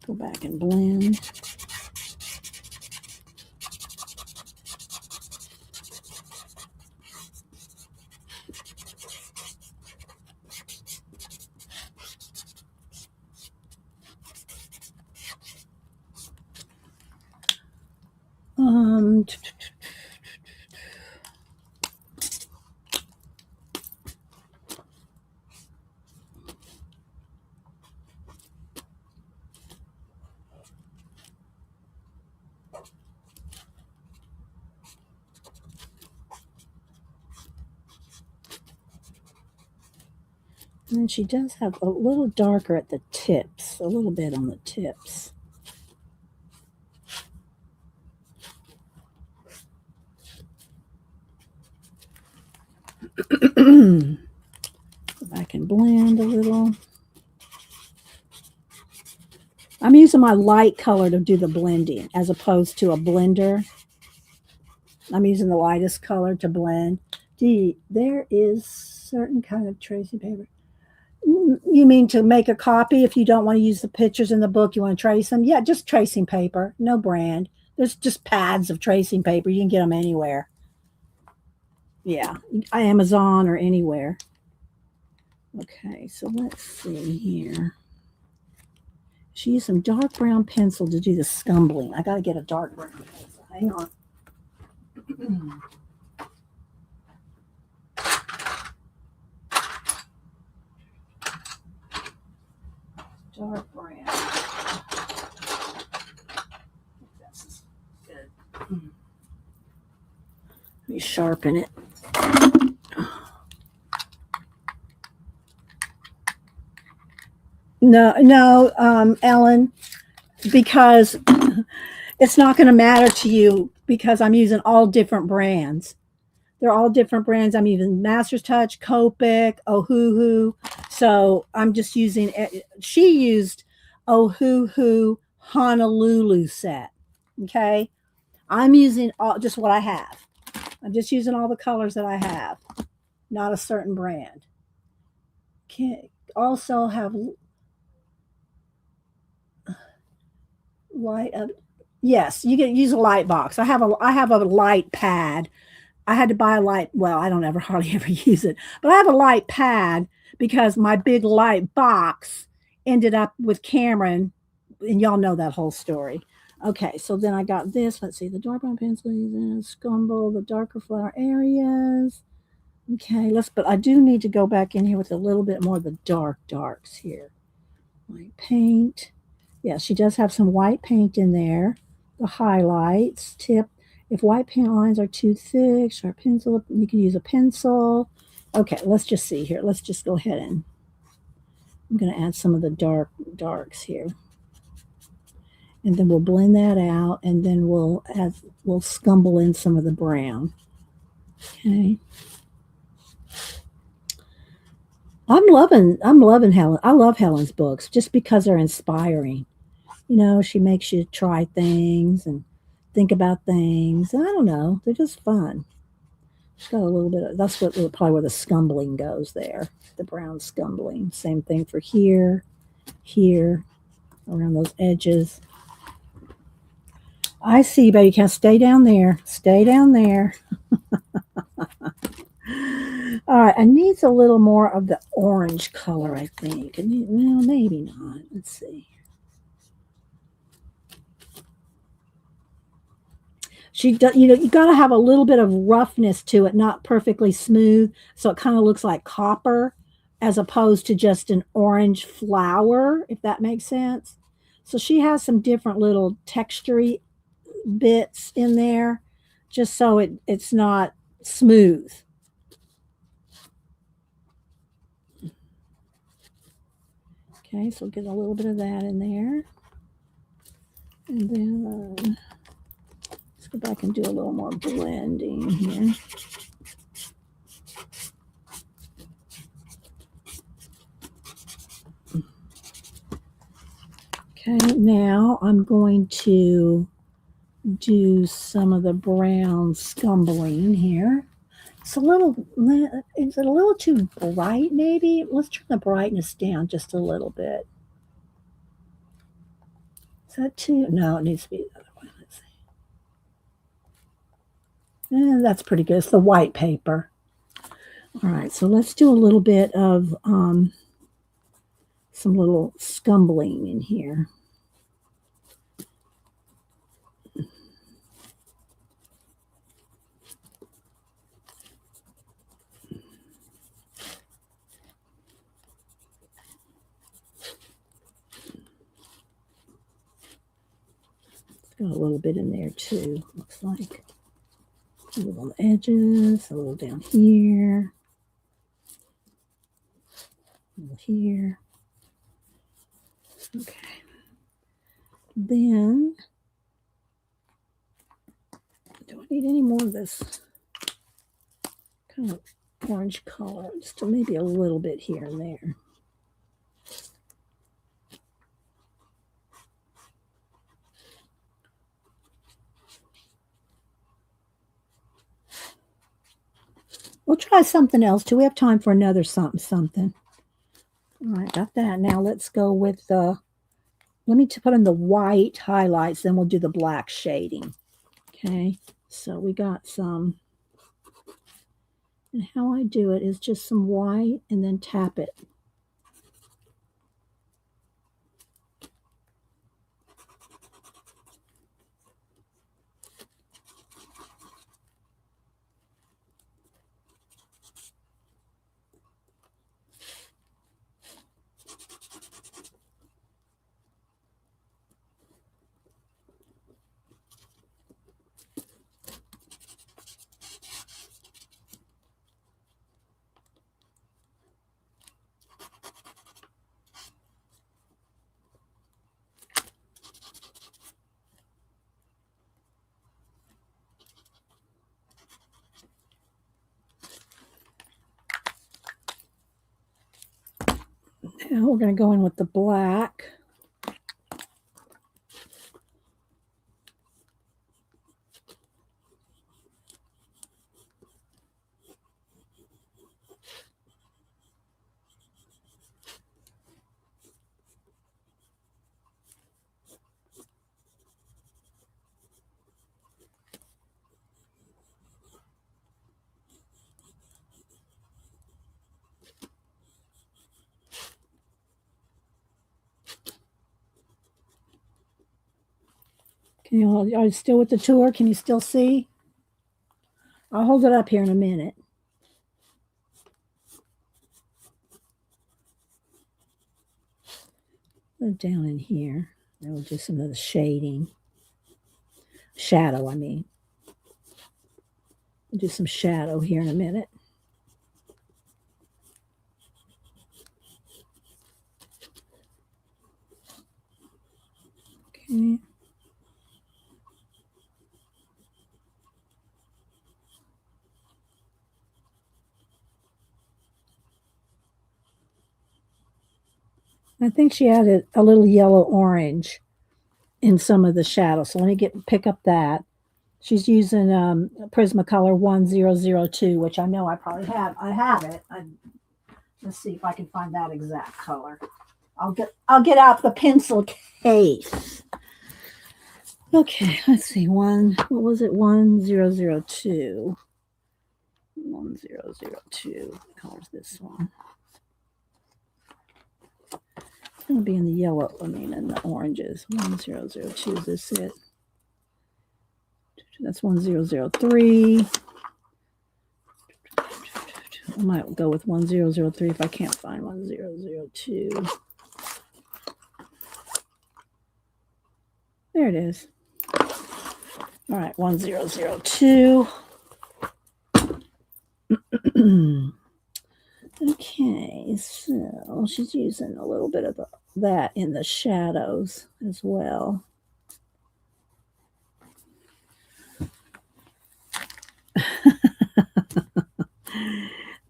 Go back and blend. And she does have a little darker at the tips, a little bit on the tips. Go back and blend a little. I'm using my light color to do the blending as opposed to a blender. I'm using the lightest color to blend. There is certain kind of tracing paper. You mean to make a copy if you don't want to use the pictures in the book, you want to trace them? Yeah, just tracing paper, no brand. There's just pads of tracing paper. You can get them anywhere. Yeah, Amazon or anywhere. Okay, so let's see here. She used some dark brown pencil to do the scumbling. I got to get a dark brown pencil. Hang on. Dark brown. That's good. Let me sharpen it. No, Ellen, because it's not going to matter to you because I'm using all different brands. They're all different brands. I'm using Master's Touch, Copic, Ohuhu. So I'm just using it. She used Ohuhu Honolulu set. Okay. I'm using just what I have. I'm just using all the colors that I have, not a certain brand. Can also have light up. Yes, you can use a light box. I have a light pad. I had to buy a light. Well, I don't ever hardly ever use it, but I have a light pad because my big light box ended up with Cameron, and y'all know that whole story. Okay, so then I got this. Let's see, the dark brown pencil, scumble the darker flower areas. Okay, but I do need to go back in here with a little bit more of the darks here. White paint. Yeah, she does have some white paint in there. The highlights, tip. If white paint lines are too thick, sharp pencil, you can use a pencil. Okay, let's just see here. Let's just go ahead and I'm going to add some of the darks here. And then we'll blend that out, and then we'll scumble in some of the brown. Okay. I'm loving Helen. I love Helen's books just because they're inspiring. You know, she makes you try things and think about things. I don't know. They're just fun. She's got a little bit of, that's probably where the scumbling goes there. The brown scumbling. Same thing for here, around those edges. I see, but you can't stay down there. Stay down there. All right, it needs a little more of the orange color, I think. Well, maybe not. Let's see. She does, you got to have a little bit of roughness to it, not perfectly smooth, so it kind of looks like copper, as opposed to just an orange flower, if that makes sense. So she has some different little textury bits in there, just so it's not smooth. Okay, so get a little bit of that in there. And then let's go back and do a little more blending here. Okay, now I'm going to do some of the brown scumbling here. It's a little, is it a little too bright maybe? Let's turn the brightness down just a little bit. Is that too? No, it needs to be the other one. Let's see. That's pretty good. It's the white paper. All right, so let's do a little bit of some little scumbling in here. Got a little bit in there too, looks like. A little on the edges, a little down here, a little here. Okay. Then, do I need any more of this kind of orange color? Just maybe a little bit here and there. We'll try something else. Do we have time for another something? All right, got that. Now let's go with the, let me put in the white highlights, then we'll do the black shading. Okay, so we got some, and how I do it is just some white and then tap it. Now we're going to go in with the black. Can you hold, are you still with the tour? Can you still see? I'll hold it up here in a minute. Down in here, then we'll do some of the shading. Shadow, I mean. We'll do some shadow here in a minute. Okay. I think she added a little yellow orange in some of the shadow. So let me pick up that. She's using Prismacolor 1002, which I know I probably have. I have it. Let's see if I can find that exact color. I'll get out the pencil case. Okay, let's see. What was it? 1002. 1002. What color is this one? It's going to be in the yellow, in the oranges. 1002. Is this it? That's 1003. I might go with 1003 if I can't find 1002. There it is. All right, 1002. Okay, so she's using a little bit of that in the shadows as well.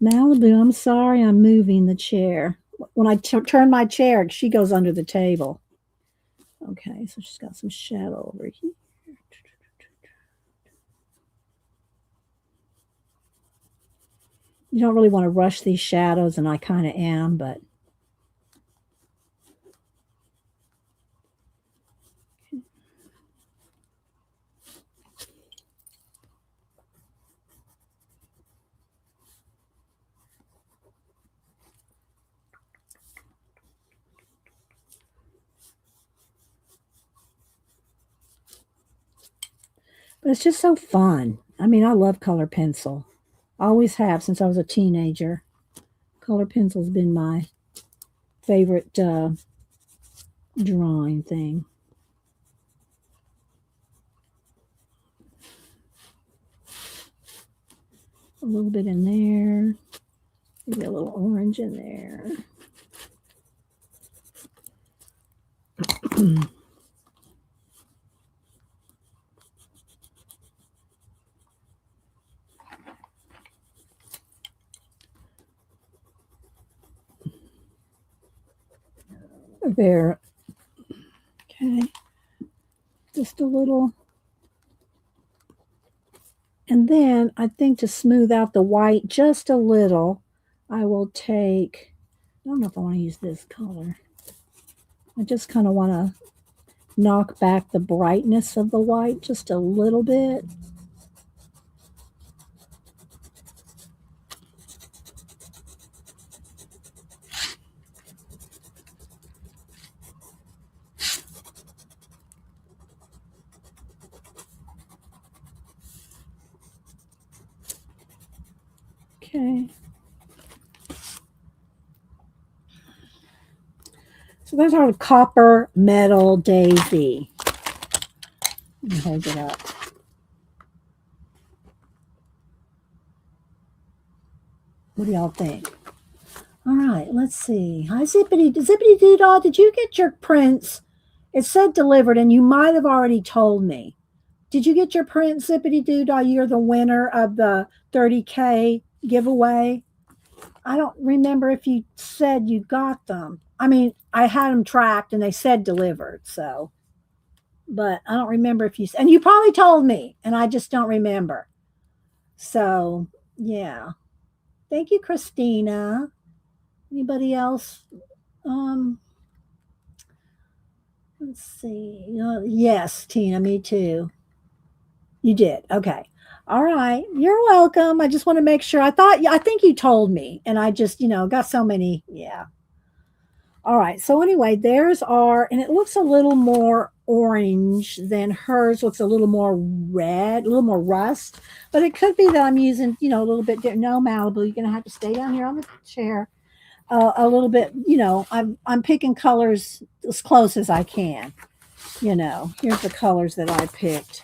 Malibu, I'm sorry, I'm moving the chair. When I turn my chair, she goes under the table. Okay, so she's got some shadow over here. You don't really want to rush these shadows, and I kind of am, but it's just so fun. I mean, I love color pencil. I always have since I was a teenager. Color pencil's been my favorite drawing thing. A little bit in there. Maybe a little orange in there. There. Okay. Just a little. And then I think to smooth out the white just a little, I will take, I don't know if I want to use this color. I just kind of want to knock back the brightness of the white just a little bit. Okay. So there's our copper metal daisy. Let me hold it up. What do y'all think? All right, let's see. Hi, Zippity Doo-Dah. Did you get your prints? It said delivered, and you might have already told me. Did you get your print, Zippity Doo-Dah? You're the winner of the 30K giveaway. I don't remember if you said you got them. I mean, I had them tracked and they said delivered, so. But I don't remember if you, and you probably told me, and I just don't remember. So, yeah. Thank you, Christina. Anybody else? Let's see. Yes, Tina, me too. You did. Okay. All right. You're welcome. I just want to make sure. I think you told me, and I just, got so many. Yeah. All right. So anyway, there's our, and it looks a little more orange than hers. Looks a little more red, a little more rust, but it could be that I'm using, a little bit different. No, Malibu, you're going to have to stay down here on the chair. A little bit, I'm picking colors as close as I can. Here's the colors that I picked.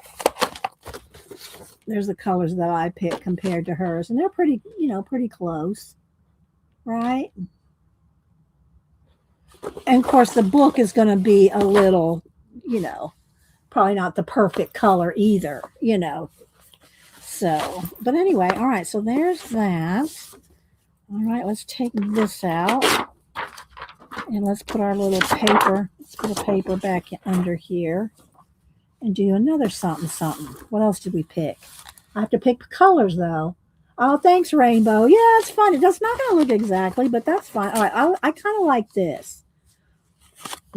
There's the colors that I picked compared to hers, and they're pretty, pretty close, right? And of course, the book is going to be a little, probably not the perfect color either, So, but anyway, all right. So there's that. All right, let's take this out, and let's put our little paper. Let's put a paper back under here, and do another something. What else did we pick? I have to pick colors though. Oh, thanks, Rainbow. Yeah, it's fun. It does not going to look exactly, but that's fine. All right, I kind of like this.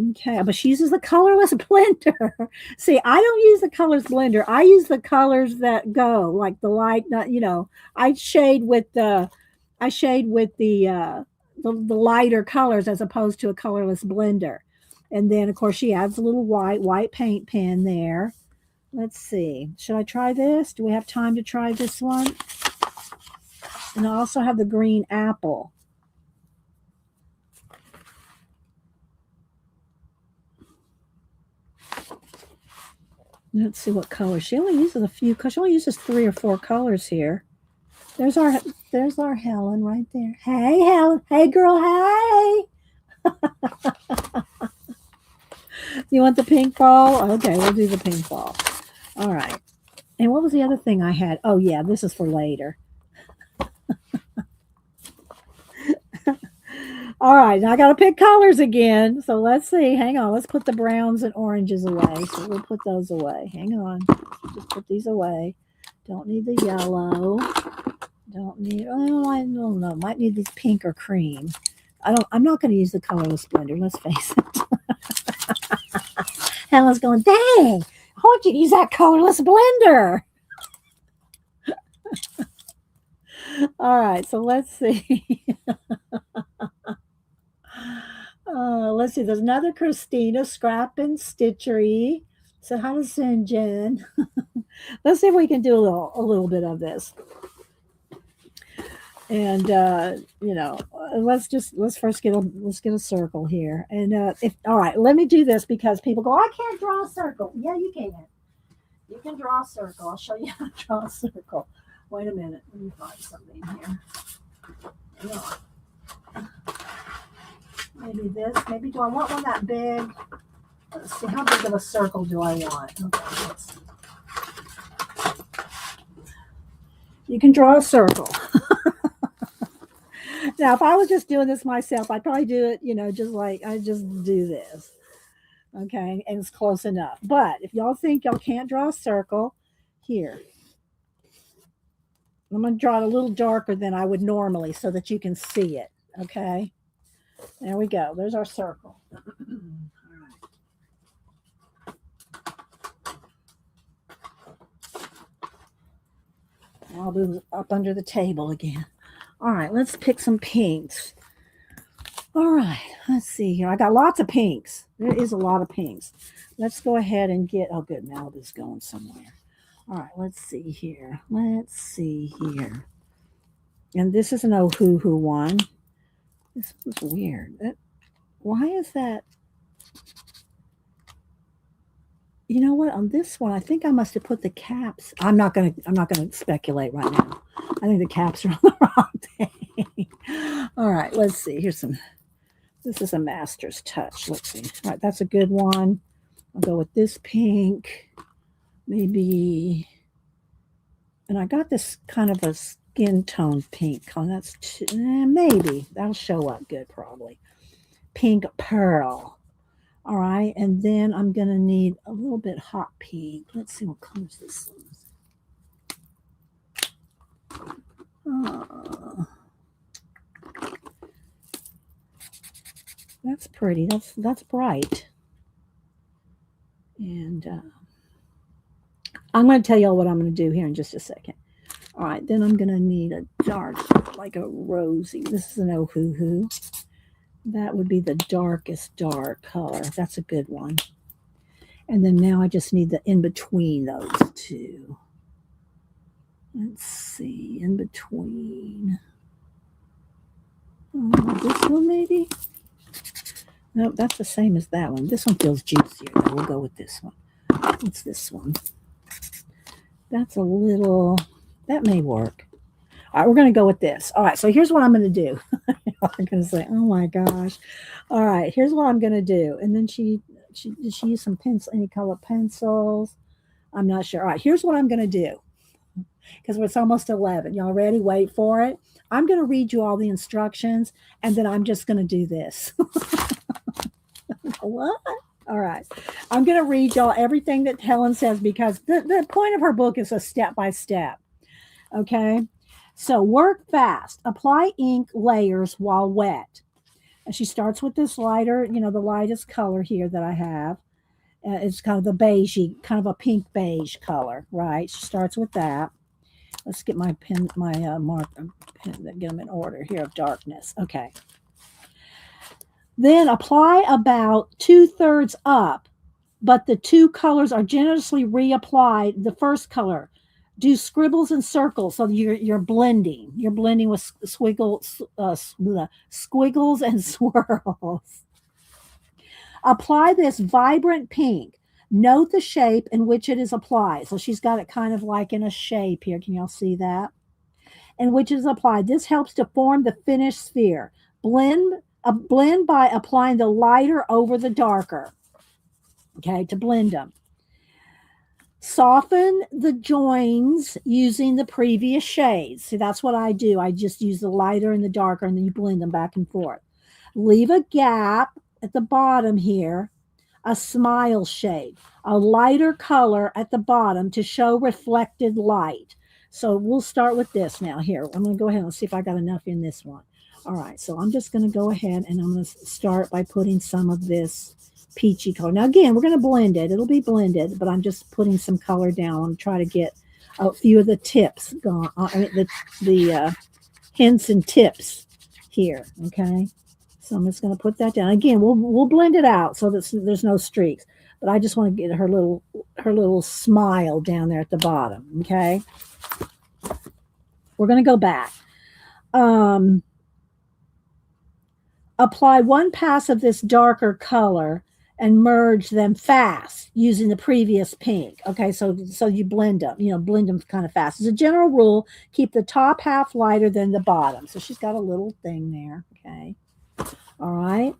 Okay, but she uses the colorless blender. See, I don't use the colors blender. I use the colors that go, like the light, not, I shade with the lighter colors as opposed to a colorless blender. And then of course she adds a little white paint pen there. Let's see. Should I try this? Do we have time to try this one? And I also have the green apple. Let's see what color. She only uses a few, because she only uses 3 or 4 colors here. There's our Helen right there. Hey, Helen. Hey, girl. Hey. You want the pink ball? Okay, we'll do the pink ball. All right. And what was the other thing I had? Oh, yeah, this is for later. All right, now I got to pick colors again. So let's see. Hang on. Let's put the browns and oranges away. So we'll put those away. Hang on. Just put these away. Don't need the yellow. Don't need, oh, I don't know. Might need this pink or cream. I'm not going to use the colorless blender. Let's face it. Helen's going, dang, I want you to use that colorless blender. All right, so let's see. Let's see. There's another Christina, Scrap and Stitchery. So how to St. Jen. Let's see if we can do a little bit of this. And let's first get a circle here. And all right, let me do this because people go, I can't draw a circle. Yeah, you can. You can draw a circle. I'll show you how to draw a circle. Wait a minute. Let me find something here. Hang on. Maybe this. Maybe do I want one that big? Let's see. How big of a circle do I want? Okay, let's see. You can draw a circle. Now, if I was just doing this myself, I'd probably do it, just like I just do this. Okay, and it's close enough. But if y'all think y'all can't draw a circle, here. I'm going to draw it a little darker than I would normally so that you can see it. Okay, there we go. There's our circle. I'll move up under the table again. All right, let's pick some pinks. All right, let's see here. I got lots of pinks. There is a lot of pinks. Let's go ahead and get, oh good, Malibu's going somewhere. All right, let's see here. Let's see here. And this is an oh-hoo-hoo one. This was weird. Why is that? You know what? On this one, I think I must have put the caps. I'm not gonna speculate right now. I think the caps are on the wrong thing. All right, let's see. This is a master's touch. Let's see. All right, that's a good one. I'll go with this pink. Maybe. And I got this kind of a skin tone pink. Oh, that's maybe. That'll show up good probably. Pink pearl. All right, and then I'm going to need a little bit hot pink. Let's see what colors this is. That's pretty. That's bright. And I'm going to tell y'all what I'm going to do here in just a second. All right, then I'm going to need a dark, like a rosy. This is an oh-hoo-hoo. That would be the darkest dark color. That's a good one. And then now I just need the in between those two. Let's see, in between. This one maybe? Nope, that's the same as that one. This one feels juicier. We'll go with this one. What's this one? That's a little, that may work. All right, we're going to go with this. All right, so here's what I'm going to do. I'm going to say, oh my gosh. All right, here's what I'm going to do. And then did she use some pencil, any color pencils? I'm not sure. All right, here's what I'm going to do. Because it's almost 11. Y'all ready? Wait for it. I'm going to read you all the instructions, and then I'm just going to do this. What? All right. I'm going to read y'all everything that Helen says because the point of her book is a step-by-step. Okay? So work fast. Apply ink layers while wet. And she starts with this lighter, the lightest color here that I have. It's kind of the beigey, kind of a pink beige color, right? She starts with that. Let's get my pen, my marker, pen, get them in order here of darkness. Okay. Then apply about 2/3 up, but the two colors are generously reapplied. The first color, do scribbles and circles, so you're blending. You're blending with squiggles and swirls. Apply this vibrant pink. Note the shape in which it is applied. So she's got it kind of like in a shape here. Can y'all see that? In which it is applied. This helps to form the finished sphere. Blend by applying the lighter over the darker. Okay, to blend them. Soften the joins using the previous shades. See, that's what I do. I just use the lighter and the darker, and then you blend them back and forth. Leave a gap at the bottom here, a smile shade, a lighter color at the bottom to show reflected light. So we'll start with this now. Here, I'm going to go ahead and see if I got enough in this one. All right, so I'm just going to go ahead and I'm going to start by putting some of this peachy color. Now, again, we're going to blend it. It'll be blended, but I'm just putting some color down. I'm trying to get a few of the tips gone. I mean, the hints and tips here, okay? So I'm just going to put that down. Again, we'll blend it out so that there's no streaks. But I just want to get her little smile down there at the bottom, okay? We're going to go back. Apply one pass of this darker color and merge them fast using the previous pink. Okay, so you blend them, blend them kind of fast. As a general rule, keep the top half lighter than the bottom. So she's got a little thing there, okay? All right.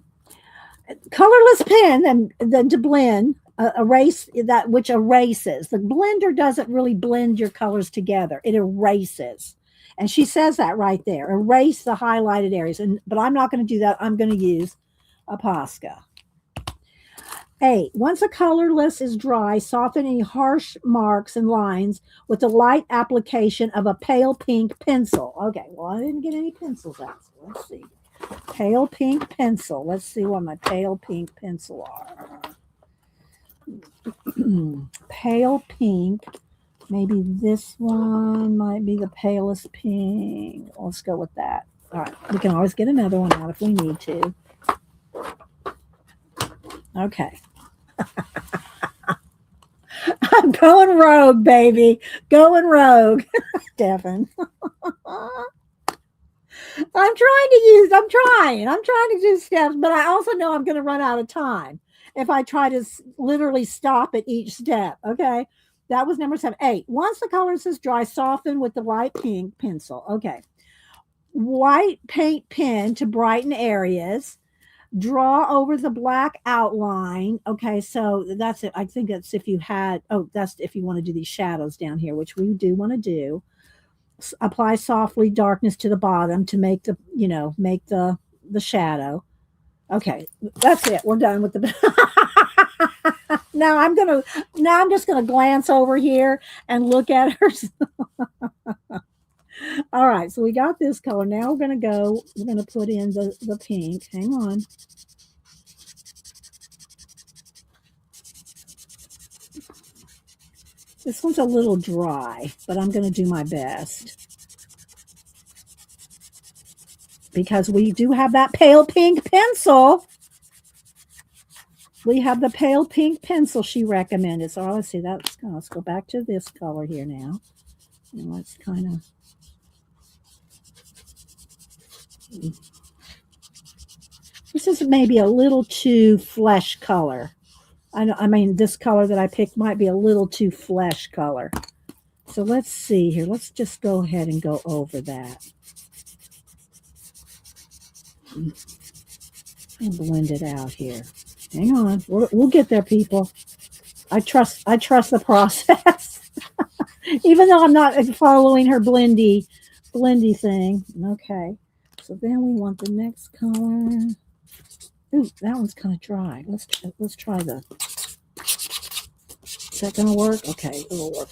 Colorless pen, and then to blend, erase that which erases. The blender doesn't really blend your colors together. It erases. And she says that right there. Erase the highlighted areas. But I'm not going to do that. I'm going to use a Posca. 8. Once a colorless is dry, soften any harsh marks and lines with the light application of a pale pink pencil. Okay, well, I didn't get any pencils out. So let's see. Pale pink pencil. Let's see what my pale pink pencil are. Pale pink. Maybe this one might be the palest pink. Let's go with that. All right. We can always get another one out if we need to. Okay. I'm going rogue, baby. Going rogue. Devin. I'm trying to do steps, but I also know I'm going to run out of time if I try to literally stop at each step. Okay. That was number 7. 8. Once the color is dry, soften with the light pink pencil. Okay. White paint pen to brighten areas. Draw over the black outline. Okay, so that's it. I think that's if you had, that's if you want to do these shadows down here, which we do want to do. Apply softly darkness to the bottom to make the, make the shadow. Okay, that's it. We're done with the Now I'm just gonna glance over here and look at her. All right, so we got this color. Now we're gonna put in the pink. Hang on. This one's a little dry, but I'm gonna do my best. Because we do have that pale pink pencil. We have the pale pink pencil she recommended. So let's see, let's go back to this color here now. And let's kind of, this is maybe a little too flesh color. I mean, this color that I picked might be a little too flesh color. So let's see here. Let's just go ahead and go over that. And blend it out here. Hang on. We'll get there, people. I trust the process. Even though I'm not following her blendy thing. Okay. So then we want the next color. Ooh, that one's kind of dry. Let's try the. Is that gonna work? Okay, it'll work.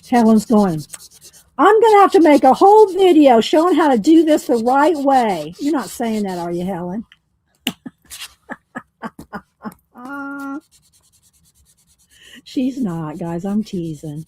Helen's going, I'm going to have to make a whole video showing how to do this the right way. You're not saying that, are you, Helen? She's not, guys. I'm teasing.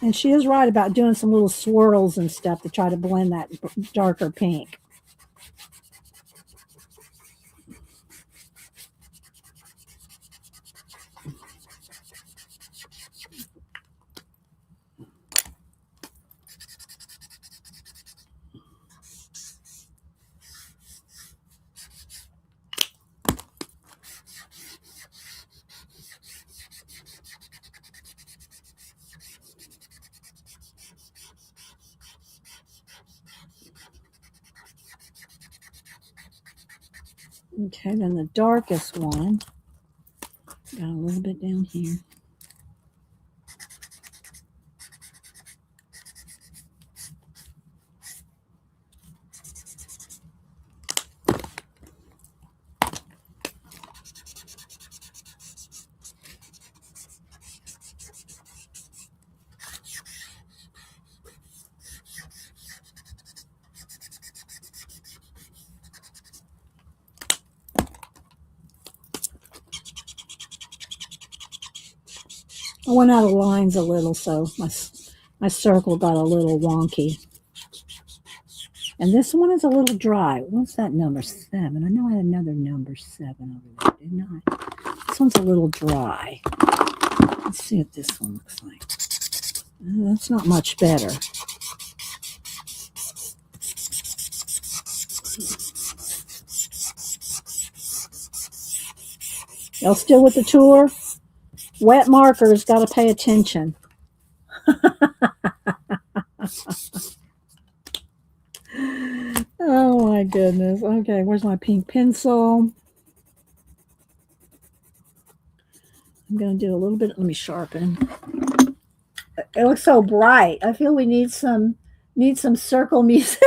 And she is right about doing some little swirls and stuff to try to blend that darker pink. Okay, then the darkest one, got a little bit down here. I went out of lines a little, so my circle got a little wonky. And this one is a little dry. What's that number 7? I know I had another number 7 over there, didn't I? This one's a little dry. Let's see what this one looks like. That's not much better. Y'all still with the tour? Wet markers, got to pay attention. Oh my goodness. Okay, where's my pink pencil? I'm going to do a little bit. Let me sharpen. It looks so bright. I feel we need some circle music.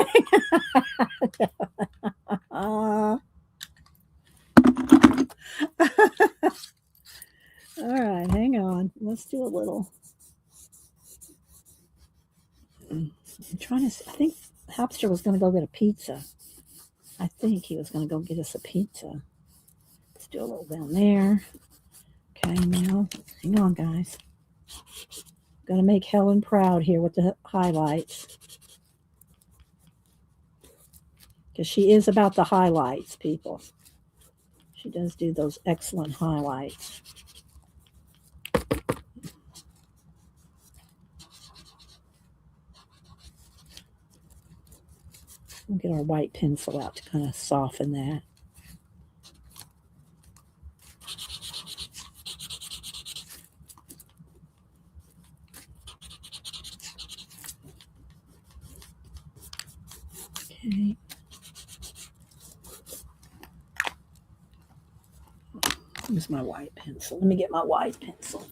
All right, hang on. Let's do a little. I'm trying to. I think Hapster was going to go get a pizza. I think he was going to go get us a pizza. Let's do a little down there. Okay, now hang on, guys. Going to make Helen proud here with the highlights. Because she is about the highlights, people. She does do those excellent highlights. We'll get our white pencil out to kind of soften that. Okay. Use my white pencil. Let me get my white pencil.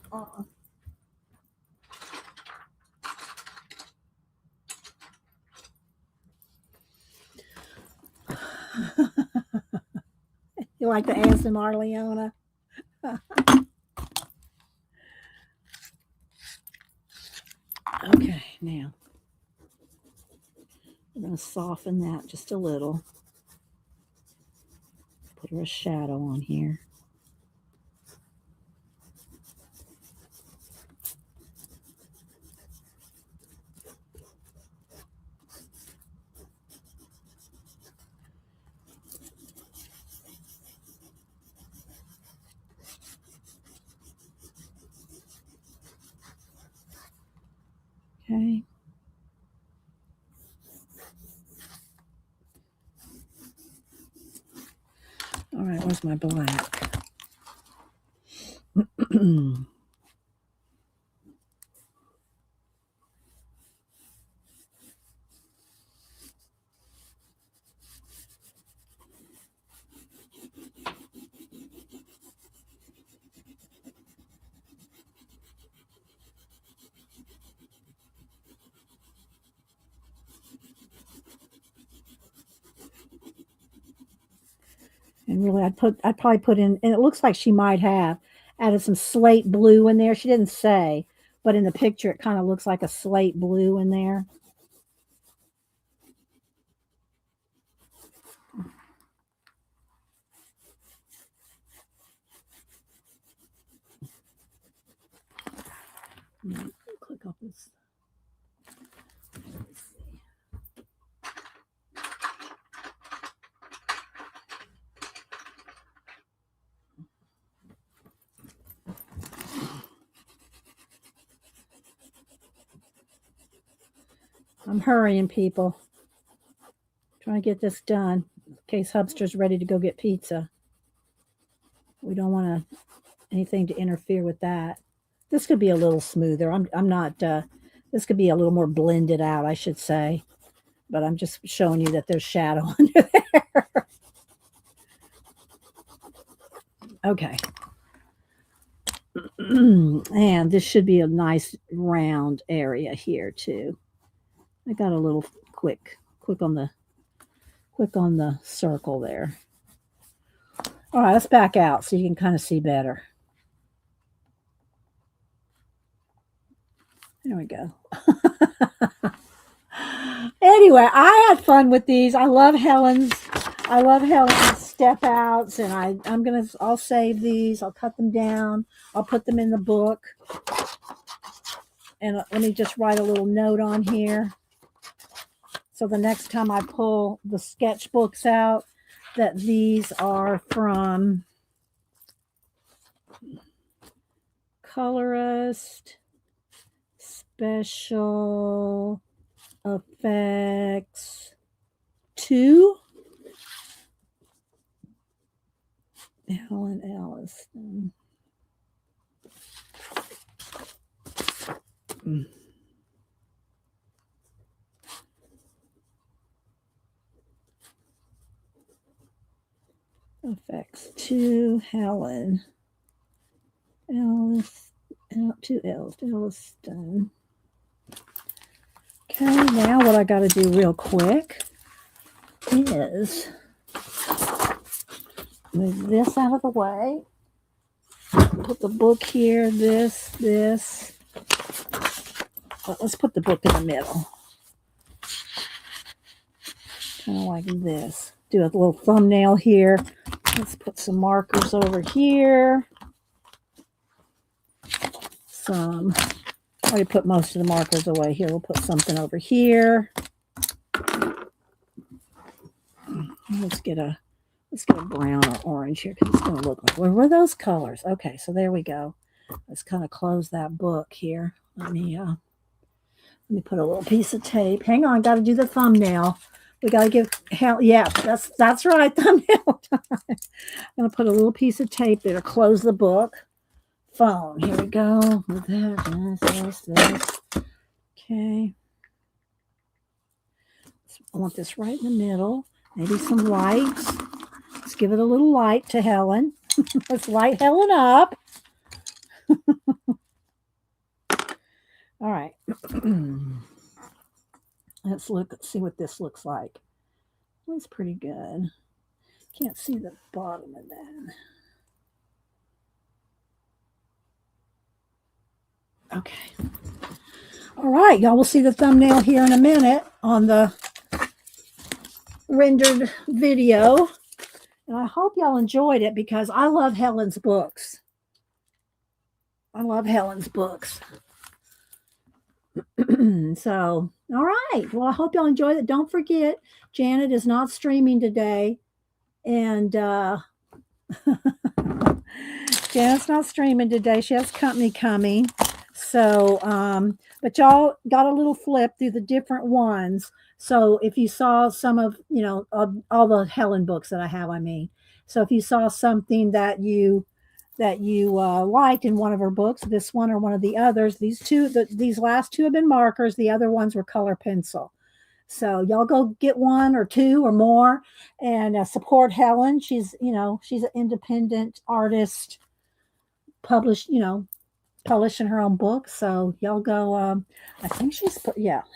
You like the ASMR, Leona? Okay, now we're going to soften that just a little. Put her a shadow on here. Okay. Where's my black? And really, I'd probably put in, and it looks like she might have added some slate blue in there. She didn't say, but in the picture, it kind of looks like a slate blue in there. Click off this. I'm hurrying, people. Trying to get this done in case Hubster's ready to go get pizza. We don't want anything to interfere with that. This could be a little smoother. I'm not. This could be a little more blended out, I should say. But I'm just showing you that there's shadow under there. Okay. And this should be a nice round area here too. I got a little click on the circle there. All right, let's back out so you can kind of see better. There we go. Anyway, I had fun with these. I love Helen's step outs, and I'll save these. I'll cut them down. I'll put them in the book. And let me just write a little note on here. So the next time I pull the sketchbooks out, that these are from Colorist Special Effects 2. Helen Elliston. Effects 2, Helen Elliston. Okay, now what I got to do real quick is move this out of the way. Put the book here, this. Well, let's put the book in the middle. Kind of like this. Do a little thumbnail here. Let's put some markers over here. I already put most of the markers away here. We'll put something over here. Let's get a brown or orange here because it's going to look like, what were those colors? Okay, so there we go. Let's kind of close that book here. Let me put a little piece of tape. Hang on, got to do the thumbnail. We got to give that's right, thumbnail time. I'm going to put a little piece of tape there to close the book. Phone. Here we go. With this. Okay. I want this right in the middle. Maybe some lights. Let's give it a little light to Helen. Let's light Helen up. All right. Let's see what this looks like. That's pretty good. Can't see the bottom of that. Okay. All right, y'all will see the thumbnail here in a minute on the rendered video. And I hope y'all enjoyed it because I love Helen's books. So, all right. Well, I hope y'all enjoyed it. Don't forget, Janet is not streaming today. And Janet's not streaming today. She has company coming. So, but y'all got a little flip through the different ones. So if you saw some of, all the Helen books that I have, So if you saw something that you liked in one of her books, this one or one of the others, these last two have been markers. The other ones were color pencil. So y'all go get one or two or more and support Helen. She's an independent artist, published, publishing her own book. So y'all go. I think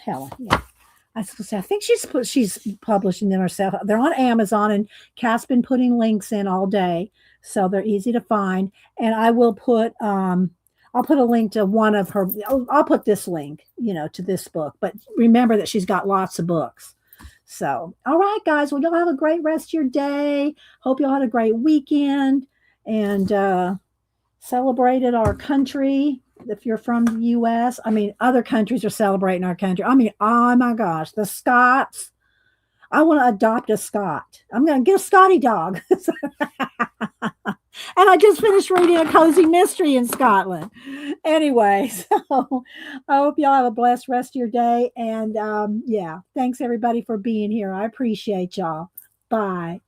Helen. Yeah. I was gonna say, I think she's publishing them herself. They're on Amazon, and Kat's been putting links in all day, so they're easy to find. And I'll put a link to one of her. I'll put this link, to this book. But remember that she's got lots of books. So, all right, guys. Well, y'all have a great rest of your day. Hope y'all had a great weekend and celebrated our country. If you're from the U.S., I mean, other countries are celebrating our country. I mean, oh my gosh, the Scots. I want to adopt a Scot. I'm going to get a Scotty dog. And I just finished reading a cozy mystery in Scotland. Anyway, so I hope y'all have a blessed rest of your day. And yeah, thanks everybody for being here. I appreciate y'all. Bye.